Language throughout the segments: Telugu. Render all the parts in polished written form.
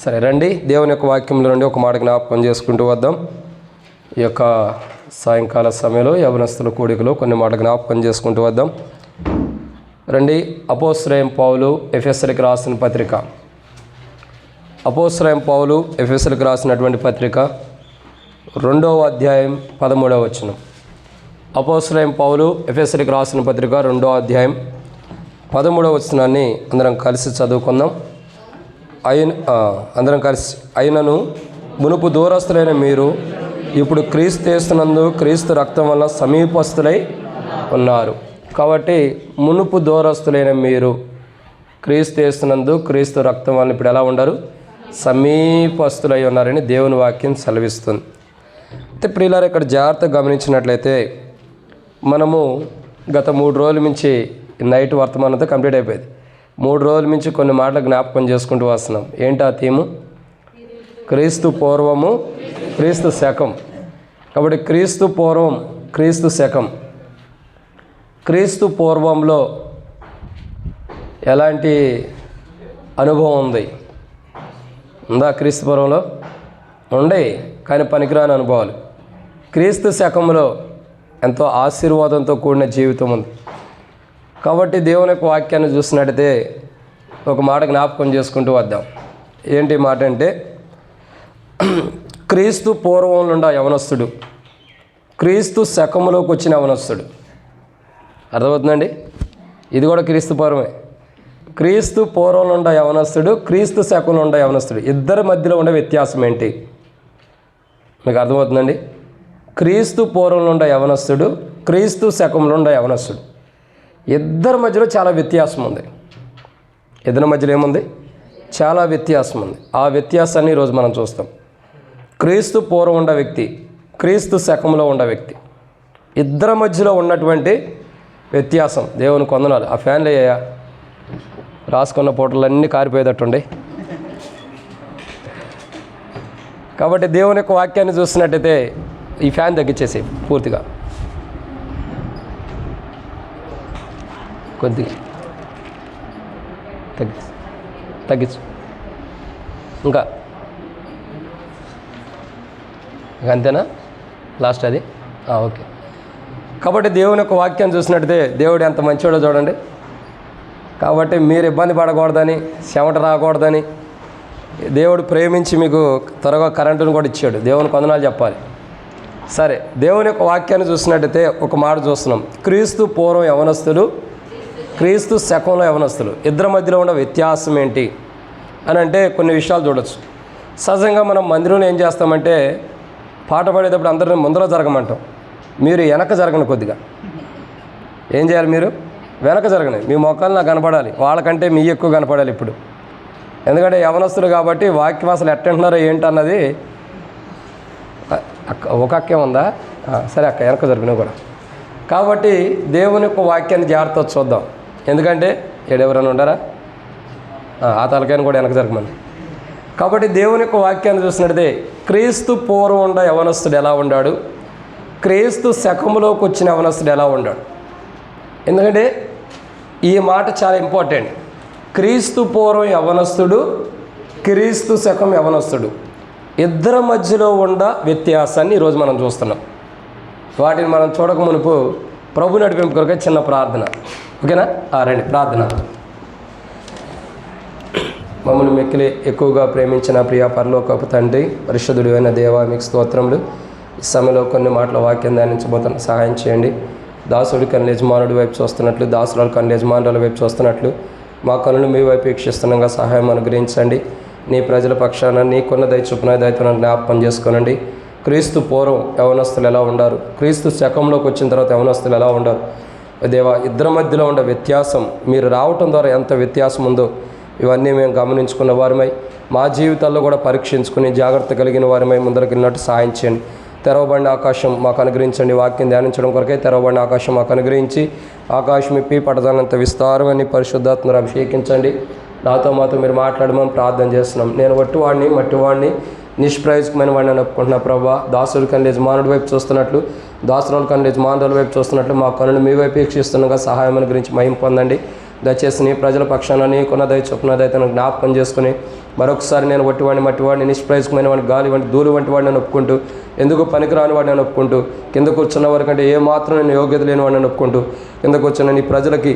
సరే రండి, దేవుని యొక్క వాక్యంలో నుండి ఒక మాట జ్ఞాపకం చేసుకుంటూ వద్దాం. ఈ యొక్క సాయంకాల సమయంలో యవనస్తుల కూడికలో కొన్ని మాట జ్ఞాపకం చేసుకుంటూ వద్దాం. రండి, అపోస్తలుడైన పౌలు ఎఫెసీయులకు రాసిన పత్రిక. అపోస్తలుడైన పౌలు ఎఫెసీయులకు రాసినటువంటి పత్రిక 2వ అధ్యాయం 13వ వచనం. అపోస్తలుడైన పౌలు ఎఫెసీయులకు రాసిన పత్రిక 2వ అధ్యాయం 13వ వచనాన్ని అందరం కలిసి చదువుకుందాం. అందరం కలిసి, అయినను మునుపు దూరస్తులైన మీరు ఇప్పుడు క్రీస్తు యేసునందు క్రీస్తు రక్తం వల్ల సమీపస్తులై ఉన్నారు. కాబట్టి మునుపు దూరస్తులైన మీరు క్రీస్తు యేసునందు క్రీస్తు రక్తం వల్ల ఇప్పుడు ఎలా ఉన్నారు? సమీపస్తులై ఉన్నారని దేవుని వాక్యం సెలవిస్తుంది. అయితే ప్రియులారా, ఇక్కడ జాగ్రత్తగా గమనించినట్లయితే మనము గత 3 రోజుల నుంచి నైట్ వర్తమానంతో కంప్లీట్ అయిపోయింది. 3 రోజుల నుంచి కొన్ని మాటలు జ్ఞాపకం చేసుకుంటూ వస్తున్నాం. ఏంటి ఆ థీము? క్రీస్తు పూర్వము, క్రీస్తు శకం. కాబట్టి క్రీస్తు పూర్వం, క్రీస్తు శకం. క్రీస్తు పూర్వంలో ఎలాంటి అనుభవం ఉందా? క్రీస్తు పూర్వంలో ఉండే కానీ పనికిరాని అనుభవాలు. క్రీస్తు శకంలో ఎంతో ఆశీర్వాదంతో కూడిన జీవితం ఉంది. కాబట్టి దేవుని యొక్క వాక్యాన్ని చూసినట్టయితే ఒక మాట జ్ఞాపకం చేసుకుంటూ వద్దాం. ఏంటి మాట అంటే, క్రీస్తు పూర్వం నుండి యవనస్తుడు, క్రీస్తు శకంలోకి వచ్చిన యవనస్తుడు. అర్థమవుతుందండి? ఇది కూడా క్రీస్తు పూర్వమే. క్రీస్తు పూర్వం నుండి యవనస్తుడు, క్రీస్తు శకంలో ఉండే యవనస్తుడు, ఇద్దరి మధ్యలో ఉండే వ్యత్యాసం ఏంటి మీకు అర్థమవుతుందండి? క్రీస్తు పూర్వం నుండి యవనస్తుడు, క్రీస్తు శకంలో ఉండే యవనస్తుడు, ఇద్దరి మధ్యలో చాలా వ్యత్యాసం ఉంది. ఇద్దరి మధ్యలో ఏముంది? చాలా వ్యత్యాసం ఉంది. ఆ వ్యత్యాసాన్ని ఈరోజు మనం చూస్తాం. క్రీస్తు పూర్వం ఉండే వ్యక్తి, క్రీస్తు శకంలో ఉండే వ్యక్తి, ఇద్దరి మధ్యలో ఉన్నటువంటి వ్యత్యాసం. దేవుని కొందనాలు. ఆ ఫ్యాన్లు అయ్యా రాసుకున్న పూటలన్నీ కారిపోయేటట్టుండి. కాబట్టి దేవుని యొక్క వాక్యాన్ని చూస్తున్నట్టయితే ఈ ఫ్యాన్ తగ్గించేసి పూర్తిగా కొద్దిగా తగ్గించు. ఇంకా అంతేనా? లాస్ట్ అది ఓకే. కాబట్టి దేవుని యొక్క వాక్యాన్ని చూసినట్టయితే దేవుడు ఎంత మంచివాడో చూడండి. కాబట్టి మీరు ఇబ్బంది పడకూడదని, చెమట రాకూడదని దేవుడు ప్రేమించి మీకు త్వరగా కరెంటును కూడా ఇచ్చాడు. దేవుని కొందనాలు చెప్పాలి. సరే, దేవుని యొక్క వాక్యాన్ని చూసినట్టయితే ఒక మాట చూస్తున్నాం. క్రీస్తు పూర్వం యవనస్తులు, క్రీస్తు శకంలో యవనస్తులు, ఇద్దరి మధ్యలో ఉన్న వ్యత్యాసం ఏంటి అని అంటే కొన్ని విషయాలు చూడొచ్చు. సహజంగా మనం మందిరంలో ఏం చేస్తామంటే, పాట పాడేటప్పుడు అందరిని ముందర జరగమంటాం. మీరు వెనక జరగను. కొద్దిగా ఏం చేయాలి? మీరు వెనక జరగని. మీ మొక్కలు నాకు కనపడాలి, వాళ్ళకంటే మీ ఎక్కువ కనపడాలి ఇప్పుడు. ఎందుకంటే యవనస్తులు కాబట్టి వాక్యం అసలు ఎట్టంటున్నారో ఏంటన్నది. ఒక అక్కే ఉందా? సరే అక్క, వెనక జరుగును కూడా. కాబట్టి దేవుని యొక్క వాక్యాన్ని జాగ్రత్త చూద్దాం. ఎందుకంటే ఎవరైనా ఉండారా? ఆ తలకాయని కూడా వెనక జరగమని. కాబట్టి దేవుని యొక్క వాక్యాన్ని చూసినట్టే క్రీస్తు పూర్వం ఉండ యవనస్తుడు ఎలా ఉన్నాడు, క్రీస్తు శకంలోకి వచ్చిన యవనస్తుడు ఎలా ఉన్నాడు. ఎందుకంటే ఈ మాట చాలా ఇంపార్టెంట్. క్రీస్తు పూర్వం యవనస్తుడు, క్రీస్తు శకం యవనస్తుడు, ఇద్దరి మధ్యలో ఉన్న వ్యత్యాసాన్ని ఈరోజు మనం చూస్తున్నాం. వాటిని మనం చూడక మునుపు ప్రభు నడిపింపు కొరకే చిన్న ప్రార్థన. ఓకేనా? రండి ప్రార్థన. మమ్మల్ని మిక్కిలి ఎక్కువగా ప్రేమించిన ప్రియ పరలోకపు తండ్రి, పరిశుద్ధుడు అయిన దేవా, మీకు స్తోత్రములు. ఈ సమయంలో కొన్ని మాటల వాక్యం ధ్యానించబోతున్న సహాయం చేయండి. దాసుడి కన్ను యజమానుడి వైపు చూస్తున్నట్లు, దాసురాలు కన్ను యజమానుల వైపు చూస్తున్నట్లు మా కన్నులు మీ వైపు వీక్షిస్తుండగా సహాయం అనుగ్రహించండి. నీ ప్రజల పక్షాన నీకున్న దయ చొప్పున దయతో జ్ఞాపకం చేసుకోనండి. క్రీస్తు పూర్వం యవనస్తులు ఎలా ఉండారు, క్రీస్తు శకంలోకి వచ్చిన తర్వాత యవనస్తులు ఎలా ఉండారు దేవా, ఇద్దరి మధ్యలో ఉండే వ్యత్యాసం, మీరు రావటం ద్వారా ఎంత వ్యత్యాసం ఉందో ఇవన్నీ మేము గమనించుకున్న వారమై, మా జీవితాల్లో కూడా పరీక్షించుకుని జాగ్రత్త కలిగిన వారమై ముందరికి వెళ్ళినట్టు సహాయం చేయండి. తెరవబడిన ఆకాశం మాకు అనుగ్రహించండి. వాక్యం ధ్యానించడం కొరకే తెరవబడిన ఆకాశం మాకు అనుగ్రహించి, ఆకాశం ఇప్పి పట్టదానంత విస్తారమని పరిశుద్ధాత్మను అభిషేకించండి. నాతో మాతో మీరు మాట్లాడమని ప్రార్థన చేస్తున్నాం. నేను వట్టువాడిని, మట్టివాడిని, నిష్ప్రయోజకమైన వాడిని అని ఒప్పుకుంటున్నా ప్రభా. దాసుడి కన్ను యజమానుడి వైపు చూస్తున్నట్లు, దాసురాలు కన్ను యజమానుల వైపు చూస్తున్నట్లు మా కన్నులు మీ వైపు వీక్షిస్తుండగా సహాయం గురించి మహిమ పొందండి. దయచేసి నీ ప్రజల పక్షాన నీకున్న దయ చొప్పున దయతను జ్ఞాపకం చేసుకుని మరొకసారి నేను వట్టివాడిని మట్టివాడిని నిష్ప్రయోజకమైన వాడిని గాలి వంటి ధూళి వంటి వాడిని నేను ఒప్పుకుంటూ ఎందుకు పనికిరాని వాడిని నేను ఒప్పుకుంటూ కింద కూర్చున్న వారికంటే ఏ మాత్రం నేను యోగ్యత లేని వాడిని ఒప్పుకుంటూ కింద కూర్చున్న నీ ప్రజలకి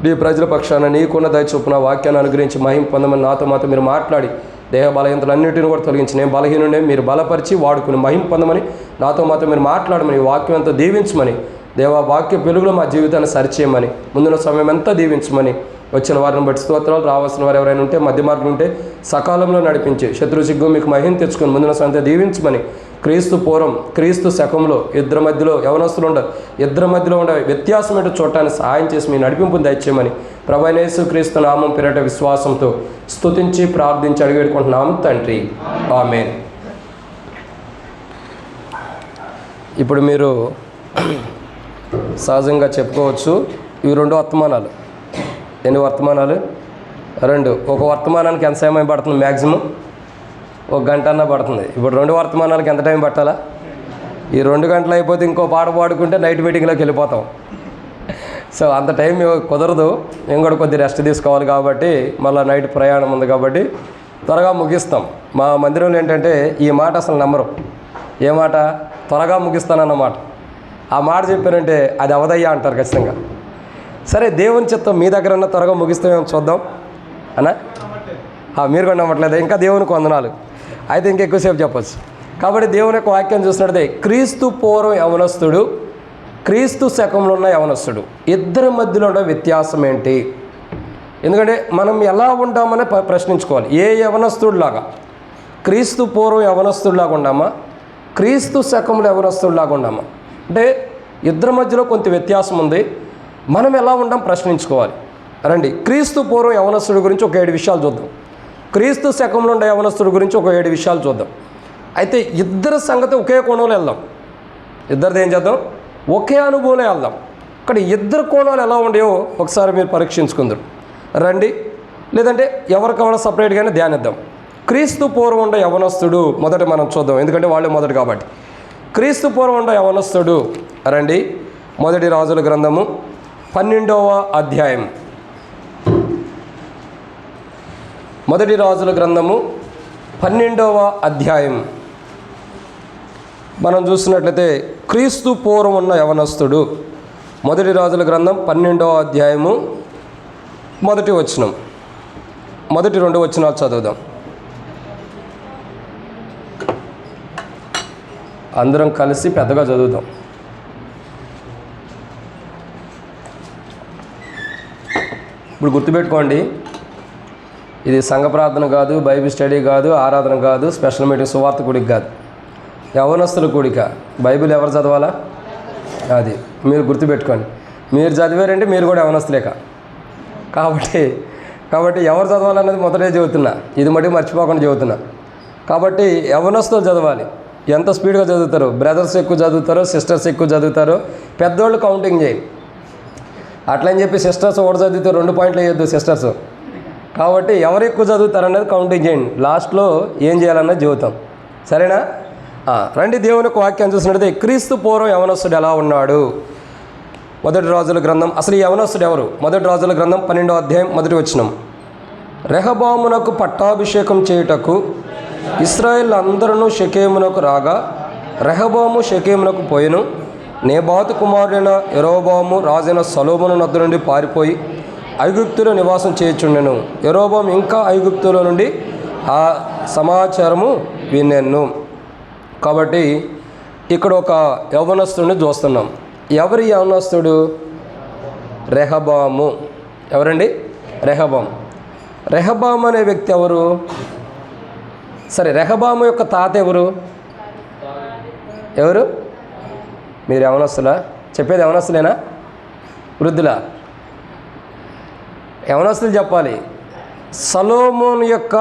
నీ ప్రజల పక్షాన నీకున్న దయ చొప్పున వాక్యాన్ని అనుగ్రహించి మహిమ పొందమని నాతో మీరు మాట్లాడి దేహ బలహీనతలన్నింటిని కూడా తొలగించి నేను బలహీనుడే మీరు బలపరిచి వాడుకుని మహిమ పొందమని నాతో మీరు మాట్లాడమని వాక్యం అంతా దీవించమని దేవా వాక్య వెలుగులో మా జీవితాన్ని సరిచేయమని ముందున్న సమయం అంతా దీవించమని వచ్చిన వారిని బట్టి స్తోత్రాలు రావాల్సిన వారు ఎవరైనా ఉంటే మధ్య మార్గం ఉంటే సకాలంలో నడిపించి శత్రు సిగ్గు మీకు మహిమ తెచ్చుకొని ముందున్న సమయం దీవించమని క్రీస్తు పూర్వం క్రీస్తు శకంలో ఇద్దరి మధ్యలో యవనస్తులు ఉండరు ఇద్దరి మధ్యలో ఉండే వ్యత్యాసం ఏంటో చూడటానికి సహాయం చేసి మీ నడిపింపుని దయచేయమని ప్రభు అయిన యేసుక్రీస్తు నామం పేరిట విశ్వాసంతో స్తుతించి ప్రార్థించి అడిగేడుకుంటున్నాము తండ్రి ఆమేన్. ఇప్పుడు మీరు సహజంగా చెప్పుకోవచ్చు ఇవి 2 వర్తమానాలు. ఎన్ని వర్తమానాలు? 2. ఒక వర్తమానానికి ఎంత సమయం పడుతుంది? మ్యాక్సిమం 1 గంట అన్నా పడుతుంది. ఇప్పుడు 2 వర్తమానాలకు ఎంత టైం పట్టాలా? ఈ 2 గంటలు అయిపోతే ఇంకో పాట పాడుకుంటే నైట్ మీటింగ్లోకి వెళ్ళిపోతాం. సో అంత టైం కుదరదు. మేము కూడా కొద్ది రెస్ట్ తీసుకోవాలి కాబట్టి మళ్ళీ నైట్ ప్రయాణం ఉంది కాబట్టి త్వరగా ముగిస్తాం. మా మందిరంలో ఏంటంటే ఈ మాట అసలు నమ్మరు. ఏ మాట? త్వరగా ముగిస్తానన్నమాట. ఆ మాట చెప్పారంటే అది అవదయ్యా అంటారు ఖచ్చితంగా. సరే, దేవుని చిత్తం మీ దగ్గర ఉన్న త్వరగా ముగిస్తామేమో చూద్దాం అన్నా. మీరు కూడా నమ్మట్లేదు. ఇంకా దేవునికి వందనాలు. అయితే ఇంకెక్కువసేపు చెప్పచ్చు. కాబట్టి దేవుని యొక్క వాక్యం చూసినట్టే క్రీస్తు పూర్వం యవనస్తుడు, క్రీస్తు శకంలో ఉన్న యవనస్తుడు, ఇద్దరి మధ్యలో ఉన్న వ్యత్యాసం ఏంటి? ఎందుకంటే మనం ఎలా ఉంటామని ప్రశ్నించుకోవాలి. ఏ యవనస్తుడిలాగా? క్రీస్తు పూర్వం యవనస్తుడిలాగా ఉన్నామా? క్రీస్తు శకంలో యవనస్తుడిలాగా ఉన్నామా? అంటే ఇద్దరి మధ్యలో కొంత వ్యత్యాసం ఉంది. మనం ఎలా ఉంటాం ప్రశ్నించుకోవాలి. రండి, క్రీస్తు పూర్వం యవనస్తుడి గురించి ఒక 7 విషయాలు చూద్దాం. క్రీస్తు శకంలో ఉండే యవనస్తుడి గురించి ఒక 7 విషయాలు చూద్దాం. అయితే ఇద్దరి సంగతి ఒకే కోణంలో వెళ్దాం. ఇద్దరిది ఏం చేద్దాం? ఒకే అనుభవంలో వెళ్దాం. ఇక్కడ ఇద్దరు కోణాలు ఎలా ఉండేవో ఒకసారి మీరు పరీక్షించుకుందరు రండి. లేదంటే ఎవరికవడ సపరేట్గానే ధ్యానిద్దాం. క్రీస్తు పూర్వం ఉండే యవనస్తుడు మొదట మనం చూద్దాం, ఎందుకంటే వాళ్ళే మొదటి కాబట్టి. క్రీస్తు పూర్వం ఉండే యవనస్తుడు రండి. మొదటి రాజుల గ్రంథము 12వ అధ్యాయం. మొదటి రాజుల గ్రంథము 12వ అధ్యాయం మనం చూసినట్లయితే క్రీస్తు పూర్వం ఉన్న యవనస్తుడు. మొదటి రాజుల గ్రంథం 12వ అధ్యాయము మొదటి వచనం, మొదటి 2 వచనాలు చదువుదాం. అందరం కలిసి పెద్దగా చదువుదాం. ఇప్పుడు గుర్తుపెట్టుకోండి, ఇది సంఘ ప్రార్థన కాదు, బైబిల్ స్టడీ కాదు, ఆరాధన కాదు, స్పెషల్ మీటింగ్ సువార్త కూడిక కాదు, యవనస్తుల కూడిక. బైబిల్ ఎవరు చదవాలా? అది మీరు గుర్తుపెట్టుకోండి. మీరు చదివారంటే మీరు కూడా యవనస్తులేక. కాబట్టి ఎవరు చదవాలన్నది మొదటే చెబుతున్నా, ఇది మటుకు మర్చిపోకుండా చెబుతున్నా. కాబట్టి యవనస్తులు చదవాలి. ఎంత స్పీడ్గా చదువుతారో, బ్రదర్స్ ఎక్కువ చదువుతారో, సిస్టర్స్ ఎక్కువ చదువుతారో, పెద్దోళ్ళు కౌంటింగ్ చేయండి. అట్లని చెప్పి సిస్టర్స్ ఒకటి చదివితే 2 పాయింట్లు వేయొద్దు సిస్టర్స్. కాబట్టి ఎవరు ఎక్కువ చదువుతారనేది కౌంటింగ్ చేయండి. లాస్ట్లో ఏం చేయాలన్నది చెబుతాం, సరేనా? రండి, దేవుని యొక్క వాక్యాన్ని చూసినట్లయితే క్రీస్తు పూర్వం యవనస్తుడు ఎలా ఉన్నాడు? మొదటి రాజుల గ్రంథం. అసలు ఈ యవనస్తుడు ఎవరు? మొదటి రాజుల గ్రంథం 12వ అధ్యాయం మొదటి వచనం. రెహబామునకు పట్టాభిషేకం చేయుటకు ఇశ్రాయేలు అందరూ షెకెమునకు రాగా రెహబాము షెకెమునకు పోయెను. నేబాతు కుమారుడైన యెరోబాము రాజైన సొలొమోను నద్ద నుండి పారిపోయి ఐగుప్తులో నివాసం చేయుచుండెను. యెరోబాము ఇంకా ఐగుప్తులో నుండి ఆ సమాచారము వినెను. కాబట్టి ఇక్కడ ఒక యవనస్తుడిని చూస్తున్నాం. ఎవరి యవనస్తుడు? రెహబాము. ఎవరండి? రెహబాము. రెహబాము అనే వ్యక్తి ఎవరు? సరే, రెహబాము యొక్క తాత ఎవరు? మీరు యవనస్తులా? చెప్పేది యవనస్తులేనా? వృద్ధులా? యవనస్తులు చెప్పాలి. సొలొమోను యొక్క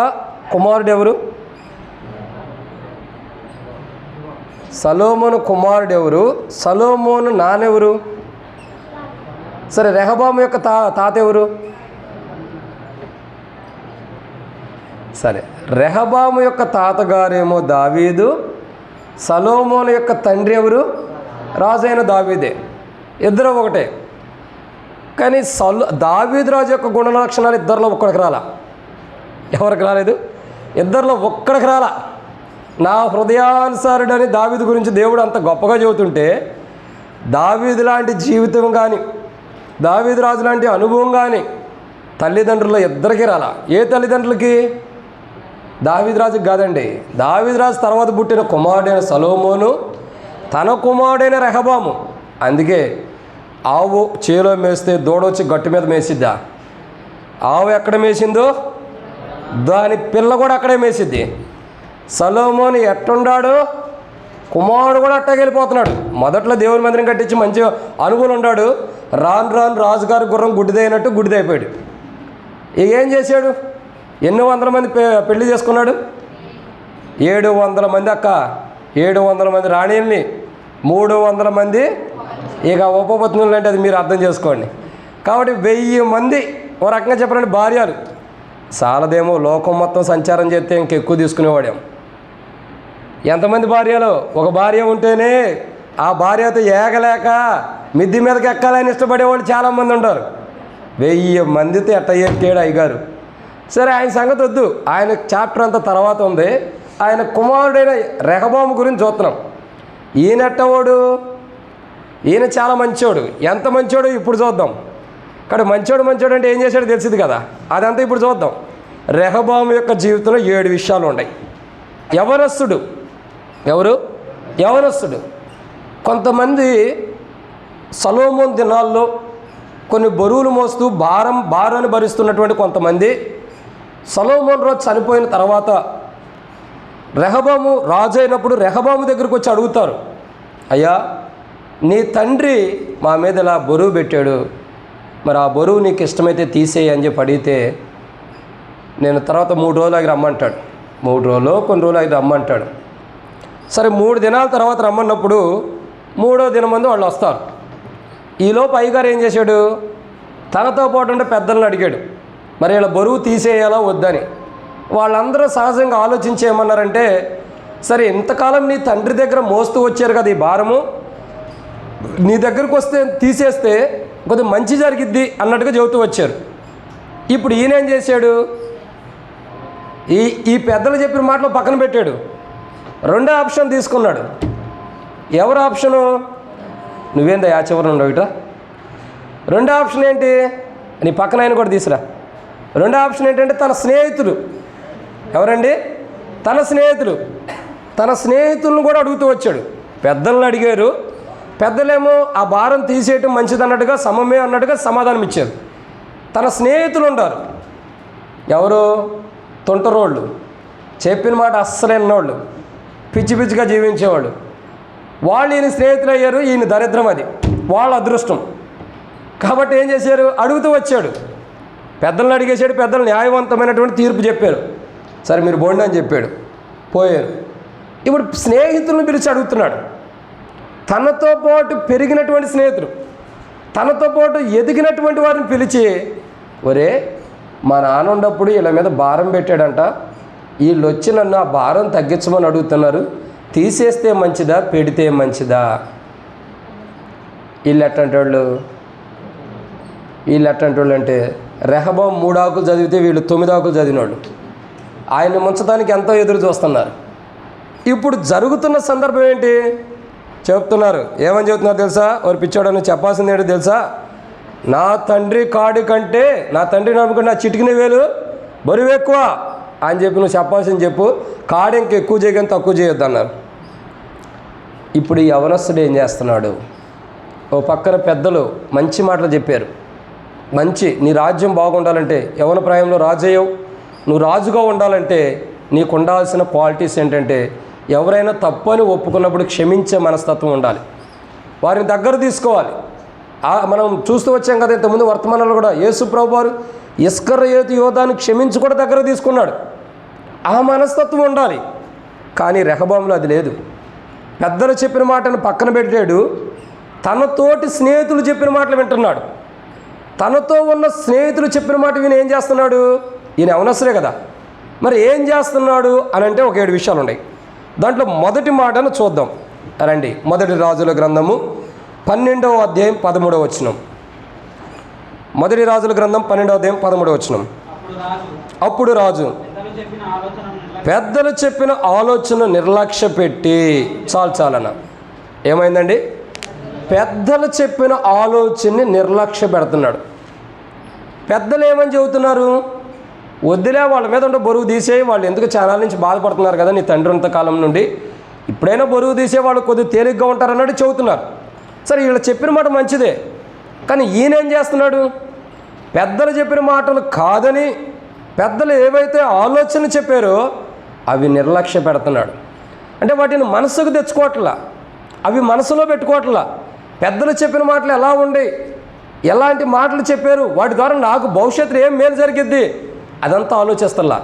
కుమారుడు ఎవరు? సొలొమోను కుమారుడు ఎవరు? సొలొమోను నానెవరు? సరే, రెహబాము యొక్క తాత ఎవరు? సరే, రెహబాము యొక్క తాతగారేమో దావీదు, సొలొమోను యొక్క తండ్రి ఎవరు? రాజైన దావీదే. ఇద్దరు ఒకటే. కానీ దావీదు రాజు యొక్క గుణ లక్షణాలు ఇద్దరిలో ఒక్కడికి రాలా. ఎవరికి రాలేదు? ఇద్దరిలో ఒక్కడికి రాలా. నా హృదయానుసారుడని దావీదు గురించి దేవుడు అంత గొప్పగా చెబుతుంటే, దావీదు లాంటి జీవితం కానీ, దావీదు రాజు లాంటి అనుభవం కానీ తల్లిదండ్రుల్లో ఇద్దరికి రాలా. ఏ తల్లిదండ్రులకి? దావీదు రాజుకి కాదండి. దావీదు రాజు తర్వాత పుట్టిన కుమారుడైన సొలొమోను, తన కుమారుడైన రెహబాము. అందుకే ఆవు చేలో మేస్తే దూడొచ్చి గట్టు మీద మేసిద్దా? ఆవు ఎక్కడ మేసిందో దాని పిల్ల కూడా అక్కడే మేసిద్ది. సొలొమోను ఎట్టున్నాడు? కుమారుడు కూడా అట్టగెళ్ళిపోతున్నాడు. మొదట్లో దేవుని మందిరం కట్టించి మంచి అనుభవం ఉన్నాడు. రాను రాను రాజుగారి గుర్రం గుడ్డిదైనట్టు గుడ్డిదైపోయాడు. ఇక ఏం చేశాడు? ఎన్ని వందల మంది పెళ్లి చేసుకున్నాడు? 700 మంది అక్క, 700 మంది రాణీల్ని, 300 మంది ఇక ఉపపత్నులు అంటే అది మీరు అర్థం చేసుకోండి. కాబట్టి 1000 మంది ఓ రకంగా చెప్పాలంటే భార్యలు చాలదేమో. లోకం మొత్తం సంచారం చేస్తే ఇంకెక్కువ తీసుకునేవాడేమో. ఎంతమంది భార్యలు? ఒక భార్య ఉంటేనే ఆ భార్యతో ఏగలేక మిద్ది మీదకి ఎక్కాలని ఇష్టపడేవాళ్ళు చాలామంది ఉంటారు. 1000 మందితో ఎట్ట ఎక్కాడు అయ్యగారు. సరే, ఆయన సంగతి వద్దు, ఆయన చాప్టర్ అంతా తర్వాత ఉంది. ఆయన కుమారుడైన రెహబాము గురించి చూస్తున్నాం. ఈయన ఎట్టవాడు? ఈయన చాలా మంచోడు. ఎంత మంచోడు ఇప్పుడు చూద్దాం. కానీ మంచోడు అంటే ఏం చేశాడో తెలిసింది కదా, అదంతా ఇప్పుడు చూద్దాం. రెహబాము యొక్క జీవితంలో 7 విషయాలు ఉన్నాయి. యవనస్తుడు. ఎవరు? యవనస్తుడు. కొంతమంది సొలొమోను దినాల్లో కొన్ని బరువులు మోస్తూ భారాన్ని భరిస్తున్నటువంటి కొంతమంది సొలొమోను రోజు చనిపోయిన తర్వాత రెహబాము రాజు అయినప్పుడు రెహబాము దగ్గరికి వచ్చి అడుగుతారు, అయ్యా నీ తండ్రి మా మీద ఇలా బరువు పెట్టాడు, మరి ఆ బరువు నీకు ఇష్టమైతే తీసేయి అని చెప్పి అడిగితే, నేను తర్వాత 3 రోజులు ఆగి రమ్మంటాడు. 3 రోజులు కొన్ని రోజులు ఆగి రమ్మంటాడు. సరే, 3 దినాల తర్వాత రమ్మన్నప్పుడు 3వ దినమందు వాళ్ళు వస్తారు. ఈలోపు అయ్యగారు ఏం చేశాడు? తనతో పాటు ఉంటే పెద్దలను అడిగాడు, మరి ఇలా బరువు తీసేయాలా వద్దని. వాళ్ళందరూ సహజంగా ఆలోచించేయమన్నారంటే, సరే ఇంతకాలం నీ తండ్రి దగ్గర మోస్తూ వచ్చారు కదా ఈ భారము, నీ దగ్గరకు వస్తే తీసేస్తే కొద్దిగా మంచి జరిగిద్ది అన్నట్టుగా చెబుతూ వచ్చారు. ఇప్పుడు ఈయనేం చేశాడు? ఈ పెద్దలు చెప్పిన మాటలు పక్కన పెట్టాడు. 2వ ఆప్షన్ తీసుకున్నాడు. ఎవరు ఆప్షను? నువ్వేందా ఆ చివరి ఉండవు ఇట్రా. 2వ ఆప్షన్ ఏంటి? నీ పక్కన ఆయన కూడా తీసురా. 2వ ఆప్షన్ ఏంటంటే తన స్నేహితులు. ఎవరండి? తన స్నేహితులను కూడా అడుగుతూ వచ్చాడు. పెద్దలను అడిగారు. పెద్దలేమో ఆ భారం తీసేయటం మంచిది అన్నట్టుగా, సమమే అన్నట్టుగా సమాధానం ఇచ్చారు. తన స్నేహితులు ఉంటారు. ఎవరు? తొంటరోళ్ళు, చెప్పిన మాట అస్సలు విన్నోళ్ళు, పిచ్చి పిచ్చిగా జీవించేవాళ్ళు. వాళ్ళు ఈయన స్నేహితులు అయ్యారు. ఈయన దరిద్రం, అది వాళ్ళ అదృష్టం. కాబట్టి ఏం చేశారు? అడుగుతూ వచ్చాడు. పెద్దలను అడిగేశాడు. పెద్దలు న్యాయవంతమైనటువంటి తీర్పు చెప్పారు. సరే మీరు బోండి అని చెప్పాడు. పోయారు. ఇప్పుడు స్నేహితులను పిలిచి అడుగుతున్నాడు. తనతో పాటు పెరిగినటువంటి స్నేహితులు, తనతో పాటు ఎదిగినటువంటి వారిని పిలిచి, ఒరే మా నాన్న ఉన్నప్పుడు వీళ్ళ మీద భారం పెట్టాడంట, వీళ్ళు వచ్చి నన్ను ఆ భారం తగ్గించమని అడుగుతున్నారు, తీసేస్తే మంచిదా పెడితే మంచిదా? వీళ్ళు ఎట్టంటి వాళ్ళు అంటే రెహబాము 3 ఆకులు చదివితే వీళ్ళు 9 ఆకులు చదివినోళ్ళు. ఆయన్ని ముంచడానికి ఎంతో ఎదురు చూస్తున్నారు. ఇప్పుడు జరుగుతున్న సందర్భం ఏంటి చెప్తున్నారు? ఏమని చెబుతున్నారు తెలుసా? వారు పిచ్చోడని చెప్పాల్సింది ఏంటో తెలుసా? నా తండ్రి కాడి కంటే, నా తండ్రి నమ్ముకుంటే నా చిటికిన వేలు బరువు ఎక్కువ అని చెప్పి నువ్వు చెప్పాల్సింది చెప్పు, కాడి ఇంక ఎక్కువ చేయగానే తక్కువ చేయొద్దు అన్నారు. ఇప్పుడు ఈ యవనస్తుడు ఏం చేస్తున్నాడు? ఓ పక్కన పెద్దలు మంచి మాటలు చెప్పారు. నీ రాజ్యం బాగుండాలంటే, యవన ప్రాయంలో రాజయ్యవు, నువ్వు రాజుగా ఉండాలంటే నీకు ఉండాల్సిన క్వాలిటీస్ ఏంటంటే, ఎవరైనా తప్పు అని ఒప్పుకున్నప్పుడు క్షమించే మనస్తత్వం ఉండాలి, వారిని దగ్గర తీసుకోవాలి. మనం చూస్తూ వచ్చాం కదా ఇంతకుముందు వర్తమానంలో కూడా, యేసు ప్రభువారు ఇస్కరియోతు యోధాను క్షమించి కూడా దగ్గర తీసుకున్నాడు. ఆ మనస్తత్వం ఉండాలి. కానీ రెహబాములో అది లేదు. పెద్దలు చెప్పిన మాటను పక్కన పెట్టాడు. తనతోటి స్నేహితులు చెప్పిన మాటలు వింటున్నాడు. తనతో ఉన్న స్నేహితులు చెప్పిన మాట విని ఏం చేస్తున్నాడు? ఈయన యవనస్తుడే కదా, మరి ఏం చేస్తున్నాడు అని అంటే ఒక 7 విషయాలు ఉన్నాయి. దాంట్లో మొదటి మాటను చూద్దాం రండి. 1 రాజుల గ్రంథము 12వ అధ్యాయం 13వ వచనం. మొదటి రాజుల గ్రంథం 12వ అధ్యాయం 13వ వచనం. అప్పుడు రాజు పెద్దలు చెప్పిన ఆలోచన నిర్లక్ష్య పెట్టి చాలన్న ఏమైందండి? పెద్దలు చెప్పిన ఆలోచనని నిర్లక్ష్య పెడుతున్నాడు. పెద్దలు ఏమని చెబుతున్నారు? వద్దులే, వాళ్ళ మీద ఉంటే బరువు తీసేయి, వాళ్ళు ఎందుకు చాలా నుంచి బాధపడుతున్నారు కదా నీ తండ్రి ఇంతకాలం నుండి, ఇప్పుడైనా బరువు తీసే వాళ్ళు కొద్దిగా తేలిగ్గా ఉంటారన్నట్టు చెబుతున్నారు. సరే, వీళ్ళు చెప్పిన మాట మంచిదే, కానీ ఈయన ఏం చేస్తున్నాడు? పెద్దలు చెప్పిన మాటలు కాదని పెద్దలు ఏవైతే ఆలోచన చెప్పారో అవి నిర్లక్ష్య పెడుతున్నాడు. అంటే వాటిని మనసుకు తెచ్చుకోవట్లా, అవి మనసులో పెట్టుకోవట్లా. పెద్దలు చెప్పిన మాటలు ఎలా ఉండి, ఎలాంటి మాటలు చెప్పారు, వాటి ద్వారా నాకు భవిష్యత్తులో ఏం మేలు జరిగిద్ది, అదంతా ఆలోచిస్తల్లా.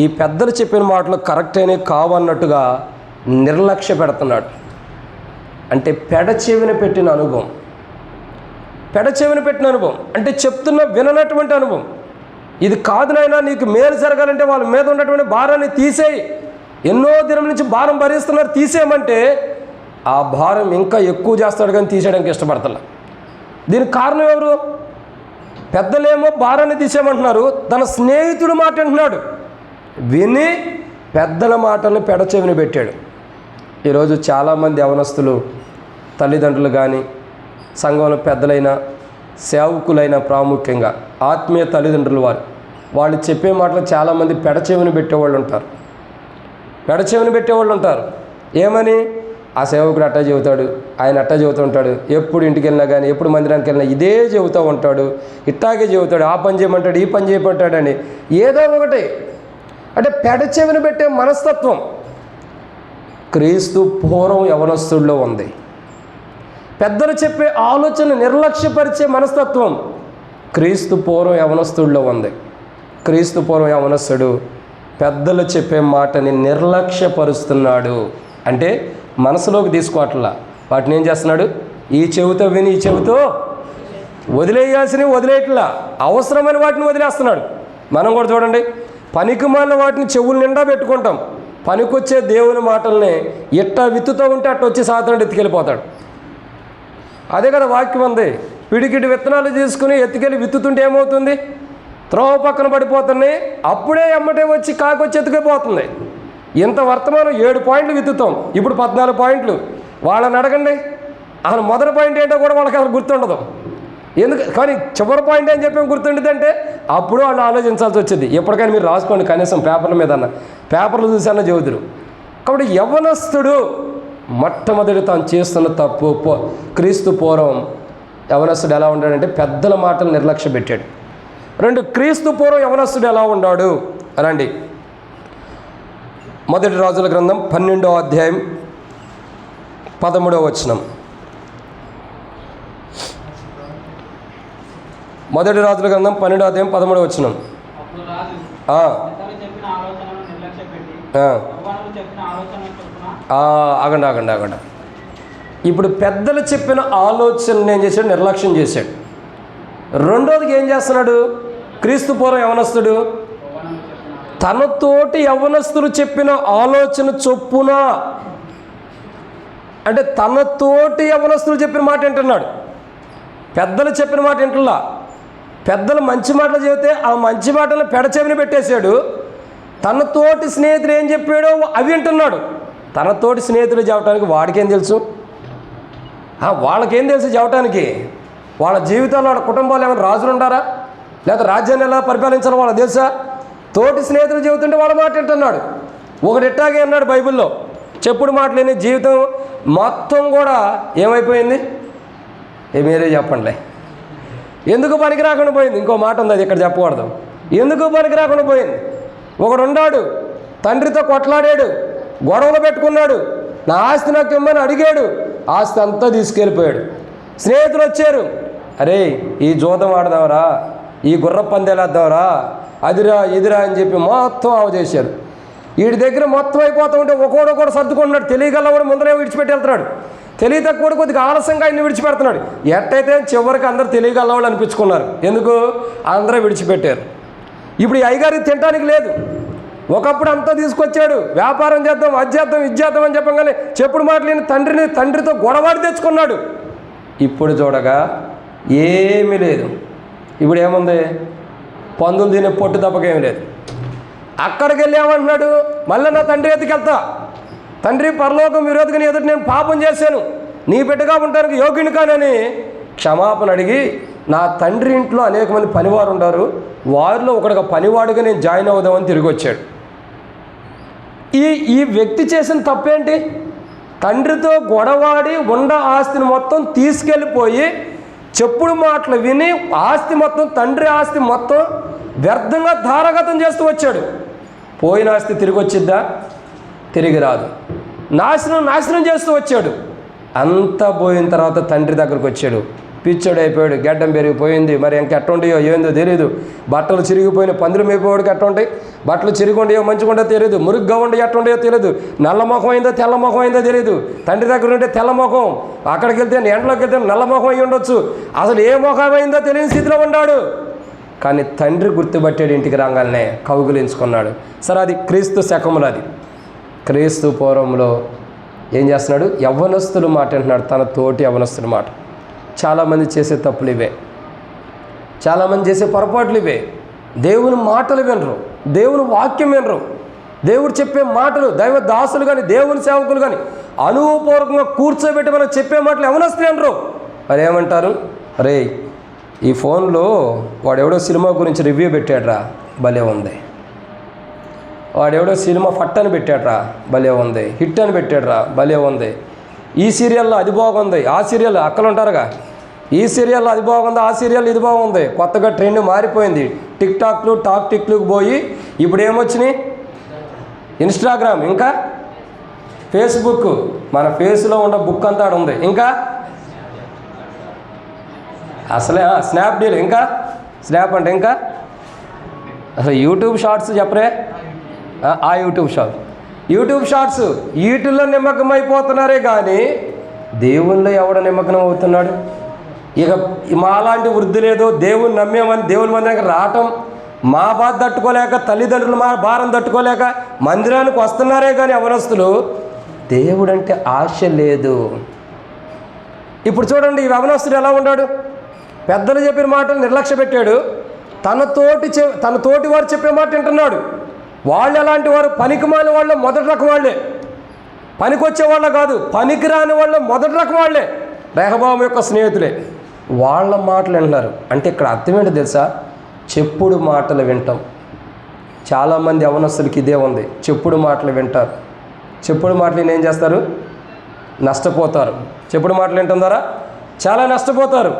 ఈ పెద్దలు చెప్పిన మాటలు కరెక్టేనే కావన్నట్టుగా నిర్లక్ష్య పెడుతున్నాడు. అంటే పెడచెవిన పెట్టిన అనుభవం, పెడచెవిన పెట్టిన అనుభవం అంటే చెప్తున్న విననటువంటి అనుభవం. ఇది కాదు నాయనా, నీకు మేలు జరగాలంటే వాళ్ళ మీద ఉన్నటువంటి భారాన్ని తీసేయి, ఎన్నో దినం నుంచి భారం భరిస్తున్నారు, తీసేయమంటే ఆ భారం ఇంకా ఎక్కువ చేస్తాడు కానీ తీసేయడానికి ఇష్టపడతలే. దీనికి కారణం ఎవరు? పెద్దలేమో భారాన్ని తీసేయమంటున్నారు, తన స్నేహితుడు మాట అంటున్నాడు, విని పెద్దల మాటలను పెడచెవిన పెట్టాడు. ఈరోజు చాలామంది యవనస్తులు తల్లిదండ్రులు కానీ సంఘంలో పెద్దలైన సేవకులైన ప్రాముఖ్యంగా ఆత్మీయ తల్లిదండ్రులు వాళ్ళు చెప్పే మాటలు చాలామంది పెడచెవిన పెట్టేవాళ్ళు ఉంటారు. పెడచెవిన పెట్టేవాళ్ళు ఉంటారు. ఏమని? ఆ సేవకుడు అట్టా చెబుతాడు, ఆయన అట్టా చెబుతూ ఉంటాడు, ఎప్పుడు ఇంటికి వెళ్ళినా కానీ ఎప్పుడు మందిరానికి వెళ్ళినా ఇదే చెబుతూ ఉంటాడు, ఇట్టాగే చెబుతాడు, ఆ పని చేయమంటాడు, ఈ పని చేయమంటాడని ఏదో ఒకటి. అంటే పెడచెవిన పెట్టే మనస్తత్వం క్రీస్తు పూర్వం యవనస్తుల్లో ఉంది. పెద్దలు చెప్పే ఆలోచన నిర్లక్ష్యపరిచే మనస్తత్వం క్రీస్తు పూర్వం యవనస్తుల్లో ఉంది. క్రీస్తు పూర్వం యవనస్తుడు పెద్దలు చెప్పే మాటని నిర్లక్ష్యపరుస్తున్నాడు. అంటే మనసులోకి తీసుకోవట్లా, వాటిని ఏం చేస్తున్నాడు? ఈ చెవితో విని ఈ చెవితో వదిలేయాల్సినవి వదిలేయట్లా, అవసరమైన వాటిని వదిలేస్తున్నాడు. మనం కూడా చూడండి, పనికిమాలిన వాటిని చెవుల నిండా పెట్టుకుంటాం, పనికొచ్చే దేవుని మాటల్ని ఎట్టా విత్తుతూ ఉంటే అట్ట వచ్చి సాతానుడు ఎత్తుకెళ్ళిపోతాడు. అదే కదా వాక్యం ఉంది. పిడికిటి విత్తనాలు తీసుకుని ఎత్తుకెళ్ళి విత్తుతుంటే ఏమవుతుంది? త్రోవ పక్కన పడిపోతున్నాయి, అప్పుడే ఎమ్మటే వచ్చి కాకొచ్చి ఎత్తుకెళ్ళిపోతుంది. ఇంత వర్తమానం 7 పాయింట్లు విత్తుతాం, ఇప్పుడు 14 పాయింట్లు. వాళ్ళని అడగండి, అసలు మొదటి పాయింట్ ఏంటో కూడా వాళ్ళకి అసలు గుర్తుండదు. ఎందుకు? కానీ చివరి పాయింట్ అని చెప్పి గుర్తుండదు అంటే అప్పుడు వాళ్ళు ఆలోచించాల్సి వచ్చింది. ఎప్పటికైనా మీరు రాసుకోండి, కనీసం పేపర్ల మీద అన్న, పేపర్లు చూసన్నా చెబుతురు. కాబట్టి యవనస్తుడు మొట్టమొదటి తాను చేస్తున్న తప్పు. క్రీస్తు పూర్వం యవనస్తుడు ఎలా ఉన్నాడంటే పెద్దల మాటలు నిర్లక్ష్య పెట్టాడు. 2, క్రీస్తు పూర్వం యవనస్తుడు ఎలా ఉన్నాడు రండి. మొదటి రాజుల గ్రంథం 12వ అధ్యాయం 13వ వచనం. మొదటి రాజుల గ్రంథం 12వ అధ్యాయం 13వ వచనం. ఆగండి. ఇప్పుడు పెద్దలు చెప్పిన ఆలోచనను ఏం చేశాడు? నిర్లక్ష్యం చేశాడు. రెండోదికి ఏం చేస్తున్నాడు? క్రీస్తు పూర్వం యవనస్తుడు తనతోటి యవనస్తులు చెప్పిన ఆలోచన చొప్పున, అంటే తనతోటి యవనస్తులు చెప్పిన మాట వింటున్నాడు, పెద్దలు చెప్పిన మాట వింటున్నా. పెద్దలు మంచి మాటలు చెబితే ఆ మంచి మాటలను పెడచెవిన పెట్టేశాడు. తనతోటి స్నేహితుడు ఏం చెప్పాడో అవి వింటున్నాడు. తనతోటి స్నేహితులు చెప్పడానికి వాడికేం తెలుసు? వాళ్ళకేం తెలుసు చెప్పడానికి? వాళ్ళ జీవితాల్లో వాళ్ళ కుటుంబాలు ఏమైనా రాజులు ఉంటారా? లేదా రాజ్యాన్ని ఎలా పరిపాలించాలో వాళ్ళకి తెలుసా? తోటి స్నేహితులు చెబుతుంటే వాళ్ళ మాట వింటున్నాడు. ఒకటి ఇట్టాగే అన్నాడు బైబిల్లో, చెప్పుడు మాటలేని జీవితం మొత్తం కూడా ఏమైపోయింది? మీరే చెప్పండి. ఎందుకు పనికి రాకుండా పోయింది? ఇంకో మాట ఉంది, అది ఇక్కడ చెప్పకూడదు. ఎందుకు పనికి రాకుండా పోయింది? ఒకడున్నాడు, తండ్రితో కొట్లాడాడు, గొడవలు పెట్టుకున్నాడు, నా ఆస్తి నాకు ఇమ్మని అడిగాడు, ఆస్తి అంతా తీసుకెళ్ళిపోయాడు. స్నేహితులు వచ్చారు, అరే ఈ జూదం ఆడదావరా, ఈ గుర్ర పందేలేద్దావరా, అదిరా ఇదిరా అని చెప్పి మొత్తం ఆవచేశారు. వీడి దగ్గర మొత్తం అయిపోతూ ఉంటే ఒకడొకడు సర్దుకుంటున్నాడు. తెలియగలవాడు ముందరే విడిచిపెట్టి వెళ్తున్నాడు, తెలియ తక్కువ కొద్దిగా ఆలస్యంగా ఆయన్ని విడిచిపెడుతున్నాడు. ఎట్టయితే చివరికి అందరూ తెలియగలవాళ్ళు అనిపించుకున్నారు. ఎందుకు? అందరూ విడిచిపెట్టారు. ఇప్పుడు ఈ అయ్యగారికి తినడానికి లేదు. ఒకప్పుడు అంతా తీసుకొచ్చాడు, వ్యాపారం చేద్దాం, అది చేద్దాం, ఇది చేద్దాం అని చెప్పగానే చెప్పుడు మాటలేని తండ్రితో గొడవాడి తెచ్చుకున్నాడు. ఇప్పుడు చూడగా ఏమీ లేదు. ఇప్పుడు ఏముంది? పందులు తినే పొట్టు తప్పకేం లేదు. అక్కడికి వెళ్ళి ఏమంటున్నాడు? మళ్ళీ నా తండ్రి ఎదుటికి వెళ్తా. తండ్రి, పరలోకం విరోధిగా ఎదుటి నేను పాపం చేశాను, నీ బిడ్డగా ఉండడానికి యోగ్యుని కానని క్షమాపణ అడిగి, నా తండ్రి ఇంట్లో అనేక మంది పనివారు ఉన్నారు, వారిలో ఒకటిగా పనివాడిగా నేను జాయిన్ అవుదామని తిరిగి వచ్చాడు. ఈ వ్యక్తి చేసిన తప్పేంటి? తండ్రితో గొడవాడి ఉన్న ఆస్తిని మొత్తం తీసుకెళ్ళిపోయి చెప్పుడు మాటలు విని ఆస్తి మొత్తం, తండ్రి ఆస్తి మొత్తం వ్యర్థంగా ధారగతం చేస్తూ వచ్చాడు. పోయిన ఆస్తి తిరిగి వచ్చిద్దా? తిరిగి రాదు. నాశనం చేస్తూ వచ్చాడు. అంతా పోయిన తర్వాత తండ్రి దగ్గరకు వచ్చాడు. పిచ్చోడు అయిపోయాడు, గడ్డం పెరిగిపోయింది, మరి ఇంకెట్ట ఉంటాయో ఏందో తెలియదు. బట్టలు చిరిగిపోయిన పందులు మేపోవాడికి ఎట్ట ఉంటాయి, బట్టలు చిరిగి ఉండయో మంచిగా ఉండో తెలియదు, మురుగ్గా ఉండి ఎట్ట ఉండయో తెలియదు, నల్ల ముఖం అయిందో తెల్ల ముఖం అయిందో తెలియదు. తండ్రి దగ్గర ఉంటే తెల్ల ముఖం, అక్కడికి వెళ్తే ఎండలోకి వెళ్తే నల్ల ముఖం అయి ఉండొచ్చు. అసలు ఏ ముఖం అయిందో తెలియని స్థితిలో ఉన్నాడు. కానీ తండ్రి గుర్తుపట్టాడు, ఇంటికి రాగానే కౌగులించుకున్నాడు. సరే, అది క్రీస్తు శకములు. అది క్రీస్తు పూర్వంలో ఏం చేస్తున్నాడు? యవ్వనస్తులు మాట అంటున్నాడు, తన తోటి యవ్వనస్తుల మాట. చాలామంది చేసే తప్పులు ఇవే, చాలామంది చేసే పొరపాట్లు ఇవే. దేవుని మాటలు వినరు, దేవుని వాక్యం వినరు, దేవుడు చెప్పే మాటలు, దైవ దాసులు కానీ దేవుని సేవకులు కానీ అనుభవపూర్వకంగా కూర్చోబెట్టి మనం చెప్పే మాటలు యవ్వనస్తులు వినరు. మరి ఏమంటారు? రే, ఈ ఫోన్లో వాడెవడో సినిమా గురించి రివ్యూ పెట్టాడ్రా, భలే ఉంది. వాడెవడో సినిమా ఫట్ అని పెట్టాడ్రా, భలే ఉంది. హిట్ అని పెట్టాడ్రా, భలే ఉంది. ఈ సీరియల్లో అది బాగుంది, ఆ సీరియల్ అక్కలు ఉంటారుగా, ఈ సీరియల్లో అది బాగుంది, ఆ సీరియల్ ఇది బాగుంది. కొత్తగా ట్రెండ్ మారిపోయింది. టిక్లకు పోయి ఇప్పుడు ఏమొచ్చినాయి? ఇన్స్టాగ్రామ్, ఇంకా ఫేస్బుక్. మన ఫేస్లో ఉన్న బుక్ అంతా ఉంది. ఇంకా అసలే స్నాప్డీల్, ఇంకా స్నాప్ అంటే ఇంకా అసలు యూట్యూబ్ షార్ట్స్ చెప్పరే, ఆ యూట్యూబ్ షార్ట్స్ వీటిల్లో నిమగ్నమైపోతున్నారే కానీ దేవుల్లో ఎవడ నిమగ్నం అవుతున్నాడు? ఇక మాలాంటి వృద్ధి లేదో దేవుని నమ్మేమని దేవుని మందిరానికి రావటం, మా బాధ తట్టుకోలేక, తల్లిదండ్రులు మా భారం తట్టుకోలేక మందిరానికి వస్తున్నారే కానీ యవ్వనస్తులు దేవుడంటే ఆశ లేదు. ఇప్పుడు చూడండి, ఈ యవ్వనస్తుడు ఎలా ఉన్నాడు? పెద్దలు చెప్పిన మాటలు నిర్లక్ష్య పెట్టాడు. తన తోటి వారు చెప్పే మాట వింటున్నాడు. వాళ్ళు ఎలాంటి వారు? పనికిమాలిన వాళ్ళు, మొదటి రకం వాళ్ళే. పనికొచ్చే వాళ్ళ కాదు, పనికి రాని వాళ్ళు మొదటి రకం వాళ్ళే. రెహబాము యొక్క స్నేహితులే. వాళ్ళ మాటలు వింటున్నారు. అంటే ఇక్కడ అర్థం ఏంటో తెలుసా? చెప్పుడు మాటలు వింటాం. చాలామంది యవ్వనస్తులకి ఇదే ఉంది, చెప్పుడు మాటలు వింటారు. చెప్పుడు మాటలు ఏం చేస్తారు? నష్టపోతారు. చెప్పుడు మాటలు వింటాం ద్వారా చాలా నష్టపోతారు.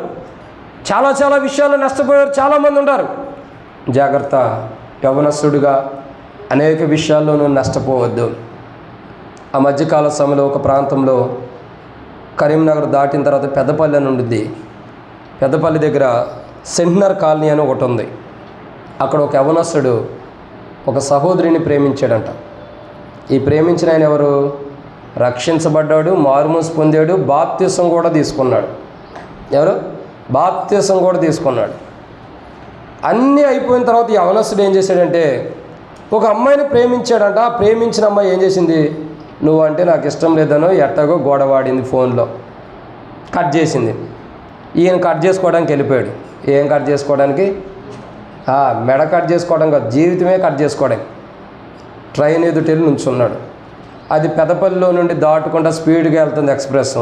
చాలా విషయాల్లో నష్టపోయారు చాలామంది ఉంటారు. జాగ్రత్త, యవ్వనస్తుడిగా అనేక విషయాల్లో నువ్వు నష్టపోవద్దు. ఆ మధ్యకాల సమయంలో ఒక ప్రాంతంలో కరీంనగర్ దాటిన తర్వాత పెద్దపల్లి అని ఉండుద్ది. పెద్దపల్లి దగ్గర సెంట్నర్ కాలనీ అని ఒకటి ఉంది. అక్కడ ఒక యవ్వనస్తుడు ఒక సహోదరిని ప్రేమించాడంట. ఈ ప్రేమించిన ఆయన ఎవరు? రక్షించబడ్డాడు, మారుమనసు పొందాడు, బాప్తిసం కూడా తీసుకున్నాడు. ఎవరు? బాప్తిసం కూడా తీసుకున్నాడు. అన్నీ అయిపోయిన తర్వాత ఈ యవ్వనస్తుడు ఏం చేశాడంటే, ఒక అమ్మాయిని ప్రేమించాడంట. ఆ ప్రేమించిన అమ్మాయి ఏం చేసింది? నువ్వంటే నాకు ఇష్టం లేదనో ఎట్టగో గొడవాడింది, ఫోన్లో కట్ చేసింది. ఈయన కట్ చేసుకోవడానికి వెళ్ళిపోయాడు. ఏం కట్ చేసుకోవడానికి? మెడ కట్ చేసుకోవడం కాదు, జీవితమే కట్ చేసుకోవడానికి. ట్రైన్ ఎదుటెళ్ళి నుంచున్నాడు. అది పెదపల్లిలో నుండి దాటుకుంటా స్పీడ్గా వెళ్తుంది ఎక్స్ప్రెస్.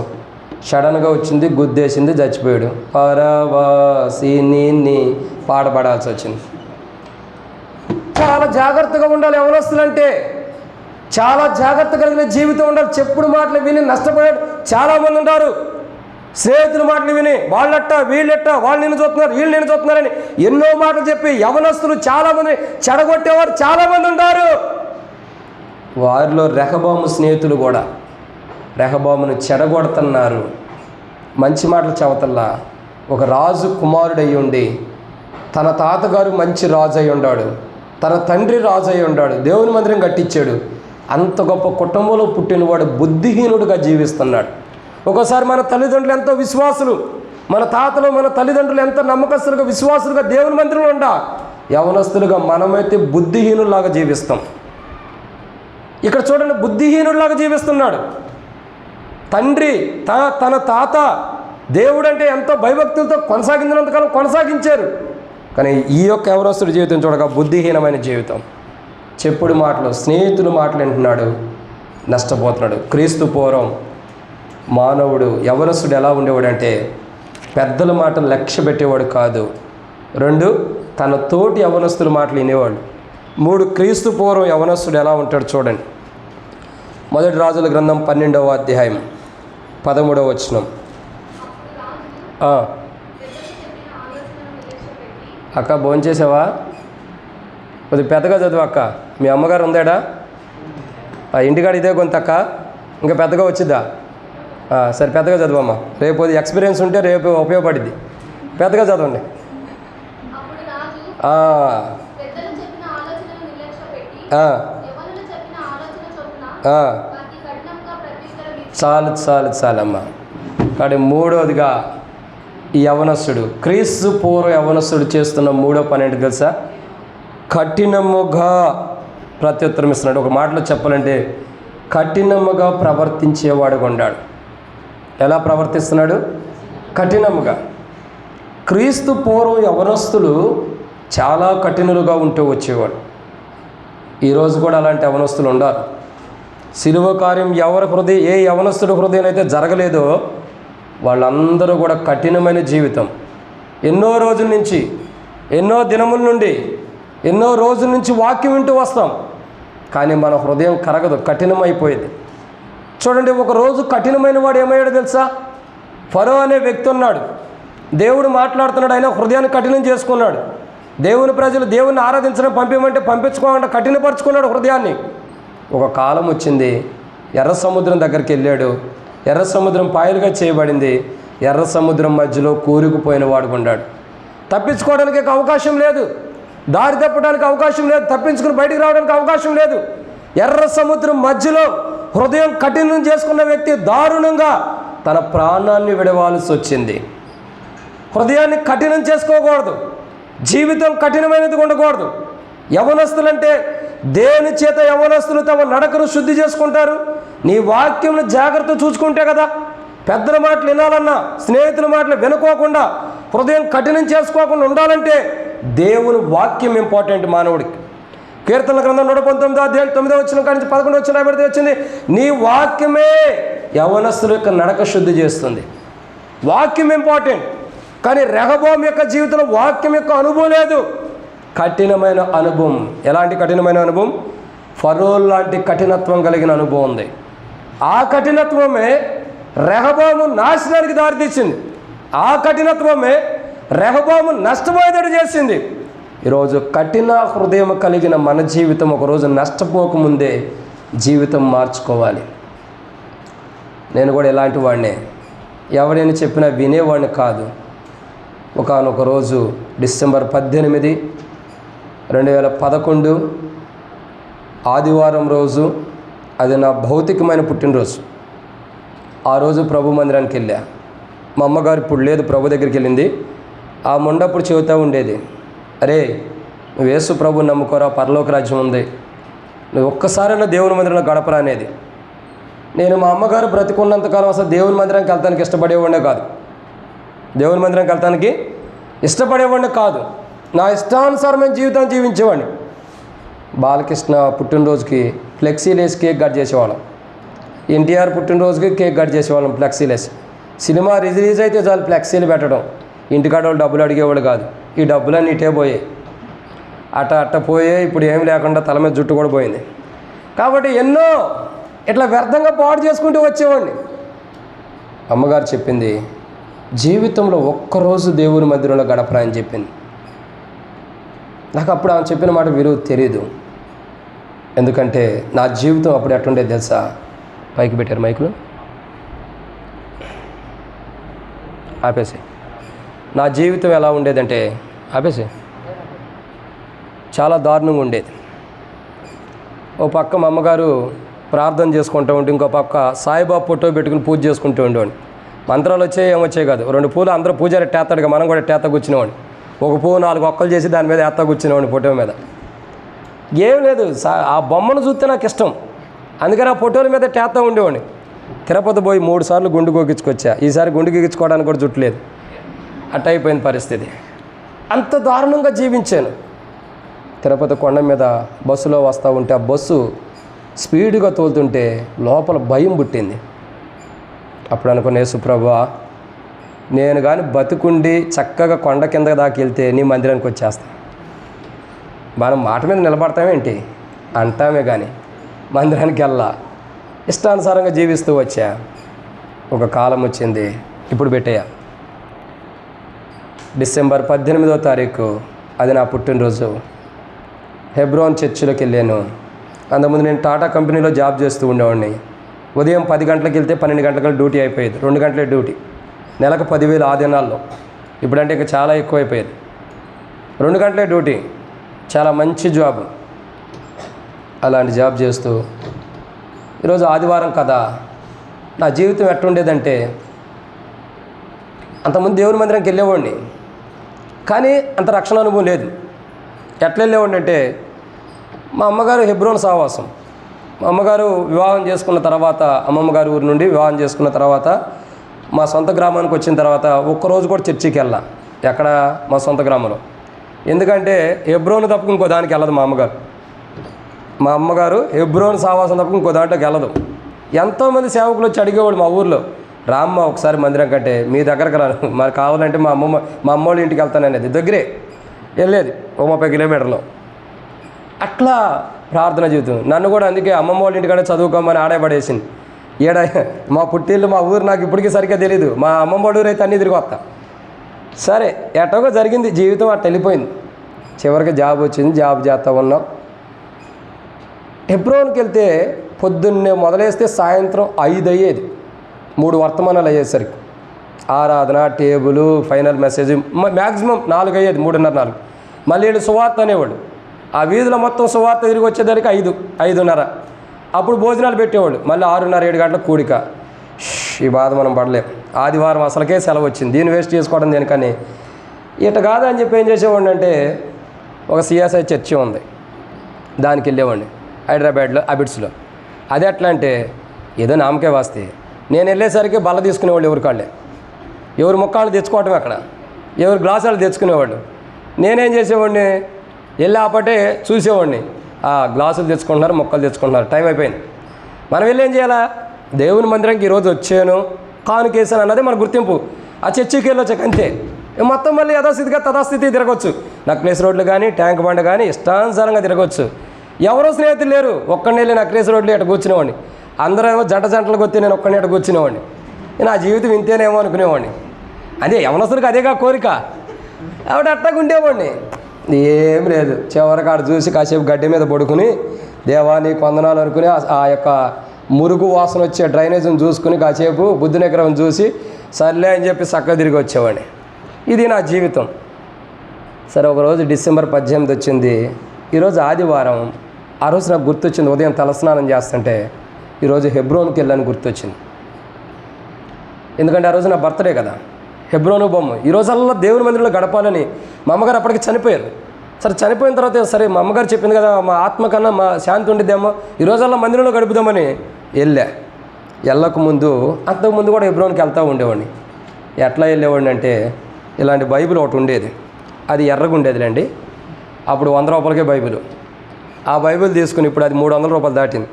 సడన్గా వచ్చింది, గుద్దేసింది, చచ్చిపోయాడు. పరవాసిని పాట పాడాల్సి వచ్చింది. చాలా జాగ్రత్తగా ఉండాలి యవ్వనస్తులంటే. చాలా జాగ్రత్త కలిగిన జీవితం ఉండాలి. చెప్పుడు మాటలు విని నష్టపోయాడు చాలామంది ఉంటారు. స్నేహితుల మాటలు విని వాళ్ళట్ట వీళ్ళెట్ట, వాళ్ళు నేను చూస్తున్నారు, వీళ్ళు నేను చూస్తున్నారని ఎన్నో మాటలు చెప్పి యవ్వనస్తులు చాలామంది చెడగొట్టేవారు చాలామంది ఉంటారు. వారిలో రెహబాము స్నేహితులు కూడా రెహబామును చెడగొడుతున్నారు. మంచి మాటలు చెబుతల్లా. ఒక రాజు కుమారుడు అయి ఉండి, తన తాతగారు మంచి రాజు అయి ఉన్నాడు, తన తండ్రి రాజు అయి ఉన్నాడు, దేవుని మందిరం కట్టించాడు. అంత గొప్ప కుటుంబంలో పుట్టినవాడు బుద్ధిహీనుడుగా జీవిస్తున్నాడు. ఒకసారి మన తల్లిదండ్రులు ఎంతో విశ్వాసులు, మన తాతలు మన తల్లిదండ్రులు ఎంతో నమ్మకస్తులుగా విశ్వాసులుగా దేవుని మందిరంలో ఉండా, యవనస్తులుగా మనమైతే బుద్ధిహీనులాగా జీవిస్తాం. ఇక్కడ చూడండి, బుద్ధిహీనుడిలాగా జీవిస్తున్నాడు. తండ్రి తన తాత దేవుడంటే ఎంతో భయభక్తులతో కొనసాగించినంతకాలం కొనసాగించారు. కానీ ఈ యొక్క యవనస్తుడి జీవితం చూడగా బుద్ధిహీనమైన జీవితం, చెప్పుడు మాటలు, స్నేహితుల మాటలు వింటున్నాడు, నష్టపోతున్నాడు. క్రీస్తు పూర్వం మానవుడు యవనస్తుడు ఎలా ఉండేవాడంటే పెద్దల మాటలు లక్ష్య పెట్టేవాడు కాదు. 2, తన తోటి యవనస్తుల మాటలు వినేవాడు. 3, క్రీస్తు పూర్వం యవనస్తుడు ఎలా ఉంటాడు చూడండి. 1 రాజుల గ్రంథం 12వ అధ్యాయం 13వ వచనం. అక్క భోంచేసావా? కొద్దిగా పెద్దగా చదువు అక్క. మీ అమ్మగారు ఉందాడా? ఇంటికాడ ఇదే కొంత అక్క, ఇంకా పెద్దగా వచ్చిద్దా? సరే పెద్దగా చదువమ్మా, రేపు ఎక్స్పీరియన్స్ ఉంటే రేపు ఉపయోగపడిద్ది. పెద్దగా చదవండి. చాలమ్మా. కానీ 3వదిగా ఈ యవనస్తుడు, క్రీస్తు పూర్వ యవనస్తుడు చేస్తున్న 3వ పని ఏంటి తెలుసా? కఠినముగా ప్రత్యుత్తరం ఇస్తున్నాడు. ఒక మాటలో చెప్పాలంటే కఠినముగా ప్రవర్తించేవాడుగా ఉన్నాడు. ఎలా ప్రవర్తిస్తున్నాడు? కఠినముగా. క్రీస్తు పూర్వం యవనస్తులు చాలా కఠినులుగా ఉంటూ వచ్చేవాడు. ఈరోజు కూడా అలాంటి యవనస్తులు ఉండాలి. శిలువ కార్యం ఏ యవనస్తుడి హృదయం అయితే జరగలేదో వాళ్ళందరూ కూడా కఠినమైన జీవితం. ఎన్నో రోజుల నుంచి, ఎన్నో దినముల నుండి, ఎన్నో రోజుల నుంచి వాక్యం వింటూ వస్తాం, కానీ మన హృదయం కరగదు, కఠినమైపోయింది. చూడండి, ఒకరోజు కఠినమైన వాడు ఏమయ్యాడో తెలుసా? ఫరో అనే వ్యక్తి ఉన్నాడు. దేవుడు మాట్లాడుతున్నాడు, ఆయన హృదయాన్ని కఠినం చేసుకున్నాడు. దేవుని ప్రజలు దేవుని ఆరాధించడం పంపించమంటే పంపించుకోమంటే కఠినపరుచుకున్నాడు హృదయాన్ని. ఒక కాలం వచ్చింది, ఎర్ర సముద్రం దగ్గరికి వెళ్ళాడు. ఎర్ర సముద్రం పాయలుగా చేయబడింది. ఎర్ర సముద్రం మధ్యలో కూరుకుపోయిన వాడు ఉన్నాడు. తప్పించుకోవడానికి అవకాశం లేదు, దారి తప్పడానికి అవకాశం లేదు, తప్పించుకుని బయటికి రావడానికి అవకాశం లేదు. ఎర్ర సముద్రం మధ్యలో హృదయం కఠినం చేసుకున్న వ్యక్తి దారుణంగా తన ప్రాణాన్ని విడవాల్సి వచ్చింది. హృదయాన్ని కఠినం చేసుకోకూడదు, జీవితం కఠినమైనది ఉండకూడదు. యవనస్తులంటే దేవుని చేత యవనస్తులు తమ నడకను శుద్ధి చేసుకుంటారు. నీ వాక్యంను జాగ్రత్త చూసుకుంటే కదా. పెద్దల మాటలు వినాలన్నా, స్నేహితుల మాటలు వినుకోకుండా, హృదయం కఠినం చేసుకోకుండా ఉండాలంటే దేవుని వాక్యం ఇంపార్టెంట్ మానవుడికి. కీర్తనల గ్రంథం 119వ అధ్యాయం 9వ వచనం కాడి నుంచి 11వ వచనం పెడితే వచ్చింది, నీ వాక్యమే యవనస్తుల యొక్క నడక శుద్ధి చేస్తుంది. వాక్యం ఇంపార్టెంట్. కానీ రెహబాము యొక్క జీవితంలో వాక్యం యొక్క అనుభవం లేదు, కఠినమైన అనుభవం. ఎలాంటి కఠినమైన అనుభవం? ఫరో లాంటి కఠినత్వం కలిగిన అనుభవం ఉంది. ఆ కఠినత్వమే రెహబాము నాశనానికి దారితీసింది. ఆ కఠినత్వమే రెహబాము నష్టపోయేటట్టు చేసింది. ఈరోజు కఠిన హృదయం కలిగిన మన జీవితం ఒకరోజు నష్టపోకముందే జీవితం మార్చుకోవాలి. నేను కూడా ఎలాంటి వాడినే, ఎవరైనా చెప్పినా వినేవాడిని కాదు. ఒకానొక రోజు డిసెంబర్ 18, 2011 ఆదివారం రోజు, అది నా భౌతికమైన పుట్టినరోజు. ఆ రోజు ప్రభు మందిరానికి వెళ్ళా. మా అమ్మగారు ఇప్పుడు లేదు, ప్రభు దగ్గరికి వెళ్ళింది. ఆ మొండప్పుడు చెబుతూ ఉండేది, అరే నువ్వు యేసు ప్రభు నమ్ముకోరా, పరలోక రాజ్యం ఉంది, నువ్వు ఒక్కసారైనా దేవుని మందిరంలో గడపరా అనేది. నేను మా అమ్మగారు బ్రతికున్నంతకాలం అసలు దేవుని మందిరానికి వెళ్తానికి ఇష్టపడేవాడినే కాదు. దేవుని మందిరానికి వెళ్తానికి ఇష్టపడేవాడిని కాదు. నా ఇష్టానుసారమైన జీవితాన్ని జీవించేవాడిని. బాలకృష్ణ పుట్టినరోజుకి ఫ్లెక్సీలు వేసి కేక్ కట్ చేసేవాళ్ళం. ఎన్టీఆర్ పుట్టినరోజుకి కేక్ కట్ చేసేవాళ్ళం ఫ్లెక్సీలు వేసి. సినిమా రిలీజ్ అయితే చాలు ఫ్లెక్సీలు పెట్టడం. ఇంటికాడ వాళ్ళు డబ్బులు అడిగేవాళ్ళు కాదు. ఈ డబ్బులన్నీ ఇటే పోయాయి, అట్ట పోయే. ఇప్పుడు ఏమి లేకుండా తల మీద జుట్టు కూడా పోయింది. కాబట్టి ఎన్నో ఇట్లా వ్యర్థంగా పాడు చేసుకుంటూ వచ్చేవాడిని. అమ్మగారు చెప్పింది, జీవితంలో ఒక్కరోజు దేవుని మందిరంలో గడపరా అని చెప్పింది. నాకు అప్పుడు ఆమె చెప్పిన మాట విలువ తెలియదు. ఎందుకంటే నా జీవితం అప్పుడు ఎట్లుండేది తెలుసా? పైకి పెట్టారు మైకులు, ఆపేసి. నా జీవితం ఎలా ఉండేదంటే, ఆపేసి, చాలా దారుణంగా ఉండేది. ఓ పక్క మా అమ్మగారు ప్రార్థన చేసుకుంటూ ఉంటే, ఇంకో పక్క సాయిబాబా ఫోటో పెట్టుకుని పూజ చేసుకుంటూ ఉండేవాడిని. మంత్రాలు వచ్చాయి, ఏమొచ్చాయి కాదు. 2 పూలు అందరూ పూజారి టేస్తాడుగా, మనం కూడా టేత కూర్చునేవాడిని. ఒక పువ్వు 4 ఒక్కలు చేసి దాని మీద ఏత్తా కూర్చునేవాడిని ఫోటో మీద. ఏం లేదు, ఆ బొమ్మను చూస్తే నాకు ఇష్టం, అందుకని ఆ ఫోటోల మీద టేత్తా ఉండేవాడిని. తిరుపతి పోయి 3 సార్లు గుండు గోకించుకొచ్చా. ఈసారి గుండు గీకించుకోవడానికి కూడా జుట్లేదు. అట్ట అయిపోయింది పరిస్థితి. అంత దారుణంగా జీవించాను. తిరుపతి కొండ మీద బస్సులో వస్తూ ఉంటే ఆ బస్సు స్పీడ్గా తోలుతుంటే లోపల భయం పుట్టింది. అప్పుడు అనుకున్న యేసుప్రభువా, నేను కానీ బతుకుండి చక్కగా కొండ కింద దాకా వెళ్తే నీ మందిరానికి వచ్చేస్తా. మనం మాట మీద నిలబడతామేంటి అంటామే కానీ మందిరానికి వెళ్ళా. ఇష్టానుసారంగా జీవిస్తూ వచ్చా. ఒక కాలం వచ్చింది, ఇప్పుడు పెట్టేయా. డిసెంబర్ 18వ తారీఖు అది నా పుట్టినరోజు. హెబ్రోన్ చర్చిలోకి వెళ్ళాను. అంతకుముందు నేను టాటా కంపెనీలో జాబ్ చేస్తూ ఉండేవాడిని. ఉదయం 10 గంటలకు వెళ్తే 12 గంటలకు డ్యూటీ అయిపోయేది. 2 గంటలే డ్యూటీ. నెలకు 10,000 ఆ దినాల్లో. ఇప్పుడంటే ఇంకా చాలా ఎక్కువైపోయేది. 2 గంటలే డ్యూటీ, చాలా మంచి జాబ్. అలాంటి జాబ్ చేస్తూ ఈరోజు ఆదివారం కదా, నా జీవితం ఎట్టుండేదంటే, అంతకుముందు దేవుని మందిరానికి వెళ్ళేవాడిని కానీ అంత రక్షణ అనుభవం లేదు. ఎట్లా వెళ్ళేవాడిని అంటే, మా అమ్మగారు హెబ్రోన్ సహవాసం. మా అమ్మగారు వివాహం చేసుకున్న తర్వాత, అమ్మమ్మ గారి ఊరి నుండి వివాహం చేసుకున్న తర్వాత మా సొంత గ్రామానికి వచ్చిన తర్వాత ఒక్కరోజు కూడా చర్చికి వెళ్ళా. ఎక్కడ? మా సొంత గ్రామంలో. ఎందుకంటే హెబ్రోన్ తప్ప ఇంకో దానికి వెళ్ళదు మా అమ్మగారు. మా అమ్మగారు హెబ్రోన్ సహవాసం తప్ప ఇంకో దాంట్లోకి వెళ్ళదు. ఎంతోమంది సేవకులు వచ్చి అడిగేవాడు మా ఊర్లో, రామ్మ ఒకసారి మందిరం కంటే మీ దగ్గరకు రాను, మరి కావాలంటే మా అమ్మ వాళ్ళ ఇంటికి వెళ్తాననేది. దగ్గరే వెళ్ళేది, 30 కిలోమీటర్లు. అట్లా ప్రార్థన జీవితం. నన్ను కూడా అందుకే అమ్మమ్మ వాళ్ళ ఇంటికాడే చదువుకోమని ఆడే పడేసింది. మా పుట్టిల్లు మా ఊరు నాకు ఇప్పటికీ సరిగ్గా తెలియదు. మా అమ్మమ్మ ఊరు అయితే అన్నీ తిరిగి వస్తా. సరే, ఎటోగా జరిగింది జీవితం, అట్లా వెళ్ళిపోయింది. చివరికి జాబ్ వచ్చింది, జాబ్ చేస్తూ ఉన్నాం. హెబ్రోన్కి వెళ్తే పొద్దున్నే మొదలేస్తే సాయంత్రం 5 అయ్యేది. 3 వర్తమానాలు అయ్యేసరికి ఆరాధన, టేబుల్, ఫైనల్ మెసేజ్ మ్యాక్సిమం 4 అయ్యేది, 3:30, 4. మళ్ళీ వీళ్ళు సువార్త అనేవాడు. ఆ వీధిలో మొత్తం సువార్త తిరిగి వచ్చేదానికి 5, 5:30. అప్పుడు భోజనాలు పెట్టేవాడు. మళ్ళీ 6:30, 7 గంటలకు కూడిక. ఈ బాధ మనం పడలేం. ఆదివారం అసలుకే సెలవు వచ్చింది, దీన్ని వేస్ట్ చేసుకోవడం దేనికని. ఇట కాదని చెప్పి ఏం చేసేవాడిని అంటే, ఒక సిఎస్ఐ చర్చి ఉంది, దానికి వెళ్ళేవాడిని హైదరాబాద్లో, అబిడ్స్లో. అది ఎట్లా అంటే ఏదో నామకే వాస్తే. నేను వెళ్ళేసరికి బల్ల తీసుకునేవాళ్ళు, ఎవరి కాళ్ళే, ఎవరు ముక్కాళ్ళు తెచ్చుకోవటం, అక్కడ ఎవరు గ్లాసులు తెచ్చుకునేవాళ్ళు. నేనేం చేసేవాడిని, వెళ్ళి ఆపటే చూసేవాడిని, ఆ గ్లాసులు తెచ్చుకుంటున్నారు, మొక్కలు తెచ్చుకుంటున్నారు, టైం అయిపోయింది. మనం వెళ్ళి ఏం చేయాలా, దేవుని మందిరానికి ఈరోజు వచ్చాను, కానుకేసాను అన్నది మన గుర్తింపు. ఆ చర్చికి వెళ్ళొచ్చాక అంతే. మొత్తం మళ్ళీ యథాస్థితిగా తథాస్థితి తిరగవచ్చు. నక్లేస్ రోడ్లు కానీ, ట్యాంక్ బండ్ కానీ ఇష్టానుసారంగా తిరగవచ్చు. ఎవరో స్నేహితులు లేరు, ఒక్కడిని వెళ్ళి నక్లేస్ రోడ్లు ఎట్ట కూర్చునేవాడిని. అందరూ ఏమో జంటలకు వస్తే నేను ఒక్కడిని ఎట్ట కూర్చునేవాడిని. నా జీవితం ఇంతేనేమో అనుకునేవాడిని. అదే యవనస్తుడికి అదేగా కోరిక. ఆవిడ అట్టగా ఉండేవాడిని. ఏం లేదు, చివరికి ఆడ చూసి కాసేపు గడ్డి మీద పడుకుని దేవా నీకు వందనాలు అనుకుని ఆ యొక్క మురుగు వాసన వచ్చే డ్రైనేజ్ని చూసుకుని కాసేపు బుద్ధి నిగ్రహం చూసి సర్లే అని చెప్పి చక్కగా తిరిగి వచ్చేవాడిని. ఇది నా జీవితం. సరే, ఒకరోజు డిసెంబర్ 18 వచ్చింది. ఈరోజు ఆదివారం. ఆ రోజు నాకు గుర్తొచ్చింది, ఉదయం తలస్నానం చేస్తుంటే ఈరోజు హెబ్రోన్కి వెళ్ళని గుర్తొచ్చింది. ఎందుకంటే ఆ రోజు నా బర్త్డే కదా. హెబ్రోను బొమ్మ ఈరోజల్లా దేవుని మందిరంలో గడపాలని. మా అమ్మగారు అప్పటికి చనిపోయారు. సరే, చనిపోయిన తర్వాత సరే మా అమ్మగారు చెప్పింది కదా, మా ఆత్మ కన్నా మా శాంతి ఉండిద్దేమో, ఈరోజల్లా మందిరంలో గడుపుదామని వెళ్ళకముందు అంతకుముందు కూడా హెబ్రోన్కి వెళ్తూ ఉండేవాడిని. ఎట్లా వెళ్ళేవాడిని అంటే, ఇలాంటి బైబిల్ ఒకటి ఉండేది, అది ఎర్రగా ఉండేదిలేండి. అప్పుడు 100 రూపాయలకే బైబిల్. ఆ బైబిల్ తీసుకుని ఇప్పుడు అది 300 రూపాయలు దాటింది.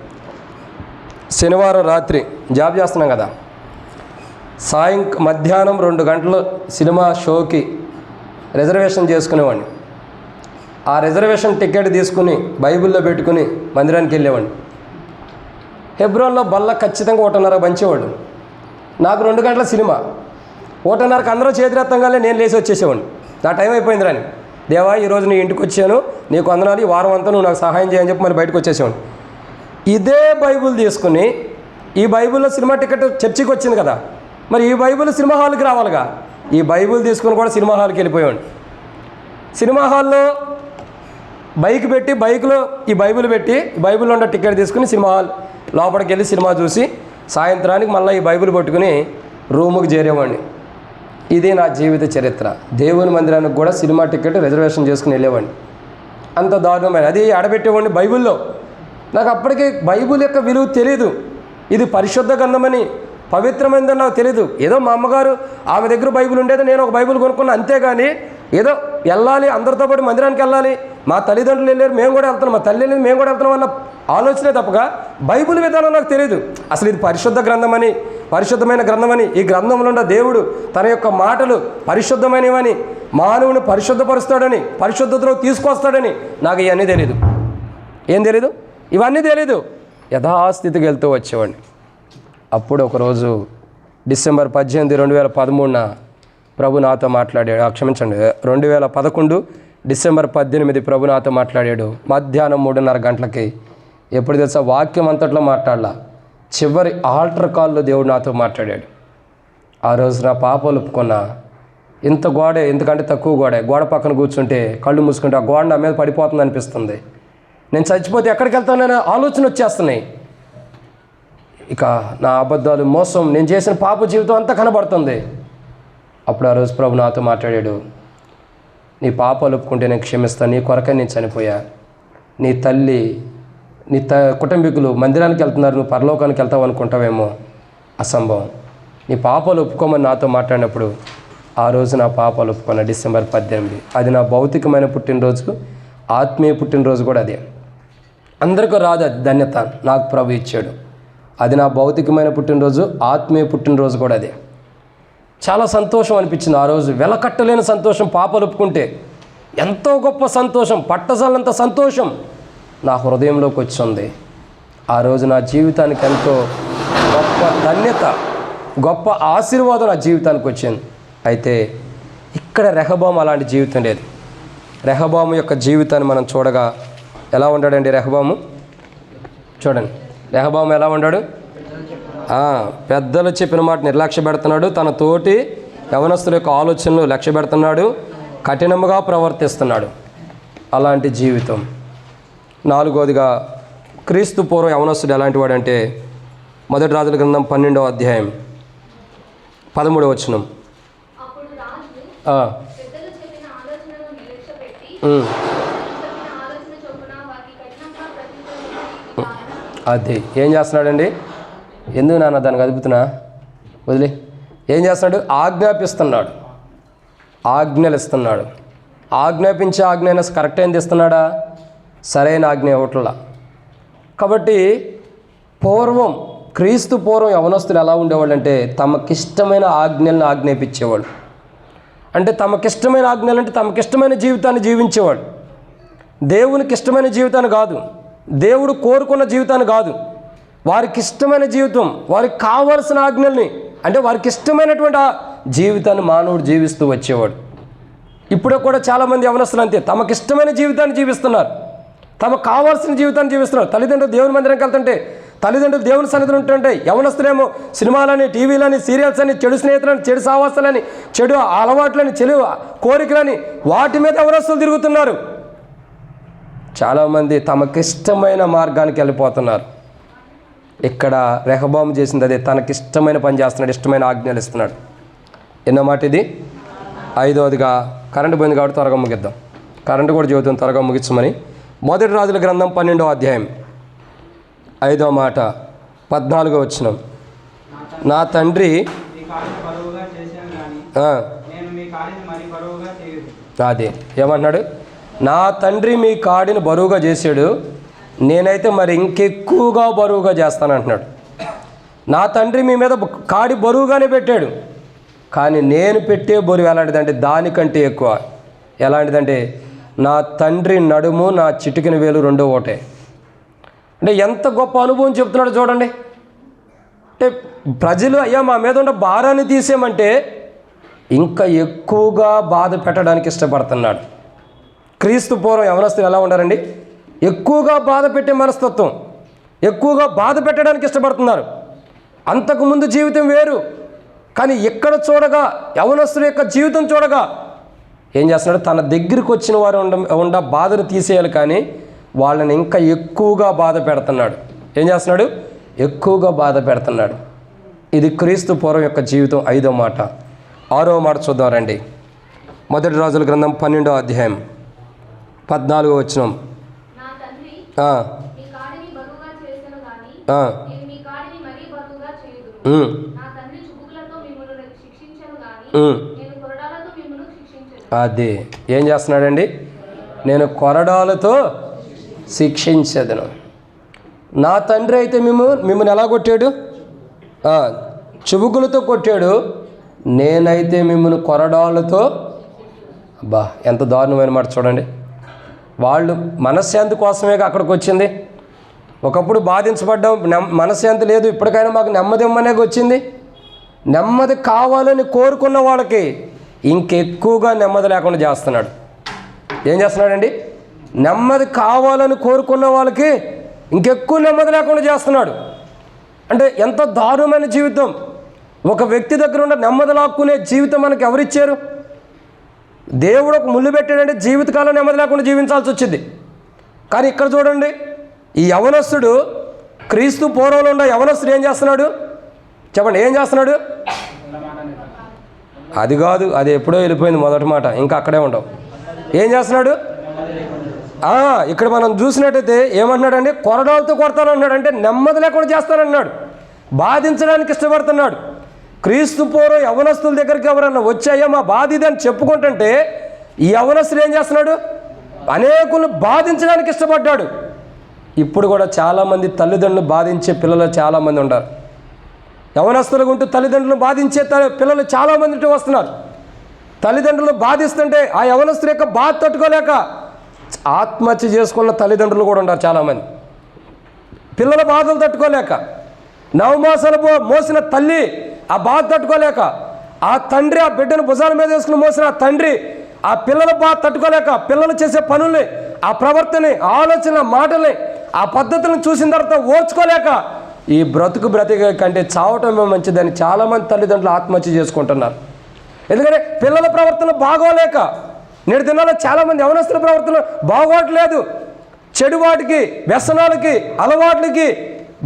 శనివారం రాత్రి జాబ్ చేస్తున్నాం కదా, మధ్యాహ్నం 2 గంటలు సినిమా షోకి రిజర్వేషన్ చేసుకునేవాడిని. ఆ రిజర్వేషన్ టికెట్ తీసుకుని బైబిల్లో పెట్టుకుని మందిరానికి వెళ్ళేవాడిని. హెబ్రోన్లో బల్ల ఖచ్చితంగా 1:30 పంచేవాడు. నాకు 2 గంటల సినిమా, 1:30కి అందరూ చేతిరెత్తంగానే నేను లేచి వచ్చేసేవాడిని. నా టైం అయిపోయింది రాని, దేవా ఈరోజు నీ ఇంటికి వచ్చాను, నీకు వందనాలు, ఈ వారం అంతా నువ్వు నాకు సహాయం చేయని చెప్పి మళ్ళీ బయటకు వచ్చేసేవాడిని. ఇదే బైబిల్ తీసుకుని, ఈ బైబిల్లో సినిమా టికెట్ చర్చికి వచ్చింది కదా, మరి ఈ బైబిల్ సినిమా హాల్కి రావాలిగా, ఈ బైబిల్ తీసుకుని కూడా సినిమా హాల్కి వెళ్ళిపోయాడు. సినిమా హాల్లో బైక్ పెట్టి, బైక్లో ఈ బైబిల్ పెట్టి, ఈ బైబిల్లో ఉన్న టికెట్ తీసుకుని సినిమా హాల్ లోపలికి వెళ్ళి సినిమా చూసి సాయంత్రానికి మళ్ళీ ఈ బైబిల్ పట్టుకుని రూముకి చేరేవాడిని. ఇది నా జీవిత చరిత్ర. దేవుని మందిరానికి కూడా సినిమా టికెట్ రిజర్వేషన్ చేసుకుని వెళ్ళేవాడిని. అంత దారుణమైన అది ఆడబెట్టేవాడిని బైబిల్లో. నాకు అప్పటికి బైబిల్ యొక్క విలువ తెలియదు. ఇది పరిశుద్ధ గ్రంథమని, పవిత్రమైనదని నాకు తెలియదు. ఏదో మా అమ్మగారు ఆమె దగ్గర బైబిల్ ఉండేది, నేను ఒక బైబిల్ కొనుక్కున్నా, అంతేగాని ఏదో వెళ్ళాలి, అందరితో పాటు మందిరానికి వెళ్ళాలి, మా తల్లిదండ్రులు వెళ్ళారు మేము కూడా వెళ్తున్నాం, మా తల్లి వెళ్ళింది మేము కూడా వెళ్తున్నాం అన్న ఆలోచనే తప్పగా బైబిల్ విధానం నాకు తెలియదు. అసలు ఇది పరిశుద్ధ గ్రంథమని, పరిశుద్ధమైన గ్రంథమని, ఈ గ్రంథంలో ఉన్న దేవుడు తన యొక్క మాటలు పరిశుద్ధమైనవని, మానవుని పరిశుద్ధపరుస్తాడని, పరిశుద్ధతలో తీసుకొస్తాడని నాకు ఇవన్నీ తెలీదు. ఏం తెలీదు? ఇవన్నీ తెలీదు. యథాస్థితికి వెళ్తూ వచ్చేవాడిని. అప్పుడు ఒకరోజు డిసెంబర్ 18, 2013 ప్రభు నాతో మాట్లాడాడు. క్షమించండి, 2011 డిసెంబర్ 18 ప్రభు నాతో మాట్లాడాడు. మధ్యాహ్నం 3:30 గంటలకి. ఎప్పుడు తెలుసా? వాక్యం అంతట్లో మాట్లాడలా, చివరి ఆల్టర్ కాల్లో దేవుడు నాతో మాట్లాడాడు. ఆ రోజు నా పాపాలు ఒప్పుకున్నా. ఇంత గోడే, ఎందుకంటే తక్కువ గోడ పక్కన కూర్చుంటే కళ్ళు మూసుకుంటే ఆ గోడ నా మీద పడిపోతుంది అనిపిస్తుంది. నేను చచ్చిపోతే ఎక్కడికి వెళ్తాననే ఆలోచన వచ్చేస్తున్నాయి. ఇక నా అబద్ధాలు, మోసం, నేను చేసిన పాప జీవితం అంతా కనబడుతుంది. అప్పుడు ఆ రోజు ప్రభు నాతో మాట్లాడాడు. నీ పాపాలు ఒప్పుకుంటే నేను క్షమిస్తాను, నీ కొరకే నేను చనిపోయా. నీ తల్లి, నీ కుటుంబీకులు మందిరానికి వెళ్తున్నారు, నువ్వు పరలోకానికి వెళ్తావు అనుకుంటావేమో, అసంభవం. నీ పాపాలు ఒప్పుకోమని నాతో మాట్లాడినప్పుడు ఆ రోజు నా పాపాలు ఒప్పుకున్నా. డిసెంబర్ 18. అది నా భౌతికమైన పుట్టినరోజు, ఆత్మీయ పుట్టినరోజు కూడా అదే. అందరికీ రాదు అది ధన్యత, నాకు ప్రభు ఇచ్చాడు. అది నా భౌతికమైన పుట్టినరోజు, ఆత్మీయ పుట్టినరోజు కూడా అదే. చాలా సంతోషం అనిపించింది ఆ రోజు. వెలకట్టలేని సంతోషం. పాపాలు ఒప్పుకుంటే ఎంతో గొప్ప సంతోషం, పట్టజాలంత సంతోషం నా హృదయంలోకి వచ్చింది. ఆ రోజు నా జీవితానికి ఎంతో గొప్ప ధన్యత, గొప్ప ఆశీర్వాదం నా జీవితానికి వచ్చింది. అయితే ఇక్కడ రెహబాము అలాంటి జీవితం లేదు. రెహబాము యొక్క జీవితాన్ని మనం చూడగా ఎలా ఉంటాడండి రెహబాము? చూడండి, రెహబాము ఎలా ఉన్నాడు? పెద్దలు చెప్పిన మాట నిర్లక్ష్య పెడుతున్నాడు, తన తోటి యవనస్తుల యొక్క ఆలోచనలు లక్ష్య పెడుతున్నాడు, కఠినంగా ప్రవర్తిస్తున్నాడు. అలాంటి జీవితం. 4వదిగా క్రీస్తు పూర్వం యవనస్తుడు ఎలాంటి వాడంటే, మొదటి రాజుల గ్రంథం 12వ అధ్యాయం 13వ వచనం. అది ఏం చేస్తున్నాడండి? ఎందుకు నాన్న దానికి అదుపుతున్నా, వదిలే. ఏం చేస్తున్నాడు? ఆజ్ఞాపిస్తున్నాడు, ఆజ్ఞలు ఇస్తున్నాడు. ఆజ్ఞాపించే ఆజ్ఞ కరెక్ట్ ఏంది ఇస్తున్నాడా? సరైన ఆజ్ఞ ఇవ్వట్లా. కాబట్టి పూర్వం, క్రీస్తు పూర్వం యవనస్తులు ఎలా ఉండేవాళ్ళు అంటే తమకిష్టమైన ఆజ్ఞలను ఆజ్ఞాపించేవాళ్ళు. అంటే తమకిష్టమైన ఆజ్ఞలు అంటే తమకిష్టమైన జీవితాన్ని జీవించేవాడు. దేవునికి ఇష్టమైన జీవితాన్ని కాదు, దేవుడు కోరుకున్న జీవితాన్ని కాదు, వారికి ఇష్టమైన జీవితం, వారికి కావలసిన ఆజ్ఞల్ని, అంటే వారికి ఇష్టమైనటువంటి జీవితాన్ని మానవుడు జీవిస్తూ వచ్చేవాడు. ఇప్పుడు కూడా చాలామంది యవనస్తులు అంతే, తమకిష్టమైన జీవితాన్ని జీవిస్తున్నారు, తమకు కావాల్సిన జీవితాన్ని జీవిస్తున్నారు. తల్లిదండ్రులు దేవుని మందిరానికి వెళ్తుంటే, తల్లిదండ్రులు దేవుని సన్నిధిలో ఉంటుంటే, యవనస్తులేమో సినిమాలని, టీవీలని, సీరియల్స్ అని, చెడు స్నేహితులని, చెడు సావాసాలని, చెడు అలవాట్లని, చెడు కోరికలని, వాటి మీద యవనస్తులు తిరుగుతున్నారు. చాలామంది తమకిష్టమైన మార్గానికి వెళ్ళిపోతున్నారు. ఇక్కడ రెహబాము చేసింది అదే, తనకిష్టమైన పని చేస్తున్నాడు, ఇష్టమైన ఆజ్ఞలు ఇస్తున్నాడు. ఎన్నో మాట ఇది? 5వదిగా కరెంటు పోయింది కాబట్టి త్వరగా ముగిద్దాం. కరెంటు కూడా జీవితం త్వరగా ముగించమని. మొదటి రాజుల గ్రంథం 12వ అధ్యాయం 5వ మాట 14వ వచనం. నా తండ్రి అదే ఏమంటున్నాడు? నా తండ్రి మీ కాడిని బరువుగా చేశాడు, నేనైతే మరి ఇంకెక్కువగా బరువుగా చేస్తానంటున్నాడు. నా తండ్రి మీ మీద కాడి బరువుగానే పెట్టాడు, కానీ నేను పెట్టే బరువు ఎలాంటిదంటే దానికంటే ఎక్కువ. ఎలాంటిదంటే నా తండ్రి నడుము నా చిటికిన వేలు రెండో ఒకటే. అంటే ఎంత గొప్ప అనుభవం చెప్తున్నాడు చూడండి. అంటే ప్రజలు అయ్యా మా మీద ఉన్న భారాన్ని తీసేయమంటే ఇంకా ఎక్కువగా బాధ పెట్టడానికి ఇష్టపడుతున్నాడు. క్రీస్తు పూర్వం యవనస్తులు ఎలా ఉండారండి? ఎక్కువగా బాధ పెట్టే మనస్తత్వం, ఎక్కువగా బాధ పెట్టడానికి ఇష్టపడుతున్నారు. అంతకుముందు జీవితం వేరు, కానీ ఇక్కడ చూడగా యవనస్తుల యొక్క జీవితం చూడగా ఏం చేస్తున్నాడు? తన దగ్గరికి వచ్చిన వారు ఉండ బాధను తీసేయాలి, కానీ వాళ్ళని ఇంకా ఎక్కువగా బాధ పెడుతున్నాడు. ఏం చేస్తున్నాడు? ఎక్కువగా బాధ పెడుతున్నాడు. ఇది క్రీస్తు పూర్వం యొక్క జీవితం. 5వ మాట. 6వ మాట చూద్దాం రండి. మొదటి రాజుల గ్రంథం 12వ అధ్యాయం 14వ వచనం. అది ఏం చేస్తున్నాడండి? నేను కొరడాలతో శిక్షించదను. నా తండ్రి అయితే మిమ్మల్ని ఎలా కొట్టాడు? చుబుకులతో కొట్టాడు. నేనైతే మిమ్మల్ని కొరడాలతో. అబ్బా, ఎంత దారుణమైన మాట చూడండి. వాళ్ళు మనశ్శాంతి కోసమే అక్కడికి వచ్చింది. ఒకప్పుడు బాధించబడ్డాం, మనశ్శాంతి లేదు, ఇప్పటికైనా మాకు నెమ్మది ఇమ్మనేది వచ్చింది. నెమ్మది కావాలని కోరుకున్న వాళ్ళకి ఇంకెక్కువగా నెమ్మది లేకుండా చేస్తున్నాడు. ఏం చేస్తున్నాడండి? నెమ్మది కావాలని కోరుకున్న వాళ్ళకి ఇంకెక్కువ నెమ్మది లేకుండా చేస్తున్నాడు. అంటే ఎంత దారుణమైన జీవితం! ఒక వ్యక్తి దగ్గర ఉన్న నెమ్మది లాక్కునే జీవితం మనకు ఎవరిచ్చారు? దేవుడు ఒక ముళ్ళు పెట్టాడంటే జీవితకాలం నెమ్మది లేకుండా జీవించాల్సి వచ్చింది. కానీ ఇక్కడ చూడండి, ఈ యవనస్తుడు, క్రీస్తు పూర్వంలో ఉన్న యవనస్తుడు ఏం చేస్తున్నాడు చెప్పండి? ఏం చేస్తున్నాడు? అది కాదు, అది ఎప్పుడో వెళ్ళిపోయింది మొదటి మాట, ఇంకా అక్కడే ఉండవు. ఏం చేస్తున్నాడు? ఇక్కడ మనం చూసినట్టయితే ఏమంటున్నాడండి? కొరడాలతో కొడతానన్నాడు. అంటే నెమ్మది లేకుండా చేస్తానన్నాడు, బాధించడానికి ఇష్టపడుతున్నాడు. క్రీస్తు పూర్వం యవనస్తుల దగ్గరికి ఎవరన్నా వచ్చాయో మా బాధ ఇది అని చెప్పుకుంటుంటే ఈ యవనస్తుడు ఏం చేస్తున్నాడు? అనేకులను బాధించడానికి ఇష్టపడ్డాడు. ఇప్పుడు కూడా చాలామంది తల్లిదండ్రులు బాధించే పిల్లలు చాలామంది ఉంటారు. యవనస్తులుగా ఉంటూ తల్లిదండ్రులను బాధించే పిల్లలు చాలామంది వస్తున్నారు. తల్లిదండ్రులు బాధిస్తుంటే ఆ యవనస్తుల యొక్క బాధ తట్టుకోలేక ఆత్మహత్య చేసుకున్న తల్లిదండ్రులు కూడా ఉంటారు చాలామంది. పిల్లల బాధలు తట్టుకోలేక, నవమాసాలు మోసిన తల్లి ఆ బాధ తట్టుకోలేక, ఆ తండ్రి ఆ బిడ్డను భుజాల మీద వేసుకుని మోసిన ఆ తండ్రి ఆ పిల్లల బాధ తట్టుకోలేక, పిల్లలు చేసే పనుల్ని, ఆ ప్రవర్తనని, ఆలోచన, మాటల్ని, ఆ పద్ధతులను చూసిన తర్వాత ఓర్చుకోలేక ఈ బ్రతికే కంటే చావటమే మంచిదని చాలామంది తల్లిదండ్రులు ఆత్మహత్య చేసుకుంటున్నారు. ఎందుకంటే పిల్లల ప్రవర్తన బాగోలేక. నేటి దినాల్లో చాలామంది యవనస్తుల ప్రవర్తన బాగోట్లేదు. చెడు వాటికి, వ్యసనాలకి, అలవాట్లకి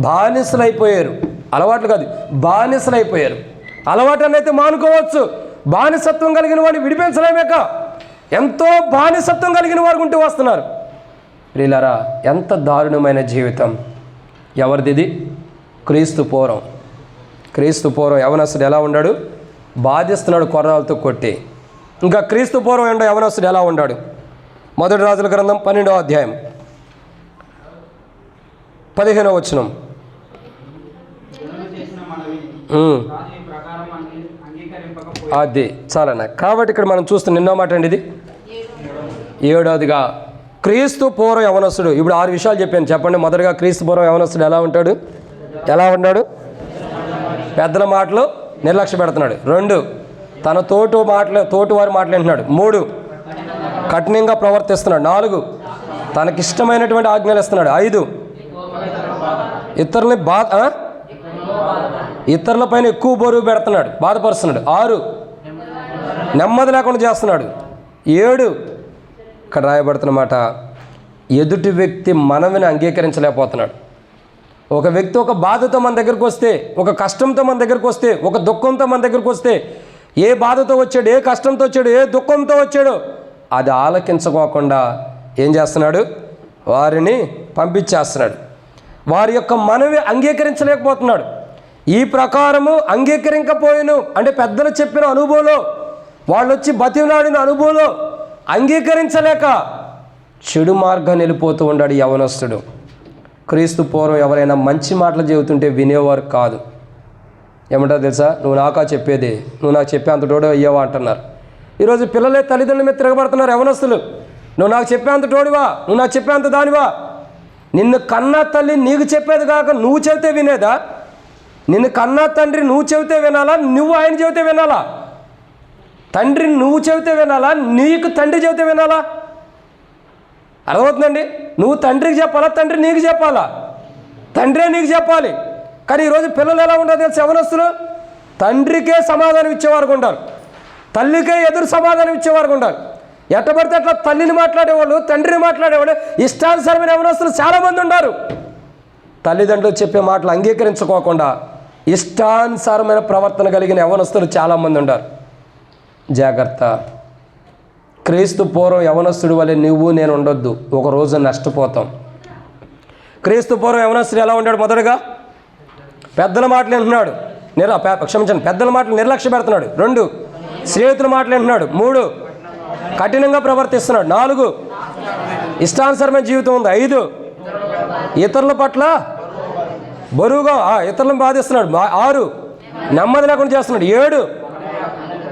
బానిసలైపోయారు. అలవాట్లు కాదు, బానిసలైపోయారు. అలవాటు అయితే మానుకోవచ్చు, బానిసత్వం కలిగిన వాడిని విడిపించలేమేక ఎంతో బానిసత్వం కలిగిన వారు ఉంటూ వస్తున్నారు. ప్రియులారా, ఎంత దారుణమైన జీవితం! ఎవరిది? క్రీస్తు పూర్వం యవనస్తుడు ఎలా ఉన్నాడు? బాధిస్తున్నాడు కొరడాలతో కొట్టి. ఇంకా క్రీస్తు పూర్వం ఏంటో యవనస్తుడు ఎలా ఉన్నాడు? మొదటి రాజుల గ్రంథం 12వ అధ్యాయం 15వ వచనం. అది చాలన్నా. కాబట్టి ఇక్కడ మనం చూస్తున్న నిన్నో మాట అండి, ఇది 7వదిగా క్రీస్తు పూర్వం యవనస్తుడు. ఇప్పుడు 6 విషయాలు చెప్పాను. చెప్పండి. మొదటగా క్రీస్తు పూర్వం యవనస్తుడు ఎలా ఉంటాడు? పెద్దల మాటలు నిర్లక్ష్య పెడుతున్నాడు. 2, తన తోటివారి మాటలు వింటున్నాడు. 3, కఠినంగా ప్రవర్తిస్తున్నాడు. 4, తనకిష్టమైనటువంటి ఆజ్ఞలు ఇస్తున్నాడు. 5, ఇతరుల పైన ఎక్కువ బరువు పెడుతున్నాడు, బాధపరుస్తున్నాడు. 6, నెమ్మది లేకుండా చేస్తున్నాడు. 7, ఇక్కడ రాయబడుతున్నమాట, ఎదుటి వ్యక్తి మనవిని అంగీకరించలేకపోతున్నాడు. ఒక వ్యక్తి ఒక బాధతో మన దగ్గరికి వస్తే, ఒక కష్టంతో మన దగ్గరికి వస్తే, ఒక దుఃఖంతో మన దగ్గరికి వస్తే, ఏ బాధతో వచ్చాడు, ఏ కష్టంతో వచ్చాడు, ఏ దుఃఖంతో వచ్చాడో అది ఆలకించుకోకుండా ఏం చేస్తున్నాడు? వారిని పంపించేస్తున్నాడు. వారి యొక్క మనవి అంగీకరించలేకపోతున్నాడు. ఈ ప్రకారము అంగీకరించకపోయిను అంటే పెద్దలు చెప్పిన అనుభవంలో, వాళ్ళు వచ్చి బతిమలాడిన అనుభవంలో అంగీకరించలేక చెడు మార్గం వెళ్ళిపోతూ ఉన్నాడు యవనస్తుడు. క్రీస్తు పూర్వం ఎవరైనా మంచి మాటలు చెబుతుంటే వినేవారు కాదు. ఏమంటారు తెలుసా? నువ్వు నాకా చెప్పేది, నువ్వు నాకు చెప్పే అంత తోడు అయ్యావా అంటున్నారు. ఈరోజు పిల్లలే తల్లిదండ్రుల మీద తిరగబడుతున్నారు యవనస్తులు. నువ్వు నాకు చెప్పే అంత తోడివా, నువ్వు నాకు చెప్పే అంత దానివా? నిన్ను కన్నా తల్లి నీకు చెప్పేది కాక నువ్వు చెబితే వినేదా? నిన్ను కన్నా తండ్రి నువ్వు చెబితే వినాలా, నువ్వు ఆయన చెబితే వినాలా? తండ్రి నువ్వు చెబితే వినాలా, నీకు తండ్రి చెబితే వినాలా? అర్థమవుతుందండి? నువ్వు తండ్రికి చెప్పాలా, తండ్రి నీకు చెప్పాలా? తండ్రే నీకు చెప్పాలి. కానీ ఈరోజు పిల్లలు ఎలా ఉంటారు తెలుసు? యవనస్తులు తండ్రికే సమాధానం ఇచ్చేవారు ఉంటారు, తల్లికే ఎదురు సమాధానం ఇచ్చేవారు ఉంటారు. ఎట్టబడితే అట్లా తల్లిని మాట్లాడేవాళ్ళు, తండ్రిని మాట్లాడేవాళ్ళు, ఇష్టానుసారమైన యవనస్తులు చాలామంది ఉన్నారు. తల్లిదండ్రులు చెప్పే మాటలు అంగీకరించుకోకుండా ఇష్టానుసారమైన ప్రవర్తన కలిగిన యవనస్తులు చాలామంది ఉంటారు. జాగ్రత్త. క్రీస్తు పూర్వం యవనస్తుడి వల్ల నువ్వు నేను ఉండొద్దు, ఒకరోజు నష్టపోతాం. క్రీస్తు పూర్వం యవనస్తుడు ఎలా ఉంటాడు? మొదటగా పెద్దల మాటలు వింటున్నాడు, పెద్దల మాటలు నిర్లక్ష్య పెడుతున్నాడు. 2, స్నేహితుల మాటలు వింటున్నాడు. 3, కఠినంగా ప్రవర్తిస్తున్నాడు. 4, ఇష్టానుసరమైన జీవితం ఉంది. 5, ఇతరుల పట్ల బరువుగా ఇతరులను బాధిస్తున్నాడు. 6, నెమ్మది లేకుండా చేస్తున్నాడు. 7,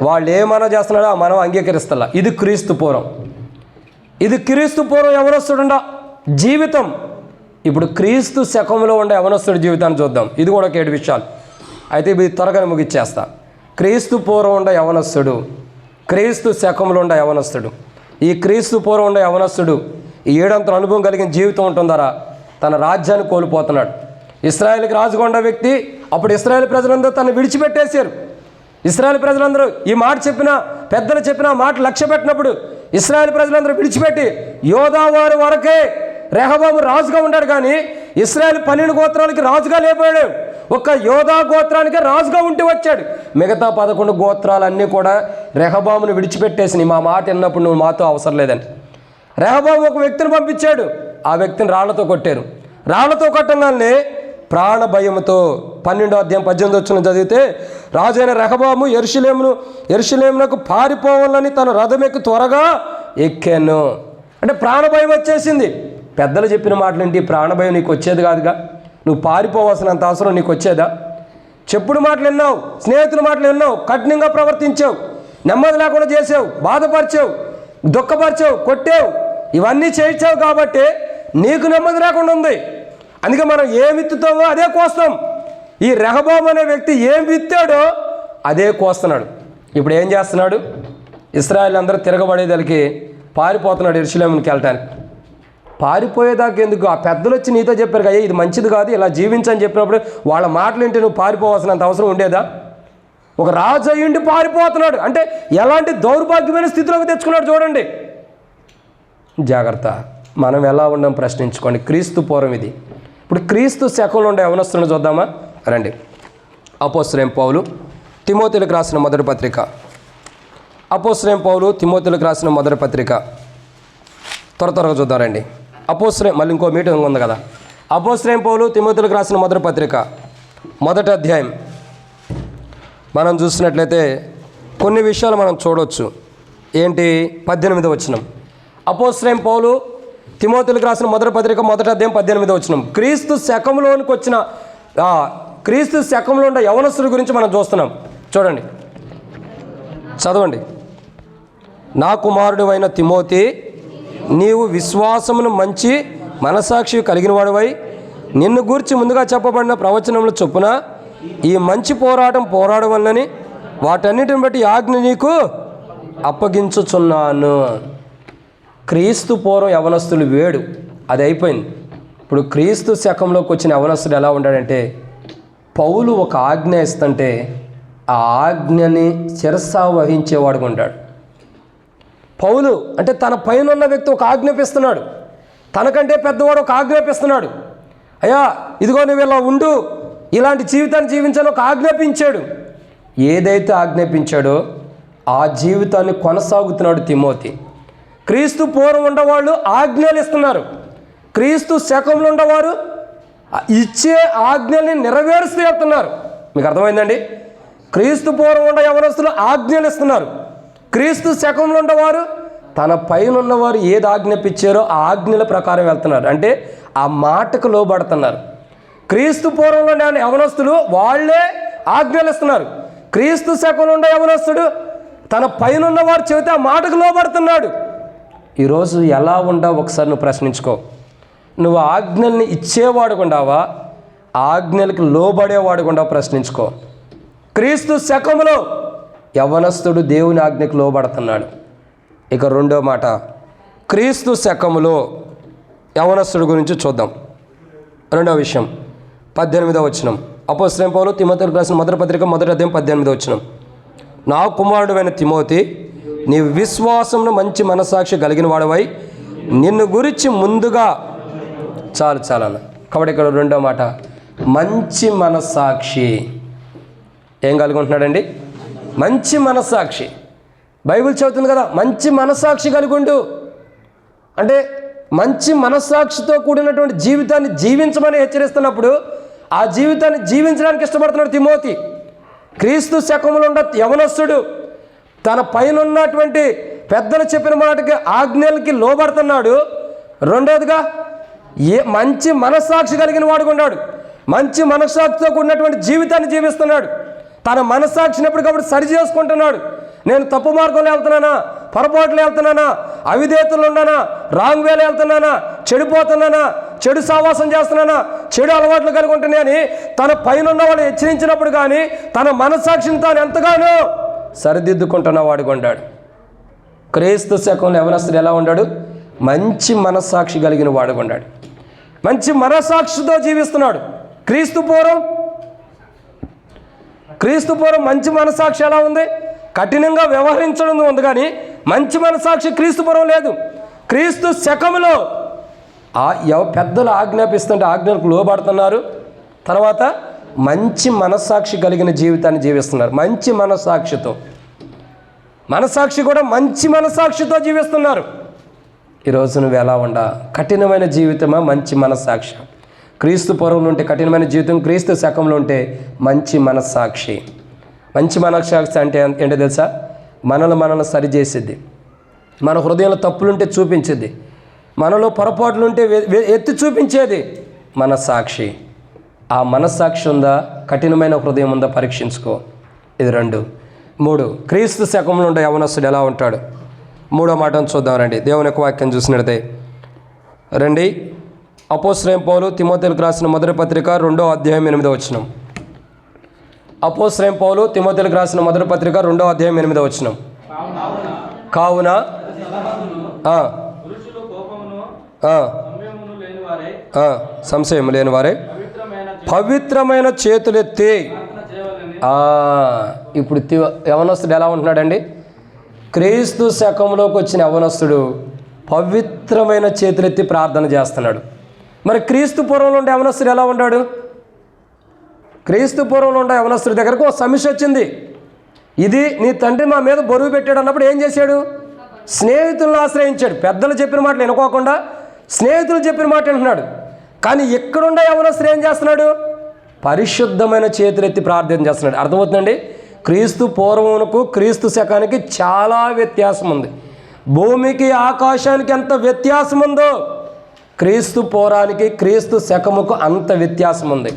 వాళ్ళు ఏమన్నా చేస్తున్నాడో మనం అంగీకరిస్తలా. ఇది క్రీస్తు పూర్వం. ఇది క్రీస్తు పూర్వం యవనస్తుడుండ జీవితం. ఇప్పుడు క్రీస్తు శకంలో ఉండే యవనస్తుడి జీవితాన్ని చూద్దాం. ఇది కూడా ఒక 7 విషయాలు. అయితే ఇది త్వరగా ముగిచ్చేస్తా. క్రీస్తు పూర్వం ఉండే యవనస్తుడు, క్రీస్తు శకంలో ఉండే యవనస్తుడు. ఈ క్రీస్తు పూర్వం ఉండే యవనస్తుడు ఈ 7 అనుభవం కలిగిన జీవితం ఉంటుందారా తన రాజ్యాన్ని కోల్పోతున్నాడు. ఇశ్రాయేలుకి రాజుగా ఉన్న వ్యక్తి అప్పుడు ఇశ్రాయేల్ ప్రజలందరూ తను విడిచిపెట్టేశారు. ఇశ్రాయేల్ ప్రజలందరూ ఈ మాట చెప్పిన పెద్దలు చెప్పిన మాట లక్ష్య పెట్టినప్పుడు ఇశ్రాయేల్ ప్రజలందరూ విడిచిపెట్టి యోధా వారి వరకే రెహబాము రాజుగా ఉన్నాడు. కానీ ఇశ్రాయేల్ 12 గోత్రాలకి రాజుగా లేపాడు. ఒక్క యోధా గోత్రానికే రాజుగా ఉంటూ వచ్చాడు. మిగతా 11 గోత్రాలన్నీ కూడా రెహబామును విడిచిపెట్టేసి మా మాట విన్నప్పుడు నువ్వు మాతో అవసరం లేదని రెహబాము ఒక వ్యక్తిని పంపించాడు. ఆ వ్యక్తిని రాళ్లతో కొట్టారు. రాళ్లతో కొట్టగానే ప్రాణ భయంతో 12వ అధ్యాయం 18వ వచనం చదివితే రాజైన రెహబాము యెరూషలేమునకు పారిపోవాలని తన రథం ఎక్కి త్వరగా ఎక్కాను. అంటే ప్రాణభయం వచ్చేసింది. పెద్దలు చెప్పిన మాటలేంటి? ప్రాణభయం నీకు వచ్చేది కాదుగా. నువ్వు పారిపోవాల్సినంత అవసరం నీకు వచ్చేదా? చెప్పుడు మాటలు విన్నావు, స్నేహితుల మాటలు విన్నావు, కఠినంగా ప్రవర్తించావు, నెమ్మది లేకుండా చేసావు, బాధపరిచావు, దుఃఖపరిచావు, కొట్టావు, ఇవన్నీ చేయించావు కాబట్టి నీకు నెమ్మది లేకుండా ఉంది. అందుకే మనం ఏం విత్తుతామో అదే కోస్తాం. ఈ రెహబాము అనే వ్యక్తి ఏం విత్తాడో అదే కోస్తున్నాడు. ఇప్పుడు ఏం చేస్తున్నాడు? ఇశ్రాయేల్ అందరూ తిరగబడేదానికి పారిపోతున్నాడు యెరూషలేముకి వెళ్ళటానికి. పారిపోయేదాకా ఎందుకు? ఆ పెద్దలు వచ్చి నీతో చెప్పారు కదా ఇది మంచిది కాదు ఇలా జీవించని చెప్పినప్పుడు వాళ్ళ మాటలు ఏంటి? నువ్వు పారిపోవాల్సినంత అవసరం ఉండేదా? ఒక రాజు అయ్యుండి పారిపోతున్నాడు అంటే ఎలాంటి దౌర్భాగ్యమైన స్థితిలోకి తెచ్చుకున్నాడు చూడండి. జాగ్రత్త. మనం ఎలా ఉన్నాం ప్రశ్నించుకోండి. క్రీస్తు పూర్వం ఇది. ఇప్పుడు క్రీస్తు శకంలో ఉండే యవనస్తులను చూద్దామా రండి. అపోస్తలుడైన పౌలు తిమోతిలకు రాసిన మొదటి పత్రిక. అపోస్తలుడైన పౌలు తిమోతిలకు రాసిన మొదటి పత్రిక త్వరగా చూద్దామండి. మళ్ళీ ఇంకో మీటింగ్ ఉంది కదా. అపోస్తలుడైన పౌలు తిమోతిలకు రాసిన మొదటి పత్రిక 1వ అధ్యాయం మనం చూసినట్లయితే కొన్ని విషయాలు మనం చూడవచ్చు. ఏంటి? 18వ వచనం. అపోస్తలుడైన పౌలు తిమోతిలకు రాసిన మొదటి పత్రిక 1వ అధ్యాయం 18వ వచనం. క్రీస్తు శకంలోనికి వచ్చిన క్రీస్తు శకంలో ఉన్న యవనస్తుల గురించి మనం చూస్తున్నాం. చూడండి, చదవండి. నా కుమారుడు అయిన తిమోతి, నీవు విశ్వాసమును మంచి మనసాక్షి కలిగిన వాడివై నిన్ను గూర్చి ముందుగా చెప్పబడిన ప్రవచనముల చొప్పున ఈ మంచి పోరాడవలనని వాటన్నిటిని బట్టి ఆజ్ఞ నీకు అప్పగించుచున్నాను. క్రీస్తు పూర్వం యవనస్తులు వేడు, అది అయిపోయింది. ఇప్పుడు క్రీస్తు శకంలోకి వచ్చిన యవనస్తుడు ఎలా ఉంటాడంటే పౌలు ఒక ఆజ్ఞ ఇస్తుంటే ఆ ఆజ్ఞని శిరసా వహించేవాడుగా ఉంటాడు. పౌలు అంటే తన పైన ఉన్న వ్యక్తి ఒక ఆజ్ఞాపిస్తున్నాడు, తనకంటే పెద్దవాడు ఒక ఆజ్ఞాపిస్తున్నాడు. అయ్యా ఇదిగో నువ్వు ఇలా ఉండు, ఇలాంటి జీవితాన్ని జీవించాలని ఒక ఆజ్ఞాపించాడు. ఏదైతే ఆజ్ఞాపించాడో ఆ జీవితాన్ని కొనసాగుతున్నాడు తిమోతి. క్రీస్తు పూర్వం ఉండేవాళ్ళు ఆజ్ఞలు ఇస్తున్నారు, క్రీస్తు శకంలో ఉండేవారు ఇచ్చే ఆజ్ఞల్ని నెరవేరుస్తూ వెళ్తున్నారు. మీకు అర్థమైందండి? క్రీస్తు పూర్వం ఉండే యవనస్తులు ఆజ్ఞలు ఇస్తున్నారు, క్రీస్తు శకంలో ఉండేవారు తన పైన ఉన్నవారు ఏది ఆజ్ఞాపించారో ఆ ఆజ్ఞల ప్రకారం వెళ్తున్నారు. అంటే ఆ మాటకు లోబడుతున్నారు. క్రీస్తు పూర్వంలో ఉండే యవనస్తులు వాళ్ళే ఆజ్ఞలు ఇస్తున్నారు, క్రీస్తు శకంలో ఉండే యవనస్తుడు తన పైన ఉన్నవారు చెబితే ఆ మాటకు లోబడుతున్నాడు. ఈరోజు ఎలా ఉండవు ఒకసారి నువ్వు ప్రశ్నించుకో. నువ్వు ఆజ్ఞల్ని ఇచ్చేవాడు ఉండవా, ఆజ్ఞలకు లోబడేవాడు ఉండవు? ప్రశ్నించుకో. క్రీస్తు శకంలో యవనస్తుడు దేవుని ఆజ్ఞకు లోబడుతున్నాడు. ఇక రెండో మాట, క్రీస్తు శకములో యవనస్తుడు గురించి చూద్దాం. రెండవ విషయం 18వ వచనం. అపోస్తలుడైన పౌలు తిమోతికి రాసిన మొదటి పత్రిక 1వ అధ్యాయం 18వ వచనం. నా కుమారుడైన తిమోతి, నీ విశ్వాసమును మంచి మనసాక్షి కలిగిన వాడవై నిన్ను గురించి ముందుగా చాలన్న. కాబట్టి ఇక్కడ రెండో మాట, మంచి మనస్సాక్షి. ఏం కలిగి ఉంటున్నాడండి? మంచి మనస్సాక్షి. బైబిల్ చెబుతుంది కదా, మంచి మనస్సాక్షి కలిగి ఉండు అంటే మంచి మనస్సాక్షితో కూడినటువంటి జీవితాన్ని జీవించమని హెచ్చరిస్తున్నప్పుడు ఆ జీవితాన్ని జీవించడానికి ఇష్టపడుతున్నాడు తిమోతి. క్రీస్తు శకంలో ఉన్న యవనస్తుడు తన పైన ఉన్నటువంటి పెద్దలు చెప్పిన మాటకి ఆజ్ఞలకి లోబడుతున్నాడు. రెండోదిగా మంచి మనస్సాక్షి కలిగిన వాడుగా ఉన్నాడు. మంచి మనస్సాక్షితో కూడినటువంటి జీవితాన్ని జీవిస్తున్నాడు. తన మనస్సాక్షిని ఎప్పటికప్పుడు సరి చేసుకుంటున్నాడు. నేను తప్పు మార్గంలో వెళ్తున్నానా, పొరపాట్లు వెళ్తున్నానా, అవిధేయతలు ఉన్నానా, రాంగ్ వేలో వెళ్తున్నానా, చెడిపోతున్నానా, చెడు సావాసం చేస్తున్నానా, చెడు అలవాట్లు కలిగి ఉంటున్నాయని తన పైన ఉన్న వాళ్ళు హెచ్చరించినప్పుడు కానీ తన మనస్సాక్షిని తాను ఎంతగానో సరిదిద్దుకుంటున్న వాడుగా ఉన్నాడు. క్రీస్తు శకంలో యవనస్తుడు ఎలా ఉన్నాడు? మంచి మనస్సాక్షి కలిగిన వాడుగా ఉన్నాడు. మంచి మనస్సాక్షితో జీవిస్తున్నాడు. క్రీస్తు పూర్వం మంచి మనస్సాక్షి ఎలా ఉంది? కఠినంగా వ్యవహరించడం ఉంది, కానీ మంచి మనస్సాక్షి క్రీస్తు పూర్వం లేదు. క్రీస్తు శకంలో పెద్దలు ఆజ్ఞాపిస్తుంటే ఆజ్ఞలకు లోబడుతున్నారు. తర్వాత మంచి మనస్సాక్షి కలిగిన జీవితాన్ని జీవిస్తున్నారు. మంచి మనస్సాక్షి కూడా మంచి మనస్సాక్షితో జీవిస్తున్నారు. ఈరోజు నువ్వు ఎలా ఉండా? కఠినమైన జీవితమా, మంచి మనస్సాక్షి? క్రీస్తు పూర్వంలో ఉంటే కఠినమైన జీవితం, క్రీస్తు శకంలో ఉంటే మంచి మనస్సాక్షి. మంచి మనస్సాక్షి అంటే ఏంటో తెలుసా? మనల్ని సరిచేసిద్ది, మన హృదయంలో తప్పులుంటే చూపించేది, మనలో పొరపాట్లుంటే ఎత్తి చూపించేది మనస్సాక్షి. ఆ మనస్సాక్షి ఉందా? కఠినమైన హృదయం ఉందా? పరీక్షించుకో. ఇది 2. 3, క్రీస్తు శకంలో ఉండే యవనస్తుడు ఎలా ఉంటాడు? 3వ మాటను చూద్దాం రండి. దేవుని యొక్క వాక్యం చూసినట్లయితే రండి. అపోస్తలుడైన పౌలు తిమోతేయులకు రాసిన మొదటి పత్రిక 2వ అధ్యాయం 8వ వచనం. అపోస్తలుడైన పౌలు తిమోతేయులకు రాసిన మొదటి పత్రిక 2వ అధ్యాయం 8వ వచనం. కావున సంశయం లేని వారే పవిత్రమైన చేతులెత్తి. ఇప్పుడు యవనస్తుడు ఎలా ఉంటున్నాడండి? క్రీస్తు శకంలోకి వచ్చిన యవనస్తుడు పవిత్రమైన చేతులెత్తి ప్రార్థన చేస్తున్నాడు. మరి క్రీస్తు పూర్వంలో ఉండే యవనస్తుడు ఎలా ఉన్నాడు? క్రీస్తు పూర్వంలో ఉండే యవనస్తుడి దగ్గరకు ఒక సమస్య వచ్చింది. ఇది నీ తండ్రి మా మీద బరువు పెట్టాడు అన్నప్పుడు ఏం చేశాడు? స్నేహితులను ఆశ్రయించాడు. పెద్దలు చెప్పిన మాటలు వినుకోకుండా స్నేహితులు చెప్పిన మాట వింటున్నాడు. కానీ ఎక్కడుండే యవనస్తుడు ఏం చేస్తున్నాడు? పరిశుద్ధమైన చేతులెత్తి ప్రార్థన చేస్తున్నాడు. అర్థమవుతుందండి? క్రీస్తు పూర్వమునకు క్రీస్తు శకానికి చాలా వ్యత్యాసం ఉంది. భూమికి ఆకాశానికి ఎంత వ్యత్యాసం ఉందో క్రీస్తు పూర్వానికి క్రీస్తు శకముకు అంత వ్యత్యాసం ఉంది.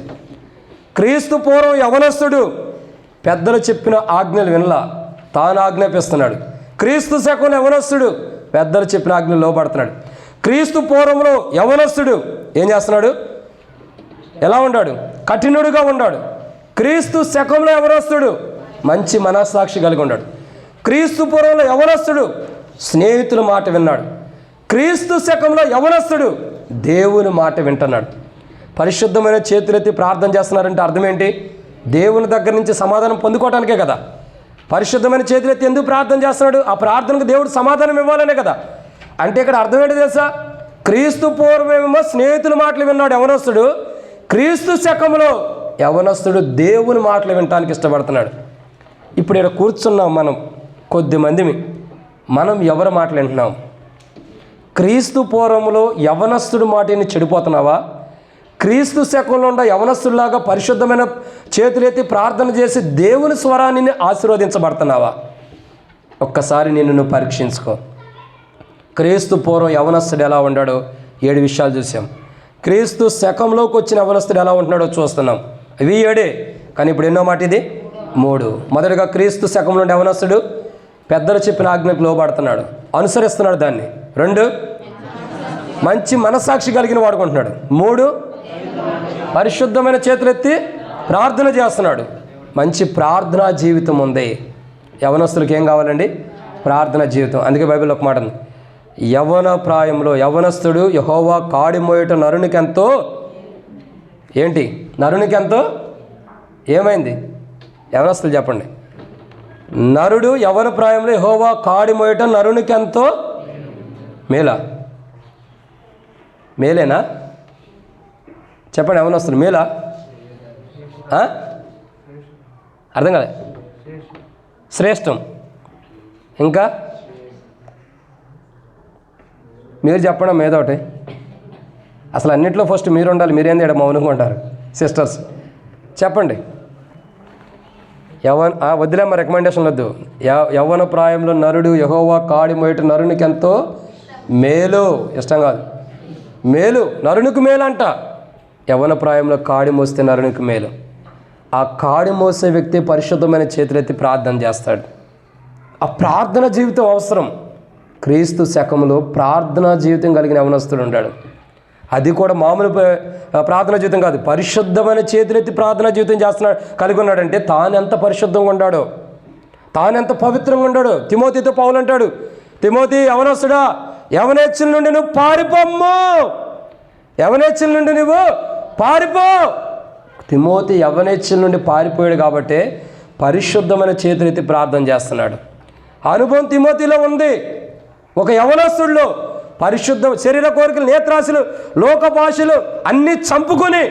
క్రీస్తు పూర్వం యవనస్తుడు పెద్దలు చెప్పిన ఆజ్ఞలు వినలా, తాను ఆజ్ఞాపిస్తున్నాడు. క్రీస్తు శకంలో యవనస్తుడు పెద్దలు చెప్పిన ఆజ్ఞలు లోబడుతున్నాడు. క్రీస్తు పూర్వంలో యవనస్తుడు ఏం చేస్తున్నాడు? ఎలా ఉన్నాడు? కఠినుడుగా ఉన్నాడు. క్రీస్తు శకంలో యవనస్తుడు మంచి మనస్సాక్షి కలిగి ఉన్నాడు. క్రీస్తు పూర్వంలో యవనస్తుడు స్నేహితుల మాట విన్నాడు. క్రీస్తు శకంలో యవనస్తుడు దేవుని మాట వింటున్నాడు. పరిశుద్ధమైన చేతులెత్తి ప్రార్థన చేస్తున్నారంటే అర్థం ఏంటి? దేవుని దగ్గర నుంచి సమాధానం పొందుకోవటానికే కదా. పరిశుద్ధమైన చేతులెత్తి ఎందుకు ప్రార్థన చేస్తున్నాడు? ఆ ప్రార్థనకు దేవుడు సమాధానం ఇవ్వాలనే కదా. అంటే ఇక్కడ అర్థం ఏంటి తెలుసా? క్రీస్తు పూర్వమేమో స్నేహితుల మాటలు విన్నాడు యవనస్తుడు. క్రీస్తు శకంలో యవనస్తుడు దేవుని మాటలు వినటానికి ఇష్టపడుతున్నాడు. ఇప్పుడు ఇక్కడ కూర్చున్నాం మనం కొద్దిమందిమి. మనం ఎవరి మాటలు వింటున్నాం? క్రీస్తు పూర్వంలో యవనస్తుడు మాటని చెడిపోతున్నావా? క్రీస్తు శకంలో ఉన్న యవనస్తుడిలాగా పరిశుద్ధమైన చేతులెత్తి ప్రార్థన చేసి దేవుని స్వరాన్ని ఆశీర్వదించబడుతున్నావా? ఒక్కసారి నువ్వు పరీక్షించుకో. క్రీస్తు పూర్వం యవనస్తుడు ఎలా ఉన్నాడో 7 విషయాలు చూసాం. క్రీస్తు శకంలోకి వచ్చిన యవనస్తుడు ఎలా ఉంటున్నాడో చూస్తున్నాం. ఇవి 7, కానీ ఇప్పుడు ఎన్నో మాట ఇది? 3. మొదటిగా క్రీస్తు శకంలో ఉండే యవనస్తుడు పెద్దలు చెప్పిన ఆజ్ఞకు లోబడుతున్నాడు, అనుసరిస్తున్నాడు దాన్ని. 2, మంచి మనస్సాక్షి కలిగిన వాడుకుంటున్నాడు. 3, పరిశుద్ధమైన చేతులెత్తి ప్రార్థన చేస్తున్నాడు. మంచి ప్రార్థనా జీవితం ఉంది. యవనస్తులకు ఏం కావాలండి? ప్రార్థనా జీవితం. అందుకే బైబిల్లో ఒక మాట ఉంది, యవన ప్రాయంలో యవనస్తుడు యెహోవా కాడి మోయట నరునికెంతో ఏంటి? నరునికెంతో ఏమైంది? యవనస్తులు చెప్పండి. నరుడు యవన ప్రాయంలో యెహోవా కాడి మోయట నరునికెంతో మేలేనా? చెప్పండి యవనస్తులు, మేలా? అర్థం కాలే. శ్రేష్టం. ఇంకా మీరు చెప్పడం ఏదో ఒకటి. అసలు అన్నింటిలో ఫస్ట్ మీరు ఉండాలి. మీరేంది ఇక్కడ మౌనంగా ఉంటారు? సిస్టర్స్ చెప్పండి, వద్దులేమ్మ రికమెండేషన్ వద్దు. యవ్వన ప్రాయంలో నరుడు యెహోవా కాడి మోయట నరునికి ఎంతో మేలు. ఇష్టం కాదు, మేలు, నరునికి మేలు అంట. యవ్వన ప్రాయంలో కాడి మోస్తే నరునికి మేలు. ఆ కాడి మోసే వ్యక్తి పరిశుద్ధమైన చేతులెత్తి ప్రార్థన చేస్తాడు. ఆ ప్రార్థన జీవితం అవసరం. క్రీస్తు శకంలో ప్రార్థనా జీవితం కలిగిన యవనస్తుడు ఉన్నాడు. అది కూడా మామూలు ప్రార్థనా జీవితం కాదు, పరిశుద్ధమైన చేతులెత్తి ప్రార్థనా జీవితం చేస్తున్నాడు, కలిగి ఉన్నాడంటే తాను ఎంత పరిశుద్ధంగా ఉన్నాడో, తాను ఎంత పవిత్రంగా ఉన్నాడో. తిమోతితో పౌలు అంటాడు, తిమోతి యవనస్తుడా, యవనేచ్ఛల నుండి నువ్వు పారిపోమ్ము, యవనేచ్ఛల నుండి నువ్వు పారిపో. తిమోతి యవనేచ్ఛల నుండి పారిపోయాడు కాబట్టి పరిశుద్ధమైన చేతులెత్తి ప్రార్థన చేస్తున్నాడు. అనుభవం తిమోతిలో ఉంది. ఒక యవనస్తుడిలో పరిశుద్ధం, శరీర కోరికలు, నేత్రాశలు, లోక భాషలు అన్నీ చంపుకొని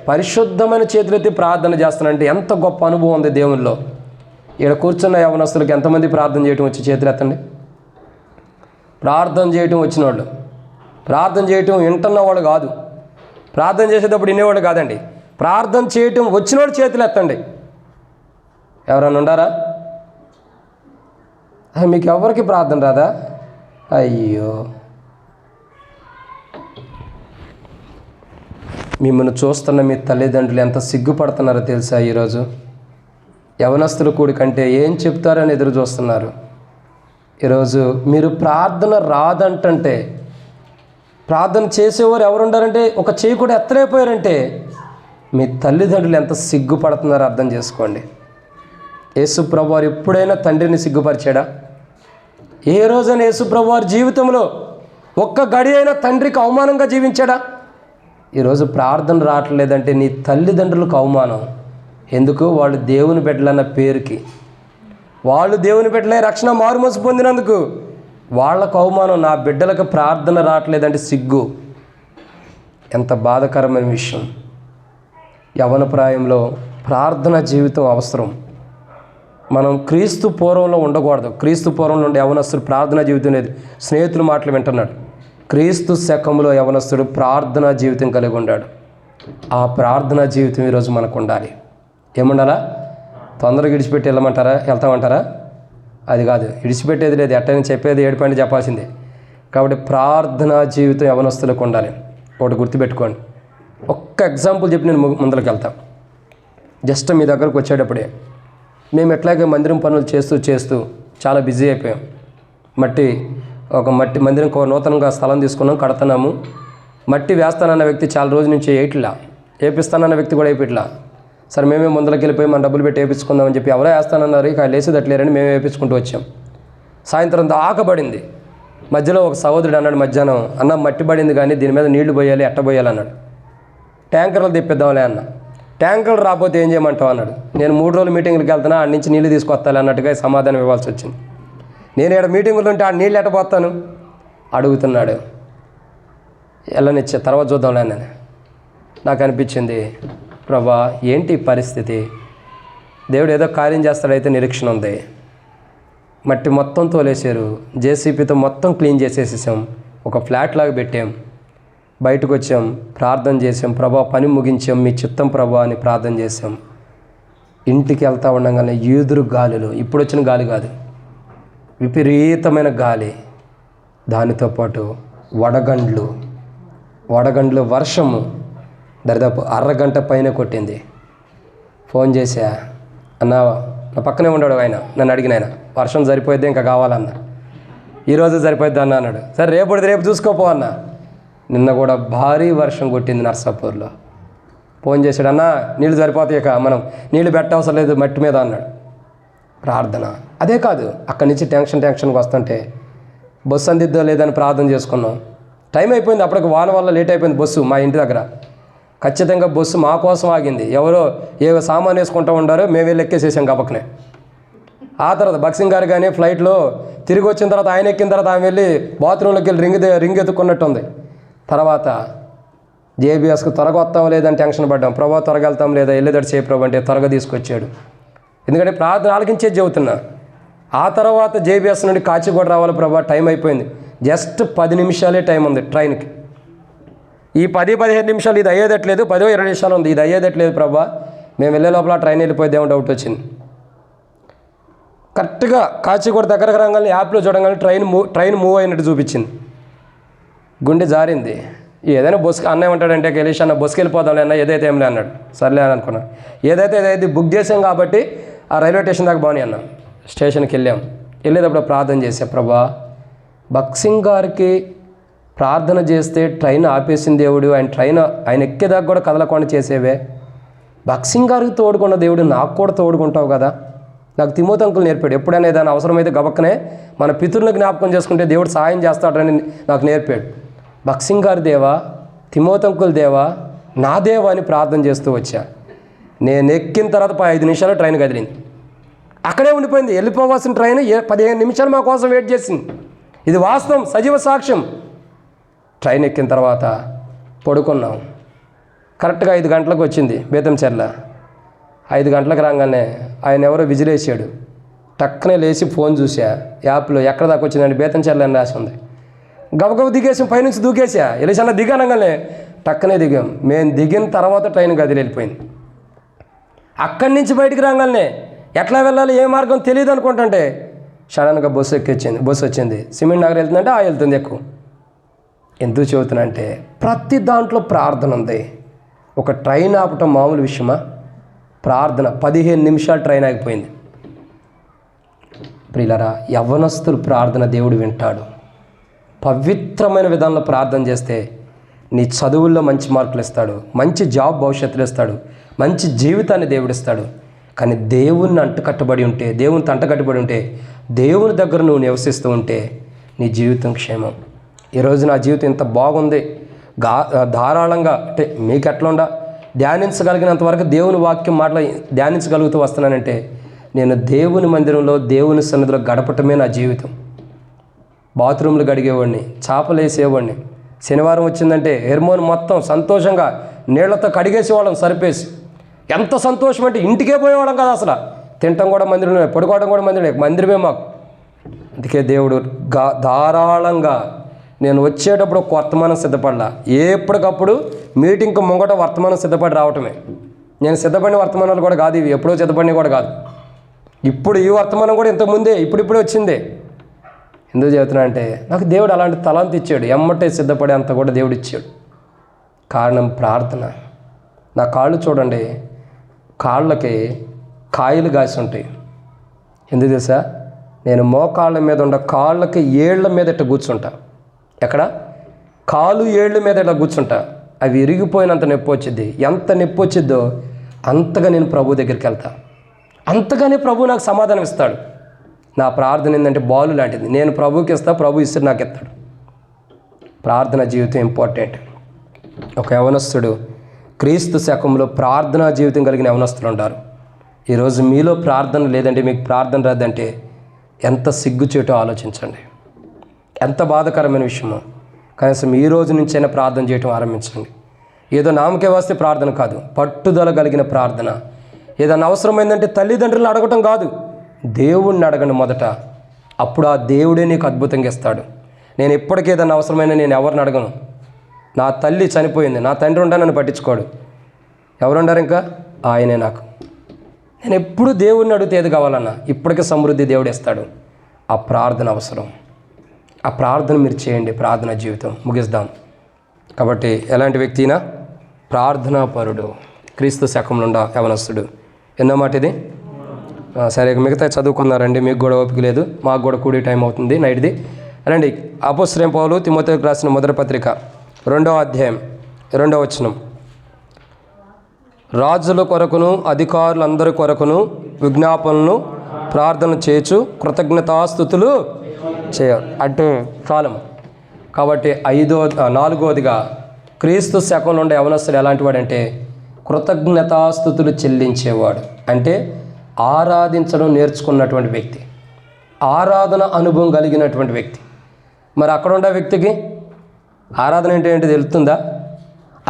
పరిశుద్ధమైన చేతులెత్తి ప్రార్థన చేస్తున్నాడంటే ఎంత గొప్ప అనుభవం ఉంది దేవునిలో. ఇక్కడ కూర్చున్న యవనస్తులకు ఎంతమంది ప్రార్థన చేయటం వచ్చి చేతులు ఎత్తండి. ప్రార్థన చేయటం వచ్చిన వాళ్ళు, ప్రార్థన చేయటం వింటున్నవాడు కాదు, ప్రార్థన చేసేటప్పుడు వినేవాడు కాదండి, ప్రార్థన చేయటం వచ్చినవాడు చేతులు ఎత్తండి. ఎవరైనా ఉండారా? మీకు ఎవరికి ప్రార్థన రాదా? అయ్యో, మిమ్మల్ని చూస్తున్న మీ తల్లిదండ్రులు ఎంత సిగ్గుపడుతున్నారో తెలుసా? ఈరోజు యవనస్తుల కూడి కంటే ఏం చెప్తారని ఎదురు చూస్తున్నారు. ఈరోజు మీరు ప్రార్థన రాదంటే, ప్రార్థన చేసేవారు ఎవరుండారంటే ఒక చేయి కూడా ఎత్తలేకపోయారంటే మీ తల్లిదండ్రులు ఎంత సిగ్గుపడుతున్నారో అర్థం చేసుకోండి. యేసు ప్రభువారు ఎప్పుడైనా తండ్రిని సిగ్గుపరిచాడా? ఏ రోజైనా యేసు ప్రభువారి జీవితంలో ఒక్క గడి అయినా తండ్రికి అవమానంగా జీవించాడా? ఈరోజు ప్రార్థన రావట్లేదంటే నీ తల్లిదండ్రులకు అవమానం. ఎందుకు? వాళ్ళు దేవుని బిడ్డలన్న పేరుకి, వాళ్ళు దేవుని బిడ్డలే రక్షణ మారుమనసు పొందినందుకు వాళ్ళకు అవమానం. నా బిడ్డలకు ప్రార్థన రావట్లేదంటే సిగ్గు. ఎంత బాధాకరమైన విషయం. యవ్వన ప్రాయంలో ప్రార్థన జీవితం అవసరం. మనం క్రీస్తు పూర్వంలో ఉండకూడదు. క్రీస్తు పూర్వంలో ఉండే యవనస్తుడు ప్రార్థనా జీవితం లేదు. స్నేహితుల మాటలు వింటున్నాడు. క్రీస్తు శకంలో యవనస్తుడు ప్రార్థనా జీవితం కలిగి ఉన్నాడు. ఆ ప్రార్థనా జీవితం ఈరోజు మనకు ఉండాలి. ఏముండాలా? తొందరగా విడిచిపెట్టి వెళ్తామంటారా? అది కాదు, విడిచిపెట్టేది లేదు. ఎట్టని చెప్పేది ఏడుపండి చెప్పాల్సిందే. కాబట్టి ప్రార్థనా జీవితం యవనస్తులకు ఉండాలి. ఒకటి గుర్తుపెట్టుకోండి. ఒక్క ఎగ్జాంపుల్ చెప్పి నేను ముందరికి వెళ్తాను. జస్ట్ మీ దగ్గరకు వచ్చేటప్పుడే మేము ఎట్లాగే మందిరం పనులు చేస్తూ చాలా బిజీ అయిపోయాం. మట్టి మందిరం నూతనంగా స్థలం తీసుకున్నాం, కడుతున్నాము. మట్టి వేస్తానన్న వ్యక్తి చాలా రోజుల నుంచి వేపిస్తానన్న వ్యక్తి కూడా వేపిట్లా. సరే మేమే ముందరికి వెళ్ళిపోయి మన డబ్బులు పెట్టి వేయించుకుందామని చెప్పి ఎవరో వేస్తానన్నారు. ఇక లేసేదట్లేరని మేమే వేయించుకుంటూ వచ్చాం. సాయంత్రం దాకా పడింది. మధ్యలో ఒక సహోదరుడు అన్నాడు మధ్యాహ్నం, అన్న మట్టి పడింది కానీ దీని మీద నీళ్లు పోయాలి, ఎట్ట పోయాలి అన్నాడు. ట్యాంకర్లు తెప్పిద్దాంలే అన్న. ట్యాంకర్లు రాకపోతే ఏం చేయమంటావు అన్నాడు. నేను 3 రోజులు మీటింగ్కి వెళ్తున్నా, ఆడి నుంచి నీళ్ళు తీసుకొస్తాను అన్నట్టుగా సమాధానం ఇవ్వాల్సి వచ్చింది. నేను ఇక్కడ మీటింగులు ఉంటే ఆ నీళ్ళు ఎట్టపోతాను అడుగుతున్నాడు. వెళ్ళనిచ్చే తర్వాత చూద్దాంలే అని నాకు అనిపించింది. ప్రభా, ఏంటి పరిస్థితి? దేవుడు ఏదో కార్యం చేస్తాడైతే నిరీక్షణ ఉంది. మట్టి మొత్తం తోలేసారు, జేసీపీతో మొత్తం క్లీన్ చేసేసేసాం, ఒక ఫ్లాట్ లాగా పెట్టాం. బయటకు వచ్చాం, ప్రార్థన చేసాం. ప్రభా, పని ముగించాం, మీ చిత్తం ప్రభా అని ప్రార్థన చేసాం. ఇంటికి వెళ్తా ఉండగానే ఈదురు గాలులు, ఇప్పుడు వచ్చిన గాలి కాదు, విపరీతమైన గాలి, దానితో పాటు వడగండ్లు వర్షము దరిదాపు అరగంట పైన కొట్టింది. ఫోన్ చేశా, అన్న నా పక్కనే ఉన్నాడు ఆయన, నన్ను అడిగిన ఆయన, వర్షం సరిపోయిద్ది ఇంకా కావాలన్న. ఈరోజు సరిపోయిద్ది అన్న అన్నాడు. సరే రేపు చూసుకోపో అన్న. నిన్న కూడా భారీ వర్షం కొట్టింది నర్సాపూర్లో. ఫోన్ చేశాడు, అన్న నీళ్ళు సరిపోతాయి, ఇక మనం నీళ్ళు పెట్టవసరం లేదు మట్టి మీద అన్నాడు. ప్రార్థన అదే కాదు, అక్కడి నుంచి టెన్షన్గా వస్తుంటే బస్సు అందిద్దో లేదని ప్రార్థన చేసుకున్నాం. టైం అయిపోయింది, అప్పటికి వాన వల్ల లేట్ అయిపోయింది బస్సు మా ఇంటి దగ్గర. ఖచ్చితంగా బస్సు మా కోసం ఆగింది. ఎవరో ఏవో సామాన్ వేసుకుంటూ ఉండారో మేము వెళ్ళి ఎక్కేసేసాం గబక్కనే. ఆ తర్వాత బక్సింగ్ గారు కానీ ఫ్లైట్లో తిరిగి వచ్చిన తర్వాత ఆయన ఎక్కిన తర్వాత ఆయన వెళ్ళి బాత్రూంలోకి వెళ్ళి రింగ్ ఎత్తుకున్నట్టుంది. తర్వాత జేబీఎస్కి త్వరగా వస్తాం లేదని టెన్షన్ పడ్డాం. ప్రభా త్వరగా వెళ్తాం లేదా, వెళ్ళేదట్టు చేయి ప్రభు అంటే త్వరగా తీసుకొచ్చాడు. ఎందుకంటే ప్రార్థన ఆలకించేది చెబుతున్నా. ఆ తర్వాత జేబీఎస్ నుండి కాచిగూడ రావాలి ప్రభా, టైం అయిపోయింది. జస్ట్ 10 నిమిషాలే టైం ఉంది ట్రైన్కి. ఈ 10-15 నిమిషాలు ఇది అయ్యేదట్లేదు, 10-20 నిమిషాలు ఉంది, ఇది అయ్యేదట్లేదు ప్రభా, మేము వెళ్ళే లోపల ట్రైన్ వెళ్ళిపోయేదేమో డౌట్ వచ్చింది. కరెక్ట్గా కాచిగూడ దగ్గరకు రాగానే యాప్లో చూడగానే ట్రైన్ మూవ్ అయినట్టు చూపించింది. గుండె జారింది. ఏదైనా బస్సు అన్న ఏమంటాడంటే గెలీష్ అన్న బస్సుకి వెళ్ళిపోదాంలే అన్న, ఏదైతే ఏంలే అన్నాడు. సర్లే అని అనుకున్నాను. ఏదైతే బుక్ చేసాం కాబట్టి ఆ రైల్వే స్టేషన్ దాకా బాగున్నాయి అన్న. స్టేషన్కి వెళ్ళేటప్పుడు ప్రార్థన చేసా, ప్రభా భక్సింగ్ గారికి ప్రార్థన చేస్తే ట్రైన్ ఆపేసిన దేవుడు, ఆయన ఎక్కేదాకా కూడా కదలకుండా చేసేవే. భక్సింగ్ గారికి తోడుకున్న దేవుడు నాకు కూడా తోడుకుంటావు కదా. నాకు తిమోతి అంకుల్ నేర్పాడు. ఎప్పుడైనా ఏదైనా అవసరమైతే గబక్కనే మన పితరులను జ్ఞాపకం చేసుకుంటే దేవుడు సహాయం చేస్తాడని నాకు నేర్పాడు. భక్సింగ్ గారి దేవా, తిమోతి అంకుల్ దేవా, నా దేవా అని ప్రార్థన చేస్తూ వచ్చా. నేను ఎక్కిన తర్వాత 5 నిమిషాలు ట్రైన్ కదిలింది. అక్కడే ఉండిపోయింది. వెళ్ళిపోవాల్సిన ట్రైన్ 15 నిమిషాలు మా కోసం వెయిట్ చేసింది. ఇది వాస్తవం, సజీవ సాక్ష్యం. ట్రైన్ ఎక్కిన తర్వాత పడుకున్నాం. కరెక్ట్గా 5 గంటలకు వచ్చింది బేతంచెర్ల. 5 గంటలకు రాగానే ఆయన ఎవరో విజిలేసాడు. టక్కనే లేచి ఫోన్ చూసా, యాప్లో ఎక్కడ దాకా వచ్చిందండి బేతంచెర్ల అని రాసి ఉంది. గబగబ దిగేసాం, పైనుంచి దూకేసా. వెళ్ళేసన్నా దిగానగానే టక్కనే దిగాం. మేము దిగిన తర్వాత ట్రైన్ గదిలి వెళ్ళిపోయింది. అక్కడి నుంచి బయటికి రాగానే ఎట్లా వెళ్ళాలి, ఏ మార్గం తెలియదు అనుకుంటుంటే సడన్గా బస్సు వచ్చింది. సిమెంట్ నగర్ వెళ్తుందంటే వెళ్తుంది ఎక్కువ. ఎందుకు చెబుతున్నా అంటే ప్రతి దాంట్లో ప్రార్థన ఉంది. ఒక ట్రైన్ ఆపటం మామూలు విషయమా? ప్రార్థన 15 నిమిషాలు ట్రైన్ ఆగిపోయింది. ప్రియులారా, యవ్వనస్తులు ప్రార్థన దేవుడు వింటాడు. పవిత్రమైన విధానంలో ప్రార్థన చేస్తే నీ చదువుల్లో మంచి మార్కులు ఇస్తాడు, మంచి జాబ్ భవిష్యత్తులో ఇస్తాడు, మంచి జీవితాన్ని దేవుడిస్తాడు. కానీ దేవునితో అంటకట్టుబడి ఉంటే దేవుని దగ్గర నువ్వు నివసిస్తూ ఉంటే నీ జీవితం క్షేమం. ఈరోజు నా జీవితం ఇంత బాగుంది, ధారాళంగా అంటే మీకు ఎట్లా ధ్యానించగలిగినంత వరకు దేవుని వాక్యం మాటలు ధ్యానించగలుగుతూ వస్తున్నానంటే నేను దేవుని మందిరంలో దేవుని సన్నిధిలో గడపటమే నా జీవితం. బాత్రూమ్లు గడిగేవాడిని, చేపలు వేసేవాడిని. శనివారం వచ్చిందంటే హెర్మోన్ మొత్తం సంతోషంగా నీళ్లతో కడిగేసేవాళ్ళం సరిపేసి. ఎంత సంతోషం అంటే ఇంటికే పోయేవాళ్ళం కదా. అసలు తినటం కూడా మందిరమే, పడుకోవడం కూడా మందిరమే మాకు. అందుకే దేవుడు ధారాళంగా నేను వచ్చేటప్పుడు ఒక వర్తమానం సిద్ధపడలా. ఎప్పటికప్పుడు మీటింగ్కి ముంగట వర్తమానం సిద్ధపడి రావటమే. నేను సిద్ధపడిన వర్తమానాలు కూడా కాదు ఇవి, ఎప్పుడో సిద్ధపడినవి కూడా కాదు. ఇప్పుడు ఈ వర్తమానం కూడా ఇంతకుముందే ఇప్పుడిప్పుడే వచ్చిందే. ఎందుకు చెబుతున్నా అంటే నాకు దేవుడు అలాంటి తలాంతి ఇచ్చాడు. ఎమ్మటే సిద్ధపడే అంత కూడా దేవుడు ఇచ్చాడు. కారణం ప్రార్థన. నా కాళ్ళు చూడండి, కాళ్ళకి కాయలు కాసి ఉంటాయి. ఎందుకు తెలుసా? నేను మోకాళ్ళ మీద కాళ్ళకి ఏళ్ల మీద ఇట్లా కూర్చుంటా. ఎక్కడ? కాలు ఏళ్ళ మీద ఇట్లా కూర్చుంటా. అవి ఇరిగిపోయినంత నొప్పి వచ్చింది. ఎంత నొప్పి వచ్చిద్దో అంతగా నేను ప్రభు దగ్గరికి వెళ్తా. అంతగానే ప్రభు నాకు సమాధానం ఇస్తాడు. నా ప్రార్థన ఏంటంటే బాలు లాంటిది. నేను ప్రభుకి ఇస్తా, ప్రభు ఇస్తే నాకు ఇస్తాడు. ప్రార్థన జీవితం ఇంపార్టెంట్. ఒక యవనస్తుడు క్రీస్తు శకంలో ప్రార్థనా జీవితం కలిగిన యవనస్తులు ఉంటారు. ఈరోజు మీలో ప్రార్థన లేదంటే, మీకు ప్రార్థన రాదంటే ఎంత సిగ్గుచేటో ఆలోచించండి. ఎంత బాధాకరమైన విషయమో. కనీసం ఈ రోజు నుంచైనా ప్రార్థన చేయటం ఆరంభించండి. ఏదో నామకే వస్తే ప్రార్థన కాదు, పట్టుదల కలిగిన ప్రార్థన. ఏదైనా అవసరమైందంటే తల్లిదండ్రులను అడగటం కాదు, దేవుణ్ణి అడగండి మొదట. అప్పుడు ఆ దేవుడే నీకు అద్భుతంగా ఇస్తాడు. నేను ఎప్పటికీ ఏదైనా అవసరమైన నేను ఎవరిని అడగను. నా తల్లి చనిపోయింది, నా తండ్రి ఉంటా నన్ను పట్టించుకోడు. ఎవరుండారు ఇంకా? ఆయనే నాకు. నేను ఎప్పుడు దేవుణ్ణి అడిగితే ఏది కావాలన్నా ఇప్పటికే సమృద్ధి దేవుడు ఇస్తాడు. ఆ ప్రార్థన అవసరం. ఆ ప్రార్థన మీరు చేయండి. ప్రార్థన జీవితం ముగిద్దాం. కాబట్టి ఎలాంటి వ్యక్తినా ప్రార్థనాపరుడు, క్రీస్తు శకంలో ఉండ యవనస్తుడు. ఎన్నో మాట ఇది. సరే, మిగతా చదువుకున్నారండి, మీకు కూడా ఓపిక లేదు, మాకు కూడా కూడి టైం అవుతుంది నైట్ది. రండి, అపోస్తలుడైన పౌలు తిమోతికి రాసిన మొదటి పత్రిక 2వ అధ్యాయం 2వ వచనం. రాజుల కొరకును అధికారులందరి కొరకును విజ్ఞాపనలు ప్రార్థన చేయొచ్చు, కృతజ్ఞతాస్తుతులు అంటే కాలం. కాబట్టి 4వదిగా క్రీస్తు శకంలో ఉండే యవనస్తుడు ఎలాంటి వాడంటే కృతజ్ఞతాస్తుతులు చెల్లించేవాడు. అంటే ఆరాధించడం నేర్చుకున్నటువంటి వ్యక్తి, ఆరాధన అనుభవం కలిగినటువంటి వ్యక్తి. మరి అక్కడ ఉండే వ్యక్తికి ఆరాధన అంటే ఏంటి తెలుస్తుందా?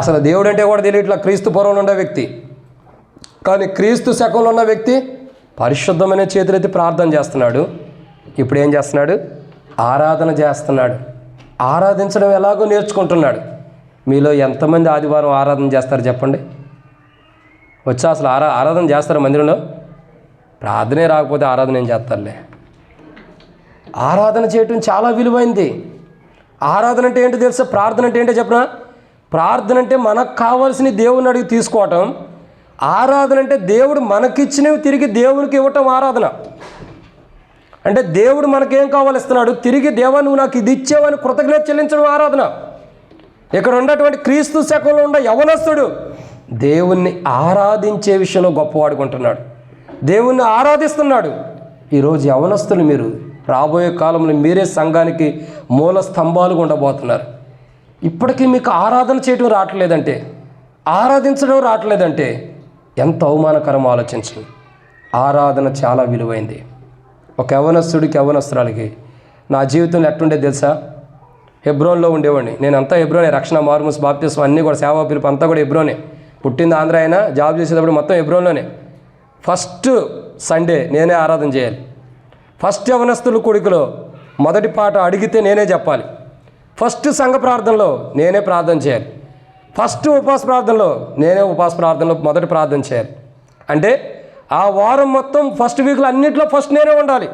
అసలు దేవుడు అంటే కూడా తెలియట్లా క్రీస్తు పూర్వంలో ఉండే వ్యక్తి. కానీ క్రీస్తు శకంలో ఉన్న వ్యక్తి పరిశుద్ధమైన చేతులెత్తి ప్రార్థన చేస్తున్నాడు. ఇప్పుడు ఏం చేస్తున్నాడు? ఆరాధన చేస్తున్నాడు. ఆరాధించడం ఎలాగో నేర్చుకుంటున్నాడు. మీలో ఎంతమంది ఆదివారం ఆరాధన చేస్తారు చెప్పండి? వచ్చా? అసలు ఆరాధన చేస్తారా మందిరంలో? ప్రార్థనే రాకపోతే ఆరాధన ఏం చేస్తారులే. ఆరాధన చేయటం చాలా విలువైంది. ఆరాధన అంటే ఏంటో తెలుసా? ప్రార్థన అంటే ఏంటో చెప్పనా? ప్రార్థన అంటే మనకు కావాల్సిన దేవుని అడిగి తీసుకోవటం. ఆరాధన అంటే దేవుడు మనకిచ్చినవి తిరిగి దేవునికి ఇవ్వటం ఆరాధన. అంటే దేవుడు మనకేం కావాలిస్తున్నాడు, తిరిగి దేవా నువ్వు నాకు ఇది ఇచ్చేవని కృతజ్ఞత చెల్లించడం ఆరాధన. ఇక్కడ ఉన్నటువంటి క్రీస్తు శకంలో ఉన్న యవనస్తుడు దేవుణ్ణి ఆరాధించే విషయంలో గొప్పవాడుకుంటున్నాడు, దేవుణ్ణి ఆరాధిస్తున్నాడు. ఈరోజు యవనస్తులు మీరు రాబోయే కాలంలో మీరే సంఘానికి మూల స్తంభాలుగా ఉండబోతున్నారు. ఇప్పటికీ మీకు ఆరాధన చేయడం రావట్లేదంటే, ఆరాధించడం రావట్లేదంటే ఎంత అవమానకరం ఆలోచించండి. ఆరాధన చాలా విలువైంది. ఒక యవనస్తుడికి యవనస్తురాలకి నా జీవితంలో ఎట్టుండేది తెలుసా? హెబ్రోన్లో ఉండేవాడిని. నేను అంతా హెబ్రోనే, రక్షణ, మార్మూస్, బాప్తిస్మం అన్నీ కూడా, సేవా పిలుపు అంతా కూడా హెబ్రోనే. పుట్టింది ఆంధ్ర అయినా జాబ్ చేసేటప్పుడు మొత్తం హెబ్రోన్లోనే. ఫస్ట్ సండే నేనే ఆరాధన చేయాలి. ఫస్ట్ యవనస్తుల కొడుకులో మొదటి పాట అడిగితే నేనే చెప్పాలి. ఫస్ట్ సంఘ ప్రార్థనలో నేనే ప్రార్థన చేయాలి. ఫస్ట్ ఉపవాస ప్రార్థనలో నేనే ఉపవాస ప్రార్థనలో మొదటి ప్రార్థన చేయాలి. అంటే ఆ వారం మొత్తం ఫస్ట్ వీక్లో అన్నింటిలో ఫస్ట్ నేనే ఉండాలి.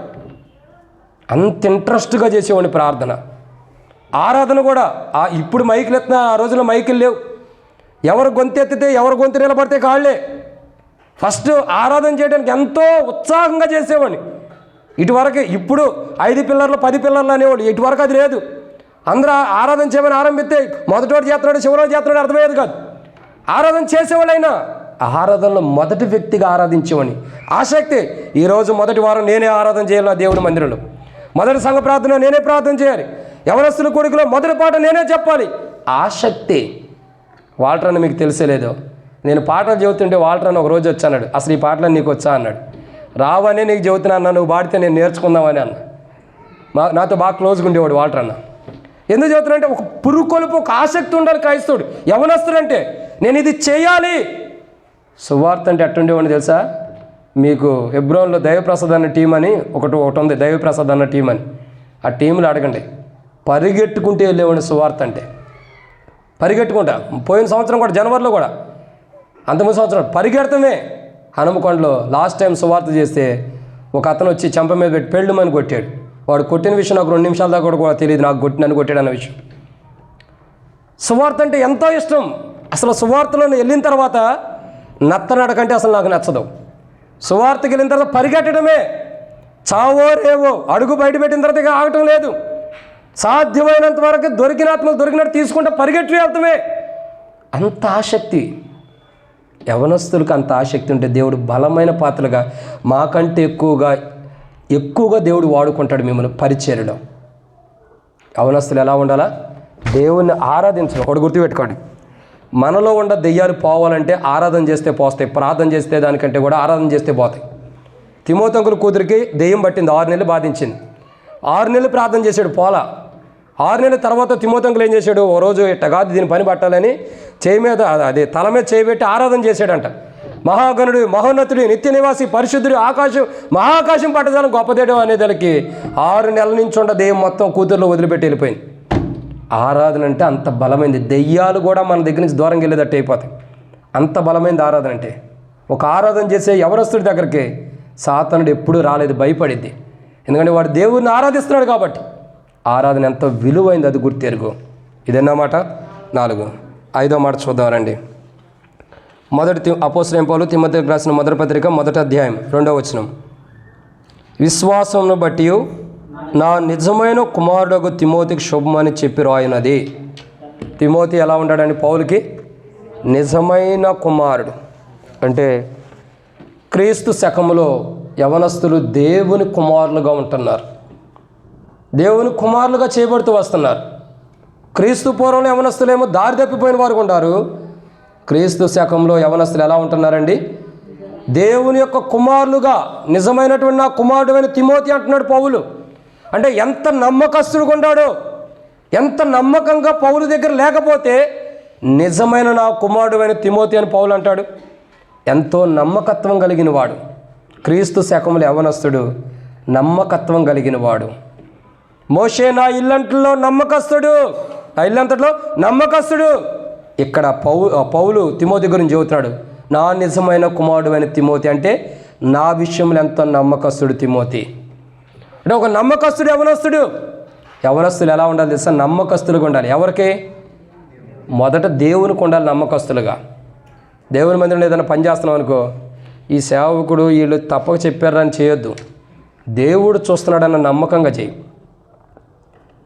అంత ఇంట్రెస్ట్గా చేసేవాడిని ప్రార్థన. ఆరాధన కూడా ఇప్పుడు మైకులు ఎత్తిన ఆ రోజుల్లో మైకులు లేవు. ఎవరు గొంతు ఎత్తితే ఎవరు గొంతు నిలబడితే కాళ్ళే. ఫస్ట్ ఆరాధన చేయడానికి ఎంతో ఉత్సాహంగా చేసేవాడిని. ఇటువరకు ఇప్పుడు 5 పిల్లర్లు 10 పిల్లర్లు అనేవాడు, ఇటువరకు అది లేదు. అందరూ ఆరాధన చేయమని ఆరంభిస్తే మొదటివాడు చేస్తున్నాడు, చివరివాడు చేస్తున్నాడు అర్థమయ్యేది కాదు. ఆరాధన చేసేవాళ్ళైనా ఆరాధనలో మొదటి వ్యక్తిగా ఆరాధించేవాడిని. ఆసక్తి. ఈరోజు మొదటి వారం నేనే ఆరాధన చేయాలి నా దేవుడి మందిరంలో. మొదటి సంఘ ప్రార్థన నేనే ప్రార్థన చేయాలి. యవనస్తుల కొడుకులో మొదటి పాట నేనే చెప్పాలి. ఆసక్తి. వాల్టర్ అని మీకు తెలిసేలేదో, నేను పాటలు చెబుతుంటే వాల్టర్ అని ఒక రోజు వచ్చాడు. అసలు ఈ పాటలు నీకు వచ్చా అన్నాడు. రావనే నీకు చెబుతున్నా అన్న, నువ్వు పాడితే నేను నేర్చుకుందామని అన్న. నాతో బాగా క్లోజ్గా ఉండేవాడు వాల్టర్ అన్న. ఎందుకు చెబుతున్నా అంటే ఒక పురుకొలుపు, ఒక ఆసక్తి ఉండాలి క్రైస్తవుడు. యవనస్తుడు అంటే నేను ఇది చేయాలి. సువార్త అంటే ఎట్టుండేవాడిని తెలుసా? మీకు హెబ్రోన్లో దైవప్రసాద్ అన్న టీం అని ఒకటి ఉంది, దైవప్రసాద్ అన్న టీం అని. ఆ టీంలో అడగండి, పరిగెట్టుకుంటే వెళ్ళేవాడిని సువార్త అంటే. పరిగెట్టుకుంటా. పోయిన సంవత్సరం కూడా జనవరిలో కూడా, అంతకుముందు సంవత్సరం పరిగెడతామే. హనుమకొండలో లాస్ట్ టైం సువార్త చేస్తే ఒక అతను వచ్చి చెంప మీద పెట్టి పెళ్ళుమని కొట్టాడు. వాడు కొట్టిన విషయం నాకు 2 నిమిషాల దాకా కూడా తెలియదు, నాకు నన్ను కొట్టాడు అన్న విషయం. సువార్త అంటే ఎంతో ఇష్టం. అసలు సువార్తలో వెళ్ళిన తర్వాత నత్తనడకంటే అసలు నాకు నచ్చదు. సువార్తకి వెళ్ళిన తర్వాత పరిగెట్టడమే. చావో రేవో అడుగు బయట పెట్టిన తర్వాత ఇక ఆగటం లేదు. సాధ్యమైనంత వరకు దొరికిన ఆత్మలు దొరికినట్టు తీసుకుంటే పరిగెట్టి వెళ్తామే. అంత ఆసక్తి యవనస్తులకు. అంత ఆసక్తి ఉంటే దేవుడు బలమైన పాత్రలుగా మాకంటే ఎక్కువగా దేవుడు వాడుకుంటాడు మిమ్మల్ని పరిచర్యలో. యవనస్తులు ఎలా ఉండాలా? దేవుణ్ణి ఆరాధించడం. ఒకటి గుర్తుపెట్టుకోండి, మనలో ఉన్న దెయ్యాలు పోవాలంటే ఆరాధన చేస్తే పోస్తాయి. ప్రార్థన చేస్తే దానికంటే కూడా ఆరాధన చేస్తే పోతాయి. తిమోతంకుల కూతురికి దెయ్యం పట్టింది, 6 నెలలు బాధించింది. 6 నెలలు ప్రార్థన చేశాడు, పోలా. 6 నెలల తర్వాత తిమోతంకులు ఏం చేశాడు? ఓ రోజు ఇట్ట కాదు దీని పని పట్టాలని చేయి మీద తల మీద చేయబెట్టి ఆరాధన చేశాడంట. మహాగణుడు, మహోన్నతుడు, నిత్య నివాసి, పరిశుద్ధుడు, మహాకాశం పట్టదాలని గొప్పదేయడం అనేదానికి 6 నెలల నుంచి ఉండ దెయ్యం మొత్తం కూతుర్లో వదిలిపెట్టి వెళ్ళిపోయింది. ఆరాధన అంటే అంత బలమైంది. దెయ్యాలు కూడా మన దగ్గర నుంచి దూరంగా వెళ్ళేటట్టు అయిపోతాయి. అంత బలమైంది ఆరాధన అంటే. ఒక ఆరాధన చేసే యవనస్తుడి దగ్గరికి సాతానుడు ఎప్పుడూ రాలేదు, భయపడిద్ది. ఎందుకంటే వాడు దేవుడిని ఆరాధిస్తున్నాడు కాబట్టి. ఆరాధన ఎంతో విలువైంది, అది గుర్తెరుగు. ఇదన్నమాట 4. 5వ మాట చూద్దాం రండి. మొదటి అపోస్తలుడైన పౌలు తిమోతికి రాసిన మొదటి పత్రిక 1వ అధ్యాయం 2వ వచనం. విశ్వాసమును బట్టి నా నిజమైన కుమారుడు తిమోతికి శుభమని చెప్పి రాయినది. తిమోతి ఎలా ఉంటాడండి? పౌలుకి నిజమైన కుమారుడు. అంటే క్రీస్తు శకములో యవనస్తులు దేవుని కుమారులుగా ఉంటున్నారు, దేవుని కుమారులుగా చేయబడుతూ వస్తున్నారు. క్రీస్తు పూర్వంలో యవనస్తులేమో దారి తప్పిపోయిన వారు ఉంటారు. క్రీస్తు శకంలో యవనస్తులు ఎలా ఉంటున్నారండి? దేవుని యొక్క కుమారులుగా. నిజమైనటువంటి నా కుమారుడు తిమోతి అంటున్నాడు పౌలు. అంటే ఎంత నమ్మకస్తుడుగా ఉన్నాడో, ఎంత నమ్మకంగా పౌలు దగ్గర లేకపోతే నిజమైన నా కుమారుడు తిమోతి అని పౌలు అంటాడు. ఎంతో నమ్మకత్వం కలిగిన వాడు. క్రీస్తు శకముల యవనస్తుడు నమ్మకత్వం కలిగిన వాడు. మోషే నా ఇల్లంతలో నమ్మకస్తుడు, నా ఇల్లంతట్లో నమ్మకస్తుడు. ఇక్కడ పౌలు తిమోతి గురించి చెబుతున్నాడు. నా నిజమైన కుమారుడు తిమోతి అంటే నా విషయంలో ఎంతో నమ్మకస్తుడు తిమోతి. అంటే ఒక నమ్మకస్తుడు యవనస్తులు ఎలా ఉండాలి తెలుసా? నమ్మకస్తులుగా ఉండాలి. ఎవరికి? మొదట దేవునికి ఉండాలి నమ్మకస్తులుగా. దేవుని మందిరంలో ఏదైనా పని చేస్తున్నాం అనుకో, ఈ సేవకుడు వీళ్ళు తప్పక చెప్పారని చేయొద్దు. దేవుడు చూస్తున్నాడన్న నమ్మకంగా చేయి.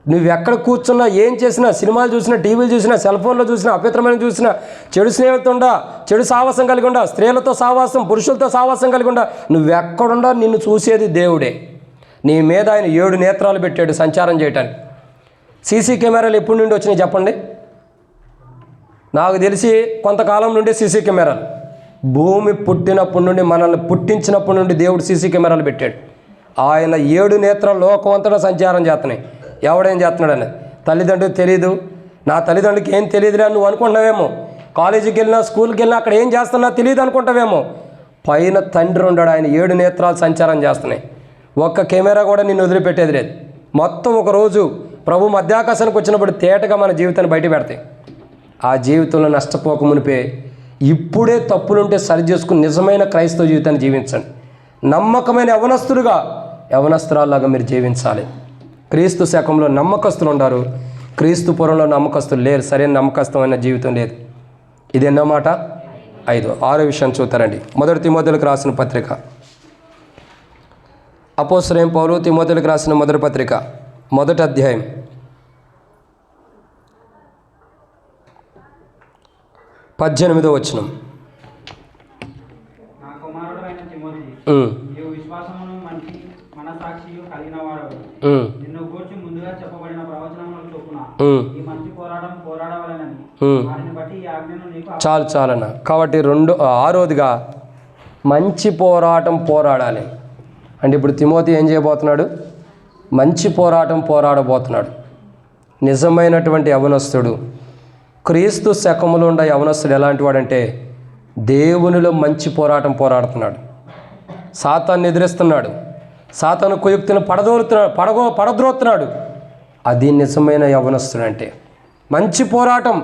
నువ్వు ఎక్కడ కూర్చున్నా, ఏం చేసినా, సినిమాలు చూసినా, టీవీలు చూసినా, సెల్ ఫోన్లో చూసినా, అపవిత్రమైన చూసినా, చెడు స్నేహితుడా, చెడు సావాసం కలిగి ఉండా, స్త్రీలతో సావాసం, పురుషులతో సావాసం కలిగి ఉండా, నువ్వెక్కడుండా నిన్ను చూసేది దేవుడే. నీ మీద ఆయన 7 నేత్రాలు పెట్టాడు సంచారం చేయటానికి. సీసీ కెమెరాలు ఎప్పటి నుండి వచ్చినాయి చెప్పండి? నాకు తెలిసి కొంతకాలం నుండి సీసీ కెమెరాలు. భూమి పుట్టినప్పటి నుండి, మనల్ని పుట్టించినప్పటి నుండి దేవుడు సీసీ కెమెరాలు పెట్టాడు. ఆయన 7 నేత్రాలు లోకం అంతటా సంచారం చేస్తున్నాయి. ఎవడేం చేస్తున్నాడని తల్లిదండ్రులకు తెలియదు. నా తల్లిదండ్రులకి ఏం తెలియదులే నువ్వు అనుకుంటున్నావేమో. కాలేజీకి వెళ్ళినా, స్కూల్కి వెళ్ళినా అక్కడ ఏం చేస్తున్నా తెలియదు అనుకుంటావేమో. పైన తండ్రి ఉన్నాడు, ఆయన 7 నేత్రాలు సంచారం చేస్తున్నాయి. ఒక్క కెమెరా కూడా నిన్ను వదిలిపెట్టేది లేదు. మొత్తం ఒక రోజు ప్రభు మధ్యాకాశానికి వచ్చినప్పుడు తేటగా మన జీవితాన్ని బయట పెడతాయి. ఆ జీవితంలో నష్టపోక మునిపే ఇప్పుడే తప్పులుంటే సరి చేసుకుని నిజమైన క్రైస్తవ జీవితాన్ని జీవించండి. నమ్మకమైన యవనస్తురాల్లాగా మీరు జీవించాలి. క్రీస్తు శకంలో నమ్మకస్తులు ఉన్నారు, క్రీస్తు పురంలో నమ్మకస్తులు లేరు. సరైన నమ్మకస్తమైన జీవితం లేదు. ఇది ఎన్నో మాట? 5. 6 విషయాన్ని చూస్తారండి. 1 తిమోతేయులకు రాసిన పత్రిక. అపోస్తలుడైన పౌలు తిమోతేయులకు రాసిన 1 పత్రిక 1వ అధ్యాయం 18వ వచనం. చాలన్న. కాబట్టి 6వదిగా మంచి పోరాటం పోరాడాలి. అంటే ఇప్పుడు తిమోతి ఏం చేయబోతున్నాడు? మంచి పోరాటం పోరాడబోతున్నాడు. నిజమైనటువంటి యవనస్తుడు, క్రీస్తు శకములో ఉండే యవనస్తుడు ఎలాంటి వాడంటే దేవునిలో మంచి పోరాటం పోరాడుతున్నాడు. సాతాన్ని ఎదిరిస్తున్నాడు, సాతాను కుయుక్తిని పడద్రోతున్నాడు. అది నిజమైన యవనస్తుడు అంటే. మంచి పోరాటం.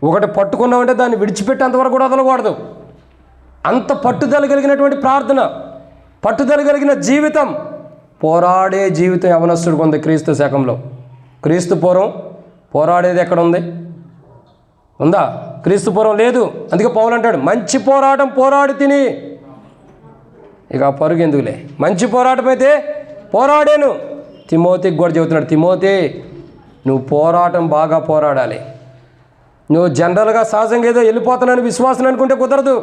ఒకటి పట్టుకున్నామంటే దాన్ని విడిచిపెట్టేంతవరకు కూడా వదలకూడదు. అంత పట్టుదల కలిగినటువంటి ప్రార్థన, పట్టుదల కలిగిన జీవితం, పోరాడే జీవితం యవనస్తుడికి ఉంది క్రీస్తు శకంలో. క్రీస్తు పూర్వం పోరాడేది ఎక్కడ ఉంది? ఉందా? క్రీస్తు పూర్వం లేదు. అందుకే పౌలు అంటాడు, మంచి పోరాటం పోరాడి తిని. ఇక పరుగు ఎందుకులే, మంచి పోరాటం అయితే పోరాడాను. తిమోతికి కూడా చెబుతున్నాడు, తిమోతి నువ్వు పోరాటం బాగా పోరాడాలి. నువ్వు జనరల్గా సహజంగా ఏదో వెళ్ళిపోతున్నాను విశ్వాసం అనుకుంటే కుదరదు.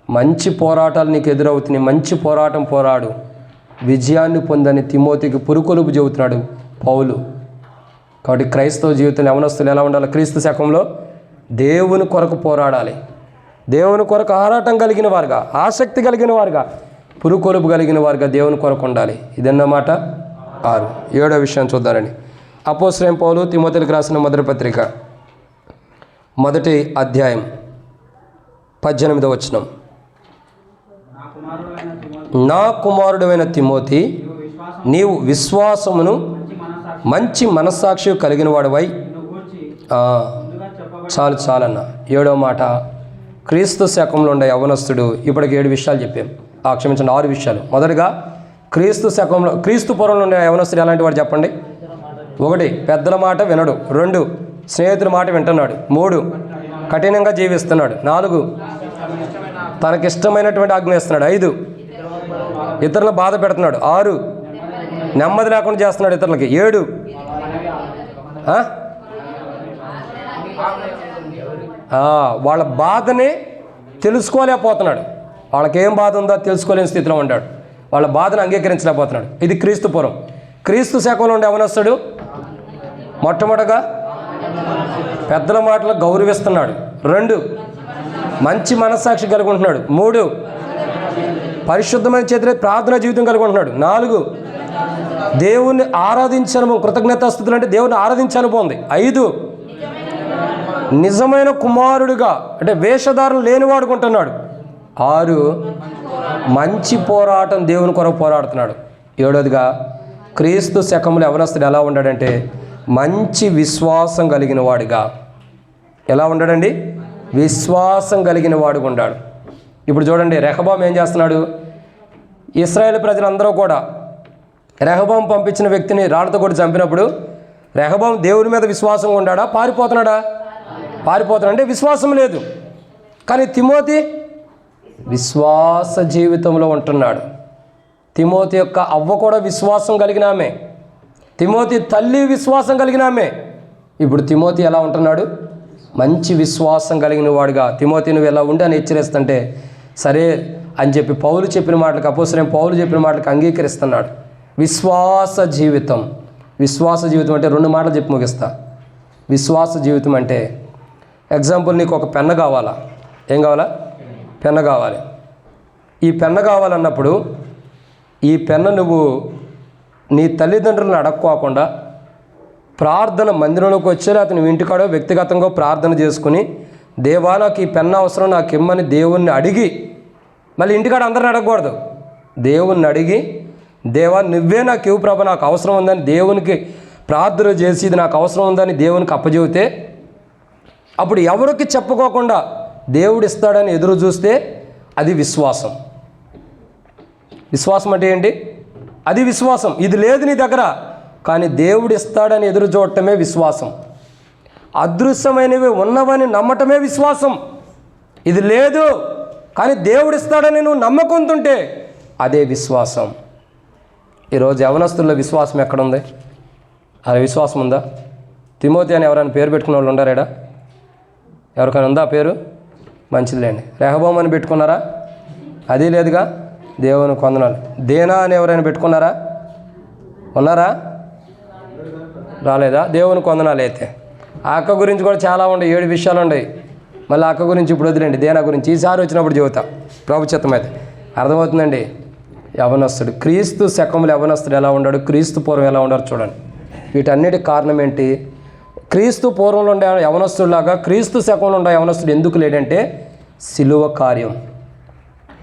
మంచి పోరాటాలు నీకు ఎదురవుతున్నాయి. మంచి పోరాటం పోరాడు, విజయాన్ని పొందని తిమోతికి పురుకొలుపు చెబుతున్నాడు పౌలు. కాబట్టి క్రైస్తవ జీవితంలో యవనస్తులు ఎలా ఉండాలి? క్రీస్తు శకంలో దేవుని కొరకు పోరాడాలి. దేవుని కొరకు ఆరాటం కలిగిన వారుగా, ఆసక్తి కలిగిన వారుగా, పురుకొలుపు కలిగిన వారుగా దేవుని కొరకు ఉండాలి. ఇదన్నమాట 6. 7వ విషయం చూద్దారండి. అపోస్తలుడైన పౌలు తిమోతేయులకు రాసిన 1 పత్రిక 1వ అధ్యాయం 18వ వచనం. నా కుమారుడైన తిమోతి, నీవు విశ్వాసమును మంచి మనస్సాక్షి కలిగిన వాడివై. చాలన్న. 7వ మాట, క్రీస్తు శకంలో ఉండే యవనస్తుడు. ఇప్పటికి 7 విషయాలు చెప్పాం. క్షమించండి, 6 విషయాలు. మొదటిగా క్రీస్తు శకంలో, క్రీస్తు పూర్వంలో ఉండే యవనస్తుడు ఎలాంటి వాడు చెప్పండి? 1, పెద్దల మాట వినడు. 2, స్నేహితుల మాట వింటున్నాడు. 3, కఠినంగా జీవిస్తున్నాడు. 4, తనకిష్టమైనటువంటి ఆజ్ఞ ఇస్తున్నాడు. 5, ఇతరులను బాధ పెడుతున్నాడు. 6, నెమ్మది లేకుండా చేస్తున్నాడు ఇతరులకి. 7, వాళ్ళ బాధని తెలుసుకోలేకపోతున్నాడు. వాళ్ళకేం బాధ ఉందో తెలుసుకోలేని స్థితిలో ఉంటాడు. వాళ్ళ బాధను అంగీకరించలేకపోతున్నాడు. ఇది క్రీస్తు పూర్వం. క్రీస్తు శకంలో ఉండే యవనస్తుడు మొట్టమొదటగా పెద్దల మాటలు గౌరవిస్తున్నాడు. 2, మంచి మనస్సాక్షి కలిగి ఉంటున్నాడు. 3, పరిశుద్ధమైన చేతిలో ప్రార్థనా జీవితం కలిగి ఉంటున్నాడు. 4, దేవుణ్ణి ఆరాధించను, కృతజ్ఞతాస్తుతులు అంటే దేవుని ఆరాధించే అనుభవం ఉంది. 5, నిజమైన కుమారుడిగా అంటే వేషధారణ లేనివాడుకుంటున్నాడు. 6, మంచి పోరాటం దేవుని కొరకు పోరాడుతున్నాడు. 7వదిగా క్రీస్తు శకంలో యవనస్తుడు ఎలా ఉన్నాడంటే మంచి విశ్వాసం కలిగిన వాడిగా. ఎలా ఉన్నాడండి? విశ్వాసం కలిగిన వాడుగా ఉన్నాడు. ఇప్పుడు చూడండి, రెహబాం ఏం చేస్తున్నాడు? ఇశ్రాయేలు ప్రజలందరూ కూడా రెహబాము పంపించిన వ్యక్తిని రాళ్ళతో కూడా చంపినప్పుడు రెహబాము దేవుని మీద విశ్వాసంగా ఉన్నాడా, పారిపోతున్నాడా? పారిపోతున్నాడంటే విశ్వాసం లేదు. కానీ తిమోతి విశ్వాస జీవితంలో ఉంటున్నాడు. తిమోతి యొక్క అవ్వ కూడా విశ్వాసం కలిగిన ఆమె, తిమోతి తల్లి విశ్వాసం కలిగిన ఆమె. ఇప్పుడు తిమోతి ఎలా ఉంటున్నాడు? మంచి విశ్వాసం కలిగిన వాడుగా. తిమోతి నువ్వు ఎలా ఉండి అని హెచ్చరిస్తుంటే సరే అని చెప్పి పౌలు చెప్పిన మాటలకు, అపోస్తలుడైన పౌలు చెప్పిన మాటలకు అంగీకరిస్తున్నాడు. విశ్వాస జీవితం. విశ్వాస జీవితం అంటే 2 మాటలు చెప్పి ముగిస్తా. విశ్వాస జీవితం అంటే ఎగ్జాంపుల్, నీకు ఒక పెన్ను కావాలా? ఏం కావాలా? పెన్ను కావాలి. ఈ పెన్ను కావాలన్నప్పుడు ఈ పెన్ను నువ్వు నీ తల్లిదండ్రులను అడక్కోకుండా ప్రార్థన మందిరంలోకి వచ్చే అతను ఇంటికాడో వ్యక్తిగతంగా ప్రార్థన చేసుకుని, దేవా నాకు ఈ పెన్ను అవసరం, నాకు ఇమ్మని దేవుణ్ణి అడిగి, మళ్ళీ ఇంటికాడ అందరిని అడగకూడదు. దేవుణ్ణి అడిగి, దేవా నువ్వే నాకు ఇవ్వు ప్రభా, నాకు అవసరం ఉందని దేవునికి ప్రార్థన చేసి ఇది నాకు అవసరం ఉందని దేవునికి అప్పచెబితే, అప్పుడు ఎవరికి చెప్పుకోకుండా దేవుడు ఇస్తాడని ఎదురు చూస్తే అది విశ్వాసం. విశ్వాసం అంటే ఏంటి? అది విశ్వాసం. ఇది లేదు నీ దగ్గర కానీ దేవుడు ఇస్తాడని ఎదురు చూడటమే విశ్వాసం. అదృశ్యమైనవి ఉన్నవని నమ్మటమే విశ్వాసం. ఇది లేదు కానీ దేవుడు ఇస్తాడని నువ్వు నమ్మకంతుంటే అదే విశ్వాసం. ఈరోజు యవనస్తుల్లో విశ్వాసం ఎక్కడుంది? అది విశ్వాసం ఉందా? తిమోతి అని ఎవరైనా పేరు పెట్టుకున్న వాళ్ళు ఉండారేడా? ఎవరికైనా ఉందా పేరు? మంచిదిలేండి. రెహబాము అని పెట్టుకున్నారా? అది లేదుగా. దేవుని కొందనాలు. దేనా అని ఎవరైనా పెట్టుకున్నారా? ఉన్నారా? రాలేదా? దేవుని కొందనాలు. అయితే ఆ అక్క గురించి కూడా చాలా ఉన్నాయి, 7 విషయాలు ఉన్నాయి. మళ్ళీ అక్క గురించి ఇప్పుడు వదిలేండి, దేనా గురించి ఈసారి వచ్చినప్పుడు చెబుతా ప్రభు చిత్తమైతే. అర్థమవుతుందండి? యవనస్తుడు, క్రీస్తు శకంలో యవనస్తుడు ఎలా ఉన్నాడు, క్రీస్తు పూర్వం ఎలా ఉన్నాడు చూడండి. వీటన్నిటికి కారణం ఏంటి? క్రీస్తు పూర్వంలో ఉండే యవనస్తుడిలాగా క్రీస్తు శకంలో ఉండే యవనస్తుడు ఎందుకు లేడంటే సిలువ కార్యం,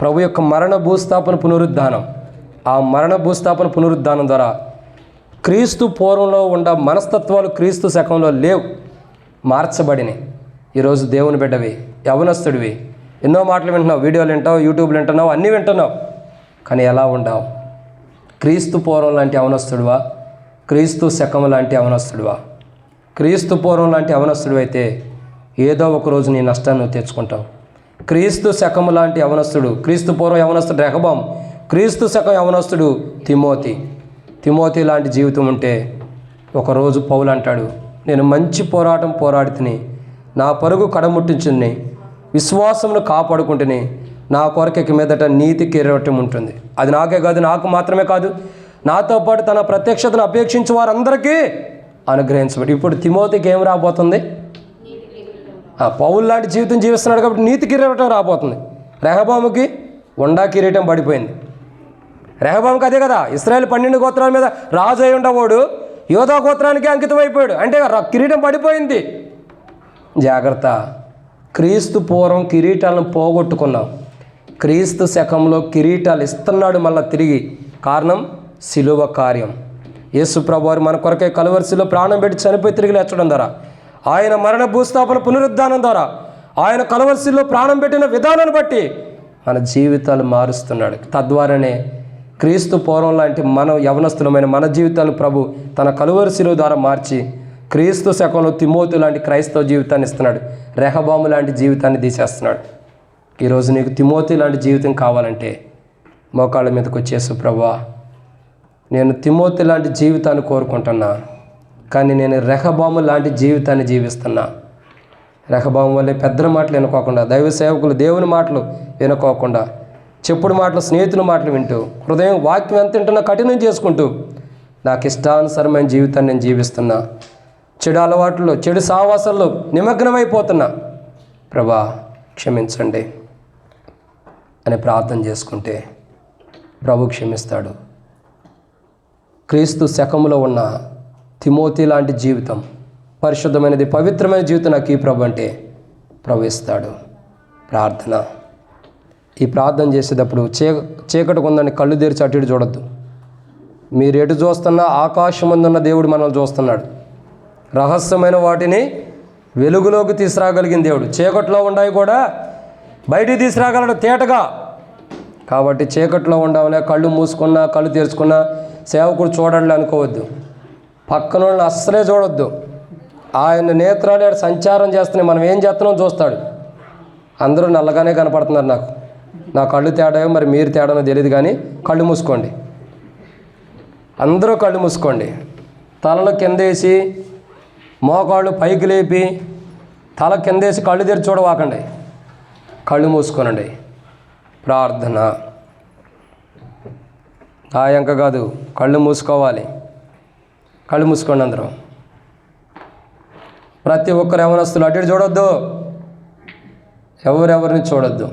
ప్రభు యొక్క మరణ భూస్థాపన పునరుద్ధానం. ఆ మరణ భూస్థాపన పునరుద్ధానం ద్వారా క్రీస్తు పూర్వంలో ఉన్న మనస్తత్వాలు క్రీస్తు శకంలో లేవు, మార్చబడినాయి. ఈరోజు దేవుని బిడ్డవి, యవనస్తుడివి, ఎన్నో మాటలు వింటున్నావు, వీడియోలు వింటావు, యూట్యూబ్లు వింటున్నావు, అన్నీ వింటున్నావు. కానీ ఎలా ఉండవు? క్రీస్తు పూర్వం లాంటి యవనస్తుడివా? క్రీస్తు శకం లాంటి యవనస్తుడివా? క్రీస్తు పూర్వం లాంటి యవనస్తుడు అయితే ఏదో ఒక రోజు నీ నష్టాన్ని నువ్వు తెచ్చుకుంటావు. క్రీస్తు శకం లాంటి యవనస్తుడు, క్రీస్తు పూర్వం యవనస్తుడు రెహబాము, క్రీస్తు శకం యవనస్తుడు తిమోతి. తిమోతి లాంటి జీవితం ఉంటే ఒకరోజు పౌలు అంటాడు, నేను మంచి పోరాటం పోరాడి తిని నా పరుగు కడముట్టించుని విశ్వాసమును కాపాడుకుంటుని నా కొరకెక్కి మీదట నీతి కిరీటం ఉంటుంది. అది నాకే కాదు, నాకు మాత్రమే కాదు, నాతో పాటు తన ప్రత్యక్షతను అపేక్షించే వారందరికీ అనుగ్రహించబడి. ఇప్పుడు తిమోతికి ఏం రాబోతుంది? పౌలు లాంటి జీవితం జీవిస్తున్నాడు కాబట్టి నీతి కిరీటం రాబోతుంది. రెహబాముకి ఉండా కిరీటం పడిపోయింది. రెహబాముకి అదే కదా, ఇశ్రాయేలు 12 గోత్రాల మీద రాజు అయి ఉండవాడు యోధా గోత్రానికి అంకితం అయిపోయాడు అంటే కిరీటం పడిపోయింది. జాగ్రత్త. క్రీస్తు పూర్వం కిరీటాలను పోగొట్టుకున్నాం, క్రీస్తు శకంలో కిరీటాలు ఇస్తున్నాడు మళ్ళీ తిరిగి. కారణం సిలువ కార్యం. యేసు ప్రభువారు మన కొరకే కలువరిశిలో ప్రాణం పెట్టి చనిపోయి తిరిగి లేచడం ద్వారా, ఆయన మరణ భూస్థాపన పునరుద్ధానం ద్వారా, ఆయన కలువరిశిలో ప్రాణం పెట్టిన విధానాన్ని బట్టి మన జీవితాలు మారుస్తున్నాడు. తద్వారానే క్రీస్తు పూర్వం లాంటి మన యవనస్తులమైన మన జీవితాలను ప్రభు తన కలువరిశిలో ద్వారా మార్చి క్రీస్తు శకంలో తిమోతి లాంటి క్రైస్తవ జీవితాన్ని ఇస్తున్నాడు, రెహబాము లాంటి జీవితాన్ని తీసేస్తున్నాడు. ఈరోజు నీకు తిమోతి లాంటి జీవితం కావాలంటే మోకాళ్ళ మీదకి వచ్చేసు, ప్రభువా నేను తిమోతి లాంటి జీవితాన్ని కోరుకుంటున్నా, కానీ నేను రెహబాము లాంటి జీవితాన్ని జీవిస్తున్నా. రెహబాము వల్లే పెద్దల మాటలు వినుకోకుండా, దైవ సేవకులు దేవుని మాటలు వినుకోకుండా, చెప్పుడు మాటలు స్నేహితుల మాటలు వింటూ, హృదయం వాక్యం ఎంత వింటున్నా కఠినం చేసుకుంటూ నాకు ఇష్టానుసరమైన జీవితాన్ని నేను జీవిస్తున్నా, చెడు అలవాట్లు చెడు సావాసాల్లో నిమగ్నమైపోతున్నా, ప్రభా క్షమించండి అని ప్రార్థన చేసుకుంటే ప్రభు క్షమిస్తాడు. క్రీస్తు శకములో ఉన్న తిమోతి లాంటి జీవితం, పరిశుద్ధమైనది పవిత్రమైన జీవితం నాకు ఈ ప్రభు అంటే ప్రభు ఇస్తాడు. ప్రార్థన. ఈ ప్రార్థన చేసేటప్పుడు చీకటి ఉందని కళ్ళు తెరిచి అటు ఇటు చూడొద్దు. మీరు ఎటు చూస్తున్నా ఆకాశమందున్న దేవుడు మనల్ని చూస్తున్నాడు. రహస్యమైన వాటిని వెలుగులోకి తీసుకురాగలిగిన దేవుడు, చీకట్లో ఉన్నాయి కూడా బయటికి తీసుకురాగలడు తేటగా. కాబట్టి చీకట్లో ఉండవనే కళ్ళు మూసుకున్నా కళ్ళు తెరుచుకున్నా సేవకుడు చూడాలి అనుకోవద్దు. పక్కన వాళ్ళని అస్సలే చూడొద్దు. ఆయన నేత్రాలు సంచారం చేస్తున్నాయి. మనం ఏం చేస్తున్నాం చూస్తాడు. అందరూ నల్లగానే కనపడుతున్నారు. నా కళ్ళు తేడాయో మరి మీరు తేడానో తెలియదు, కానీ కళ్ళు మూసుకోండి. అందరూ కళ్ళు మూసుకోండి. తలలు కిందేసి మోకాళ్ళు పైకి లేపి తల కిందేసి కళ్ళు తెరిచి చూడవాకండి. కళ్ళు మూసుకోనండి. ప్రార్థన ఆయంక కాదు, కళ్ళు మూసుకోవాలి. కళ్ళు మూసుకోండి అందరూ. ప్రతి ఒక్కరు యవనస్తులు అటు ఇటు చూడొద్దు. ఎవరెవరిని చూడొద్దు.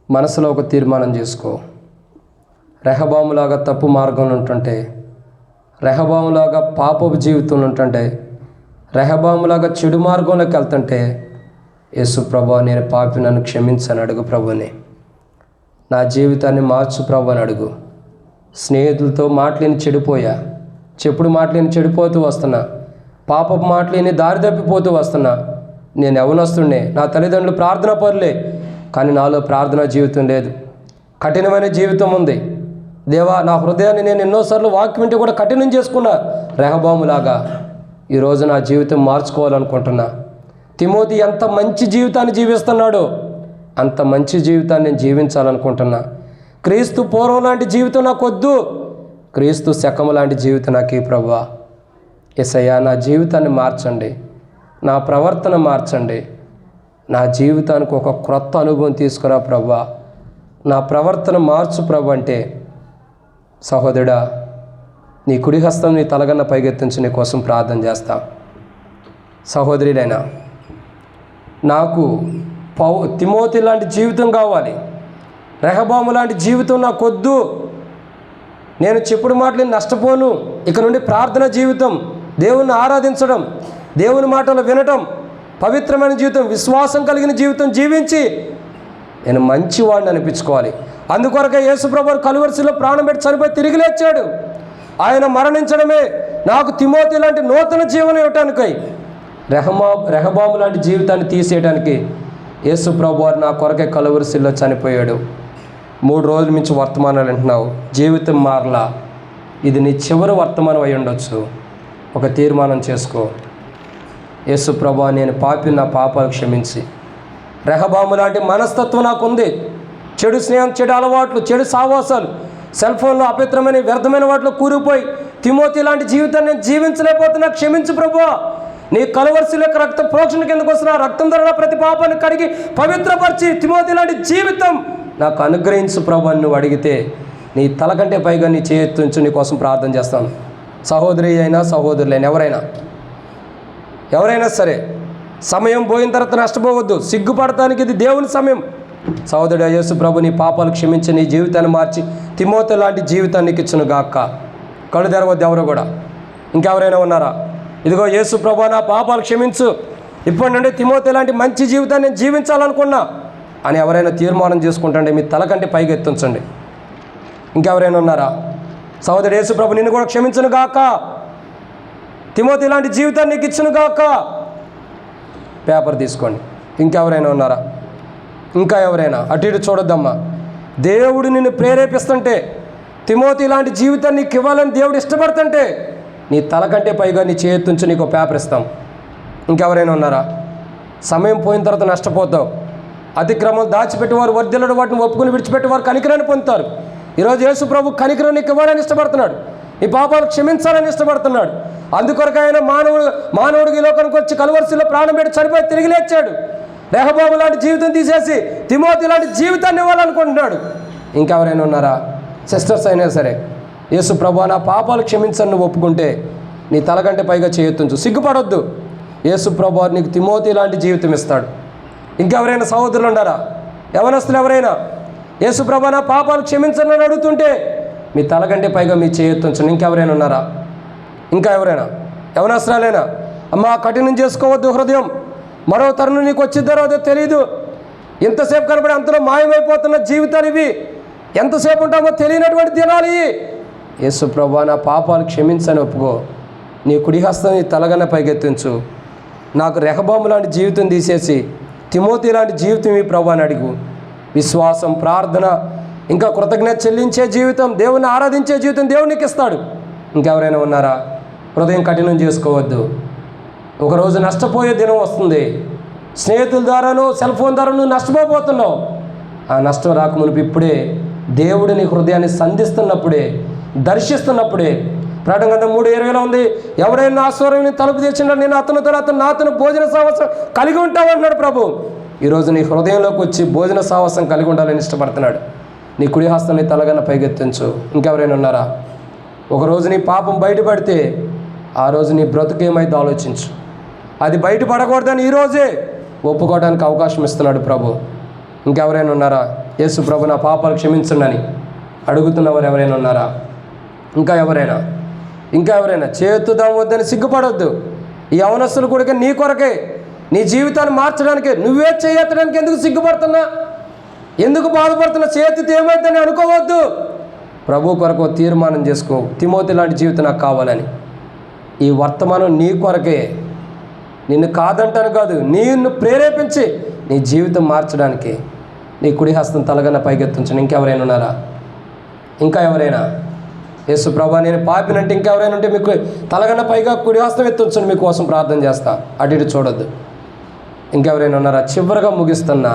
మనసులో ఒక తీర్మానం చేసుకో. రెహబాములాగా తప్పు మార్గంలో ఉంటుంటే, రెహబాములాగా పాపపు జీవితంలో ఉంటుంటే, రెహబాములాగా చెడు మార్గంలోకి వెళ్తుంటే, యేసు ప్రభువా నేను పాపి, నన్ను క్షమించని అడుగు ప్రభుని. నా జీవితాన్ని మార్చు ప్రభు అని అడుగు. స్నేహితులతో మాటలేని చెడిపోయా, చెప్పుడు మాటలేని చెడిపోతూ వస్తున్నా, పాపపు మాటలేని దారి తప్పిపోతూ వస్తున్నా. నేను యవనస్తున్నే, నా తల్లిదండ్రులు ప్రార్థన పరులే, కానీ నాలో ప్రార్థనా జీవితం లేదు. కఠినమైన జీవితం ఉంది. దేవా, నా హృదయాన్ని నేను ఎన్నోసార్లు వాక్యం వింటే కూడా కఠినం చేసుకున్నా. రెహబాములాగా ఈరోజు నా జీవితం మార్చుకోవాలనుకుంటున్నా. తిమోతి ఎంత మంచి జీవితాన్ని జీవిస్తున్నాడో అంత మంచి జీవితాన్ని నేను జీవించాలనుకుంటున్నా. క్రీస్తు పూర్వం లాంటి జీవితం నాకు వద్దు, క్రీస్తు శకము లాంటి జీవితం నాకు ప్రభువా. యేసయ్యా, నా జీవితాన్ని మార్చండి, నా ప్రవర్తన మార్చండి, నా జీవితానికి ఒక క్రొత్త అనుభవం తీసుకురా ప్రభువా. నా ప్రవర్తన మార్చు ప్రభు అంటే, సహోదరుడా, నీ కుడి హస్తం నీ తలగన్న పైకెత్తించి నీ కోసం ప్రార్థన చేస్తా. సహోదరుడైనా, నాకు తిమోతి లాంటి జీవితం కావాలి. రెహబాము లాంటి జీవితం నాకు వద్దు. నేను చెప్పుడు మాటలు నష్టపోను. ఇక నుండి ప్రార్థన జీవితం, దేవుణ్ణి ఆరాధించడం, దేవుని మాటలు వినటం, పవిత్రమైన జీవితం, విశ్వాసం కలిగిన జీవితం జీవించి నేను మంచివాడిని అనిపించుకోవాలి. అందుకొరకే యేసుప్రభువు కలువరిశిలో ప్రాణం పెట్టి చనిపోయి తిరిగి లేచాడు. ఆయన మరణించడమే నాకు తిమోతి లాంటి నూతన జీవనం ఇవ్వటానికై, రెహబాము లాంటి జీవితాన్ని తీసేయడానికి యేసుప్రభువు వారు నా కొరకే కలువరిశిలో చనిపోయాడు. 3 రోజుల నుంచి వర్తమానాలు వింటున్నావు, జీవితం మారలా. ఇది నీ చివరి వర్తమానం అయి ఉండొచ్చు. ఒక తీర్మానం చేసుకో. యేసుప్రభువా, నేను పాపి, నా పాపాలు క్షమించి. రెహబాము లాంటి మనస్తత్వం నాకుంది. చెడు స్నేహం, చెడు అలవాట్లు, చెడు సావాసాలు, సెల్ ఫోన్లో అపవిత్రమైన వ్యర్థమైన వాటిలో కూరుకుపోయి తిమోతి లాంటి జీవితాన్ని నేను జీవించలేకపోతున్నా. క్షమించు ప్రభువా. నీ కలువరిశిల యొక్క రక్త ప్రోక్షణ కిందకు వస్తున్న రక్తం ద్వారా ప్రతి పాపాన్ని కడిగి పవిత్రపరిచి తిమోతి లాంటి జీవితం నాకు అనుగ్రహించు ప్రభు అని నువ్వు అడిగితే, నీ తల కంటే పైగా నీ చేతుంచు నీ కోసం ప్రార్థన చేస్తాను. సహోదరి అయినా సహోదరులైనా ఎవరైనా సరే, సమయం పోయిన తర్వాత నష్టపోవద్దు. సిగ్గుపడటానికి ఇది దేవుని సమయం. సహోదరుడు యేసు ప్రభు నీ పాపాలు క్షమించి నీ జీవితాన్ని మార్చి తిమోతి లాంటి జీవితాన్ని ఇచ్చును గాక. కళ్ళు తెరవద్దు ఎవరు కూడా. ఇంకెవరైనా ఉన్నారా? ఇదిగో యేసు ప్రభు నా పాపాలు క్షమించు, ఇప్పటి నుండి తిమోతి లాంటి మంచి జీవితాన్ని నేను జీవించాలనుకున్నా అని ఎవరైనా తీర్మానం చేసుకుంటుంటే మీ తల కంటే పైకి ఎత్తుంచండి. ఇంకెవరైనా ఉన్నారా? సహోదరుడు యేసు ప్రభు నిన్ను కూడా క్షమించును గాక, తిమోతి లాంటి జీవితాన్ని నీకు ఇచ్చును గాక. పేపర్ తీసుకోండి. ఇంకెవరైనా ఉన్నారా? ఇంకా ఎవరైనా? అటు ఇటు చూడొద్దమ్మా. దేవుడు నిన్ను ప్రేరేపిస్తుంటే, తిమోతి లాంటి జీవితాన్ని నీకు ఇవ్వాలని దేవుడు ఇష్టపడుతుంటే, నీ తల కంటే పైగా నీ చేతుంచి నీకు పేపర్ ఇస్తాం. ఇంకెవరైనా ఉన్నారా? సమయం పోయిన తర్వాత నష్టపోతావు. అతిక్రమం దాచిపెట్టేవారు వర్ధిల్లడు, వాటిని ఒప్పుకుని విడిచిపెట్టేవారు కనికరాన్ని పొందుతారు. ఈరోజు యేసు ప్రభు కనికరం నీకు ఇవ్వాలని ఇష్టపడుతున్నాడు, నీ పాపాలు క్షమించాలని ఇష్టపడుతున్నాడు. అందుకొరకు ఆయన మానవుడికి ఈ లోకానికి వచ్చి కలువరిశిలో ప్రాణం పెట్టి చనిపోయి తిరిగి లేచాడు. రెహబాము లాంటి జీవితం తీసేసి తిమోతి లాంటి జీవితాన్ని ఇవ్వాలనుకుంటున్నాడు. ఇంకెవరైనా ఉన్నారా? సిస్టర్స్ అయినా సరే, యేసు ప్రభువా నా పాపాలు క్షమించని నువ్వు ఒప్పుకుంటే నీ తల కంటే పైగా చేయొత్తుంచు. సిగ్గుపడొద్దు. యేసు ప్రభువా నీకు తిమోతి లాంటి జీవితం ఇస్తాడు. ఇంకెవరైనా సహోదరులు ఉన్నారా? యవనస్తులు ఎవరైనా యేసు ప్రభువా నా పాపాలు క్షమించని అని అడుగుతుంటే మీ తల కంటే పైగా మీ చేయొత్తుంచండి. ఇంకెవరైనా ఉన్నారా? ఇంకా ఎవరైనా? యవనస్తురాలైనా, అమ్మా కఠినం చేసుకోవద్దు హృదయం, మరో తరుణం నీకు వచ్చిద్దారో అదో తెలీదు. ఎంతసేపు కనబడి అంతలో మాయమైపోతున్న జీవితాలు ఇవి. ఎంతసేపు ఉంటామో తెలియనటువంటి దినాలు ఇవి. యేసు ప్రభువా నా పాపాలు క్షమించని ఒప్పుకో. నీ కుడి హస్తం నీ తలగన్న పైకెత్తించు. నాకు రెహబాము లాంటి జీవితం తీసేసి తిమోతి లాంటి జీవితం ఈ ప్రభు అని అడుగు. విశ్వాసం, ప్రార్థన, ఇంకా కృతజ్ఞత చెల్లించే జీవితం, దేవుని ఆరాధించే జీవితం దేవునికి ఇస్తాడు. ఇంకెవరైనా ఉన్నారా? హృదయం కఠినం చేసుకోవద్దు. ఒకరోజు నష్టపోయే దినం వస్తుంది. స్నేహితుల ద్వారానో సెల్ ఫోన్ ద్వారా నువ్వు నష్టపోతున్నావు. ఆ నష్టం రాకమునుపు ఇప్పుడే దేవుడు నీ హృదయాన్ని సంధిస్తున్నప్పుడే, దర్శిస్తున్నప్పుడే, ప్రకటన గ్రంథం 3:20 ఉంది, ఎవరైనా ఆశ్వర్యం తలుపు తెచ్చినాడు నేను అతను నాతను భోజన సావాసం కలిగి ఉంటామన్నాడు ప్రభు. ఈరోజు నీ హృదయంలోకి వచ్చి భోజన సావాసం కలిగి ఉండాలని ఇష్టపడుతున్నాడు. నీ కుడి హస్తాన్ని తలగన్న పైకెత్తించు. ఇంకెవరైనా ఉన్నారా? ఒకరోజు నీ పాపం బయటపడితే ఆ రోజు నీ బ్రతుకేమైతే ఆలోచించు. అది బయటపడకూడదని ఈరోజే ఒప్పుకోవడానికి అవకాశం ఇస్తున్నాడు ప్రభు. ఇంకెవరైనా ఉన్నారా? యేసు ప్రభు నా పాపాలు క్షమించండి అడుగుతున్నవారు ఎవరైనా ఉన్నారా? ఇంకా ఎవరైనా చేతుదాం వద్దని సిగ్గుపడవద్దు. ఈ యవనస్తులు కూడా నీ కొరకే, నీ జీవితాన్ని మార్చడానికి, నువ్వే చేయడానికి ఎందుకు సిగ్గుపడుతున్నా, ఎందుకు బాధపడుతున్నా, చేతితో ఏమైందని అనుకోవద్దు. ప్రభు కొరకు తీర్మానం చేసుకో. తిమోతి లాంటి జీవితం నాకు కావాలని. ఈ వర్తమానం నీ కొరకే, నిన్ను కాదంటాను కాదు, నిన్ను ప్రేరేపించి నీ జీవితం మార్చడానికి. నీ కుడి హస్తం తలగన్న పైకెత్తుంచండి. ఇంకెవరైనా ఉన్నారా? ఇంకా ఎవరైనా? యేసు ప్రభా నేను పాపినంటే ఇంకెవరైనా ఉంటే మీకు తలగన్న పైగా కుడి హస్తం ఎత్తుంచండి, మీకోసం ప్రార్థన చేస్తా. అటు ఇటు చూడొద్దు. ఇంకెవరైనా ఉన్నారా? చివరిగా ముగిస్తున్నా.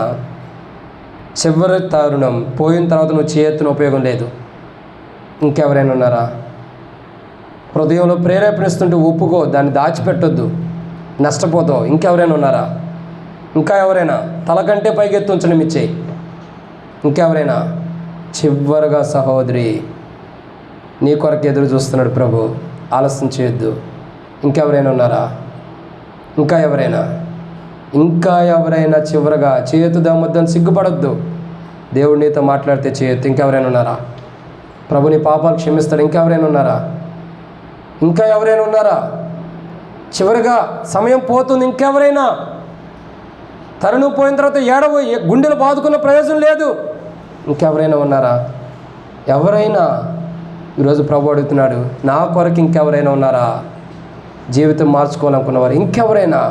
చివరి తరుణం పోయిన తర్వాత నువ్వు చేయెత్తిన ఉపయోగం లేదు. ఇంకెవరైనా ఉన్నారా? హృదయంలో ప్రేరేపణిస్తుంటే ఒప్పుకో, దాన్ని దాచిపెట్టొద్దు, నష్టపోతావు. ఇంకెవరైనా ఉన్నారా? ఇంకా ఎవరైనా? తలకంటే పైకెత్తుంచండి మీ చేయి. ఇంకెవరైనా? చివరిగా సహోదరి, నీ కొరకు ఎదురు చూస్తున్నాడు ప్రభు, ఆలస్యం చేయొద్దు. ఇంకెవరైనా ఉన్నారా? ఇంకా ఎవరైనా? చివరగా చేతుదామొద్దని సిగ్గుపడొద్దు. దేవుడు నీతో మాట్లాడితే చేయొద్దు. ఇంకెవరైనా ఉన్నారా? ప్రభు నీ పాపాలు క్షమిస్తాడు. ఇంకెవరైనా ఉన్నారా? చివరిగా సమయం పోతుంది. ఇంకెవరైనా? తరుణం పోయిన తర్వాత ఏడవ గుండెలు బాదుకున్న ప్రయోజనం లేదు. ఇంకెవరైనా ఉన్నారా? ఎవరైనా? ఈరోజు ప్రభు అడుగుతున్నాడు, నా కొరకు ఇంకెవరైనా ఉన్నారా? జీవితం మార్చుకోవాలనుకున్నవారు ఇంకెవరైనా?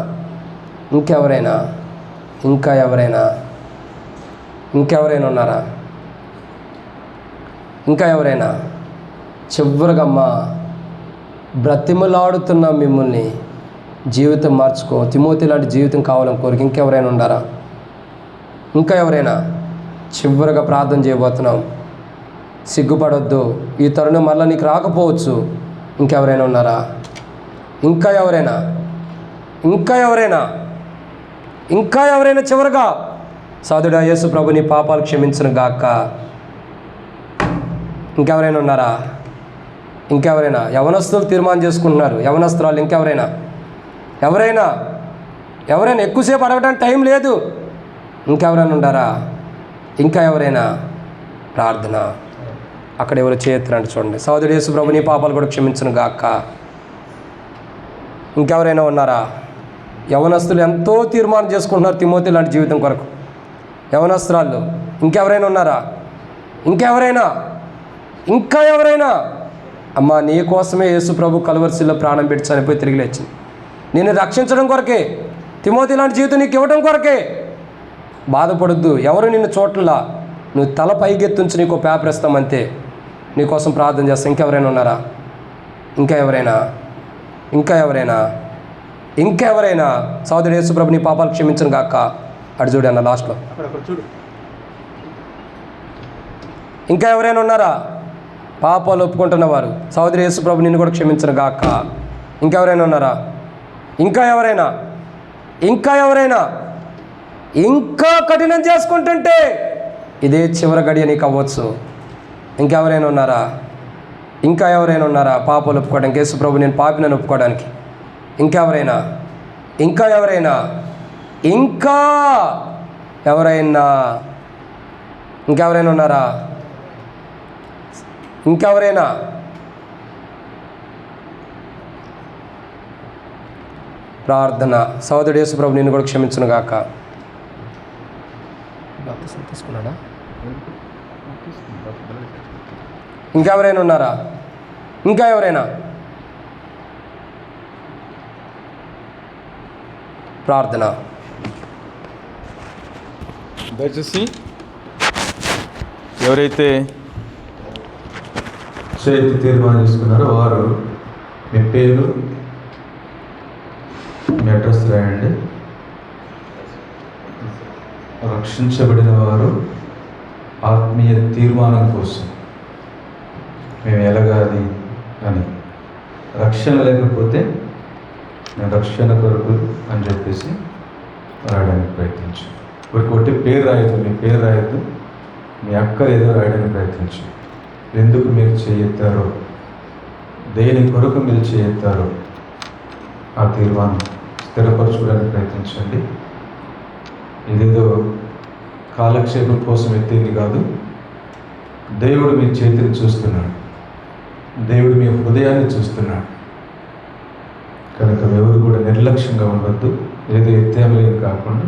ఇంకెవరైనా ఉన్నారా? ఇంకా ఎవరైనా? చివరిగా అమ్మ బ్రతిమలాడుతున్న మిమ్మల్ని, జీవితం మార్చుకో. తిమోతి లాంటి జీవితం కావాలని కోరిక ఇంకెవరైనా ఉన్నారా? ఇంకా ఎవరైనా? చివరిగా ప్రార్థన చేయబోతున్నాం. సిగ్గుపడొద్దు. ఈ తరుణం మళ్ళీ నీకు రాకపోవచ్చు. ఇంకెవరైనా ఉన్నారా? ఇంకా ఎవరైనా? చివరిగా సాధుడా యేసు ప్రభు నీ పాపాలు క్షమించును గాక. ఇంకెవరైనా ఉన్నారా? యవనస్తులు తీర్మానం చేసుకుంటున్నారు. యవనస్తురాలు ఇంకెవరైనా? ఎక్కువసేపు అడగడానికి టైం లేదు. ఇంకెవరైనా ఉన్నారా? ఇంకా ఎవరైనా? ప్రార్థన. అక్కడ ఎవరు చేయొత్తురంటే చూడండి. సోదరుడు యేసు ప్రభు నీ పాపాలు కూడా క్షమించును గాక. ఇంకెవరైనా ఉన్నారా? యవనస్తులు ఎంతో తీర్మానం చేసుకుంటున్నారు తిమోతి లాంటి జీవితం కొరకు. యవనస్తురాళ్ళు ఇంకెవరైనా ఉన్నారా? ఇంకా ఎవరైనా? అమ్మా నీ కోసమే యేసు ప్రభు కలువరిశిల్లో ప్రాణం పెట్టి చనిపోయి తిరిగి లేచింది. నిన్ను రక్షించడం కొరకే, తిమోతి లాంటి జీవితం నీకు ఇవ్వడం కొరకే. బాధపడొద్దు. ఎవరు నిన్ను చోట్ల, నువ్వు తల పైకెత్తుంచి నీకు పేపర్ ఇస్తామంతే. నీకోసం ప్రార్థన చేస్తాం. ఇంకెవరైనా ఉన్నారా? ఇంకెవరైనా? సోదరుడు యేసు ప్రభు నీ పాపాలు క్షమించను గాక. అటు చూడు అన్న లాస్ట్లో. ఇంకా ఎవరైనా ఉన్నారా? పాపాలు ఒప్పుకుంటున్నవారు, సోదరుడు యేసు ప్రభు నిన్ను కూడా క్షమించను గాక. ఇంకెవరైనా ఉన్నారా? ఇంకా ఎవరైనా? ఇంకా కఠినం చేసుకుంటుంటే ఇదే చివరి గడియ నీకు అవ్వచ్చు. ఇంకెవరైనా ఉన్నారా? పాపాలు ఒప్పుకోవడానికి, యేసు ప్రభు నేను పాపినని ఒప్పుకోవడానికి. ఇంకెవరైనా ఉన్నారా? ఇంకెవరైనా? ప్రార్థన. సోదరుడు యేసు ప్రభు నిన్ను కూడా క్షమించును గాక. తీసుకున్నాడా? ఇంకెవరైనా ఉన్నారా? ప్రార్థన. దయచేసి ఎవరైతే చేతి తీర్మానం చేసుకున్నారో వారు మీ పేరు, మీ అడ్రస్ రాయండి. రక్షించబడిన వారు ఆత్మీయ తీర్మానం కోసం మేము ఎలగాలి అని, రక్షణ లేకపోతే నేను రక్షణ కొరకు అని చెప్పేసి రాయడానికి ప్రయత్నించు. ఒకటి పేరు రాయద్దు, మీ పేరు రాయద్దు, మీ అక్కలు ఏదో రాయడానికి ప్రయత్నించు. ఎందుకు మీరు చేయెత్తారో, దేని కొరకు మీరు చేయెత్తారో ఆ తీర్మానం స్థిరపరచుకోవడానికి ప్రయత్నించండి. ఇదేదో కాలక్షేపం కోసం ఎత్తింది కాదు. దేవుడు మీ చేతిని చూస్తున్నాడు, దేవుడు మీ హృదయాన్ని చూస్తున్నాడు. కనుక ఎవరు కూడా నిర్లక్ష్యంగా ఉండవద్దు. ఏదో ఎత్తేమలేదు కాకుండా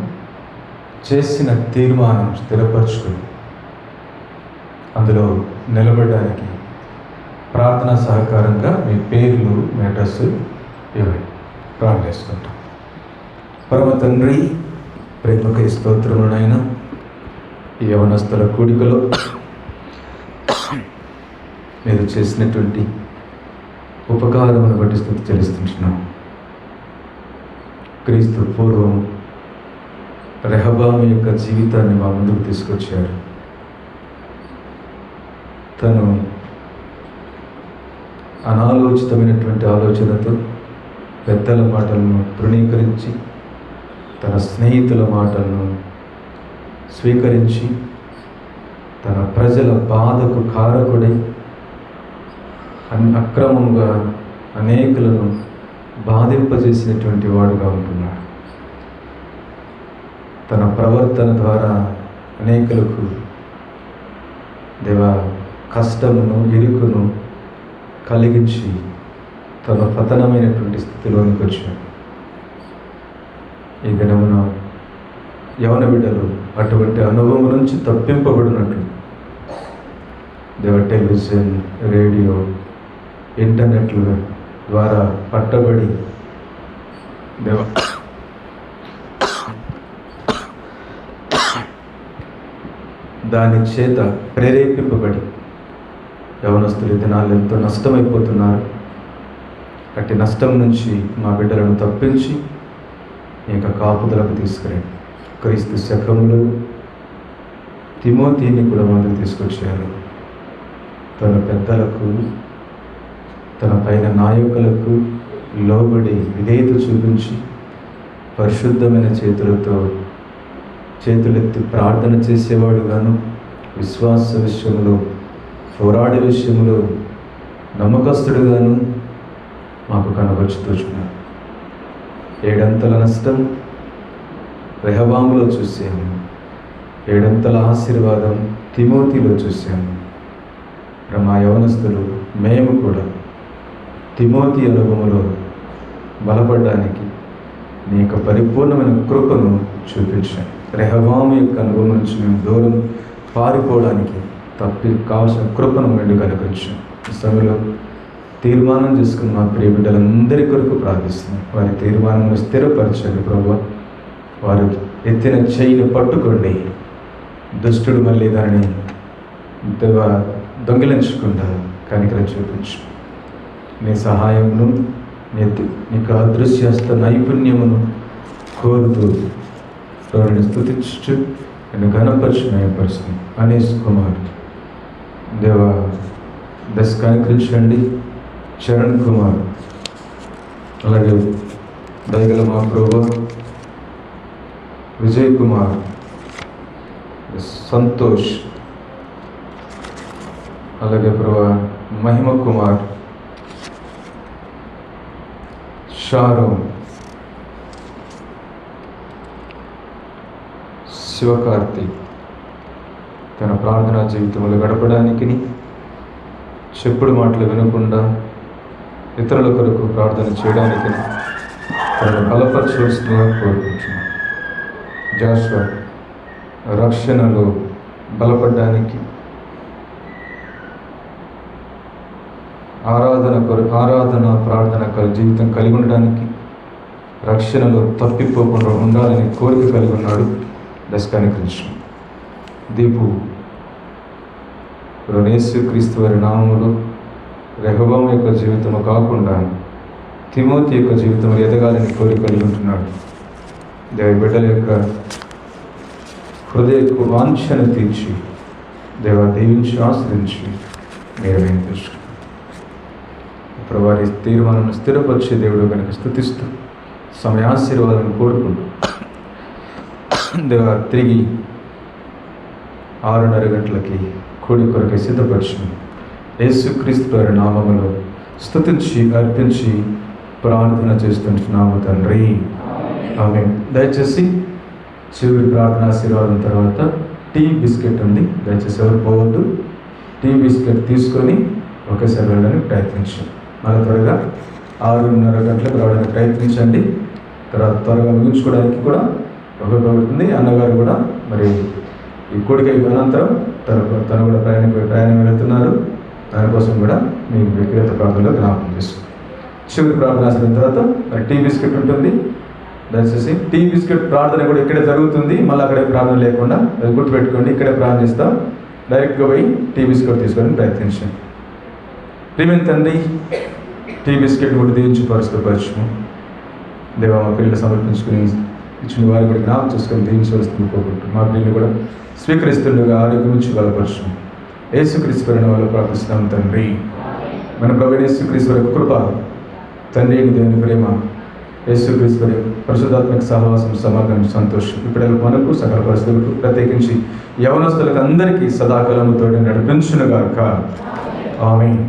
చేసిన తీర్మానం స్థిరపరచుకుని అందులో నిలబడడానికి ప్రార్థనా సహకారంగా మీ పేర్లు, మీ అడ్రస్ ఇవ్వండి. ప్రార్థన చేసుకుంటాం. పరమ తండ్రి, ప్రేమకై స్తోత్రమునైనా ఈ యవనస్తుల కూడికలో మీరు చేసినటువంటి ఉపకారమును బట్టి స్తుతి చెల్లిస్తున్నాం. క్రీస్తు పూర్వం రెహబాము యొక్క జీవితాన్ని మా ముందుకు తీసుకొచ్చారు. తను అనాలోచితమైనటువంటి ఆలోచనతో పెద్దల మాటలను తృణీకరించి తన స్నేహితుల మాటలను స్వీకరించి తన ప్రజల బాధకు కారకుడై అక్రమంగా అనేకులను బాధింపజేసినటువంటి వాడుగా ఉంటున్నాడు. తన ప్రవర్తన ద్వారా అనేకులకు కష్టమును, ఇరుకును కలిగించి తన పతనమైనటువంటి స్థితిలోనికి వచ్చాడు. ఈ దినమున యవన బిడ్డలు అటువంటి అనుభవం నుంచి తప్పింపబడినట్లు టెలివిజన్, రేడియో, ఇంటర్నెట్ల ద్వారా పట్టబడి దాని చేత ప్రేరేపింపబడి యవనస్తులు దినాలు ఎంతో నష్టమైపోతున్నారు. అట్టి నష్టం నుంచి మా బిడ్డలను తప్పించి ఇంకా కాపుదలకు తీసుకురండి. క్రీస్తు శకములు తిమోతిని కూడా ముందుకు తీసుకొచ్చారు. తన పెద్దలకు, తన పైన నాయకులకు లోబడి విధేయత చూపించి పరిశుద్ధమైన చేతులెత్తి ప్రార్థన చేసేవాడుగాను, విశ్వాస విషయంలో, పోరాడే విషయంలో నమ్మకస్తుడుగాను మాకు కనబరుచుతున్నాడు. 7 నష్టం రెహబాములో చూసాము, 7 ఆశీర్వాదం తిమోతిలో చూసాము. మా యవనస్తులు మేము కూడా తిమోతి అనుభవంలో బలపడడానికి నీ యొక్క పరిపూర్ణమైన కృపను చూపించాను. రెహబాము యొక్క అనుభవం నుంచి మేము దూరం పారిపోవడానికి కావాల్సిన కృపను మేము కనుగొంచాం. ఈ సమయంలో తీర్మానం చేసుకుని మా ప్రియ బిడ్డలందరి కొరకు ప్రార్థిస్తున్నాం. వారి తీర్మానం స్థిరపరచండి ప్రభువా. వారు ఎత్తిన చెయ్యిని పట్టుకోండి. దుష్టుడు మళ్ళీ దానిని దొంగిలించకుండా కనికరం చూపించు. నీ సహాయమును, నీకు అదృశ్యస్త నైపుణ్యమును కోరుతూ వారిని స్తుతించు. నేను ఘనపరచు, నయపరుస్తుంది. అనీష్ కుమార్ దశ కనికరించండి. చరణ్ కుమార్, అలాగే దయగల మా ప్రభు విజయ్ కుమార్, సంతోష్, అలాగే ప్రభు మహిమ కుమార్, షారోన్, శివకార్తిక్ తన ప్రార్థనా జీవితంలో గడపడానికి, చెప్పుడు మాటలు వినకుండా ఇతరుల కొరకు ప్రార్థన చేయడానికి తనను బలపరచవలసిందిగా కోరుకుంటున్నాను. జాషువా రక్షణలో బలపడడానికి, ఆరాధన ప్రార్థన జీవితం కలిగి ఉండడానికి, రక్షణలో తప్పిపోకుండా ఉండాలని కోరిక కలిగి ఉన్నాడు. దశకాని కృష్ణ దీపు యేసుక్రీస్తు వారి నామములో రెహబాము యొక్క జీవితము కాకుండా తిమోతి యొక్క జీవితంలో ఎదగాలని కోరిక కలిగి ఉంటున్నాడు. దేవ బిడ్డల యొక్క హృదయ వాంఛను తీర్చి దీవించి ఆశ్రయించి మీరు వినిపించు. ఇప్పుడు వారి తీర్మానం స్థిరపరిచే దేవుడు కనుక స్తుతిస్తూ సమయాశీర్వాదాన్ని కోరుకుంటూ తిరిగి 6:30 గంటలకి కూడి కొరకై సిద్ధపరిచి యేసుక్రీస్తు వారి నామములో స్తుతించి అర్పించి ప్రార్థన చేస్తుంటున్నాము తండ్రి. ఆమేన్. దయచేసి చివరి ప్రార్థన ఆశీర్వాదం తర్వాత టీ బిస్కెట్ ఉంది, దయచేసి ఎవరు పోవద్దు. టీ బిస్కెట్ తీసుకొని ఒకేసారి వెళ్ళడానికి ప్రయత్నించండి. మళ్ళీ త్వరగా 6:30 గంటలకు రావడానికి ప్రయత్నించండి. తర్వాత త్వరగా ముగించుకోవడానికి కూడా ఉపయోగపడుతుంది. అన్నగారు కూడా మరి ఈ కూడిక అనంతరం తను కూడా ప్రయాణం వెళుతున్నారు. దానికోసం కూడా మీ వ్యక్తిగత ప్రార్థనలో జ్ఞాపకం చేసుకోండి. చివరి ప్రార్థన ఆశీర్వాదం తర్వాత మరి టీ బిస్కెట్ ఉంటుంది, దయచేసి టీ బిస్కెట్ ప్రార్థన కూడా ఇక్కడే జరుగుతుంది. మళ్ళీ అక్కడే ప్రార్థన లేకుండా అది గుర్తుపెట్టుకోండి. ఇక్కడే ప్రార్థన చేస్తాం. డైరెక్ట్గా పోయి టీ బిస్కెట్ తీసుకోవడానికి ప్రయత్నించండి. ప్రియమైన తండ్రి, టీ బిస్కెట్ కూడా దీవించి పరిస్థితిపరచము. దేవా మా పిల్లలు సమర్పించుకుని ఇచ్చిన వారిని కూడా జ్ఞాపకం చేసుకొని దీవించవలసింది కోరుకుంటూ మా పిల్లలు కూడా స్వీకరిస్తుండగా ఆరోగ్యం నుంచి బలపరచము. యేసుక్రీస్తు వల్ల ప్రార్థిస్తున్నాం తండ్రి. మన ప్రభువైన యేసుక్రీస్తు యొక్క కృప, తండ్రి అయిన దేవుని ప్రేమ, యేసుక్రీస్తు పరిశుద్ధాత్మక సహవాసం, సమాధానం, సంతోషం ఇప్పుడు మనకు సకల పరిస్థితులకు ప్రత్యేకించి యవనస్తులకు అందరికీ సదాకాలము తోడి నడిపించునుగాక. ఆమేన్.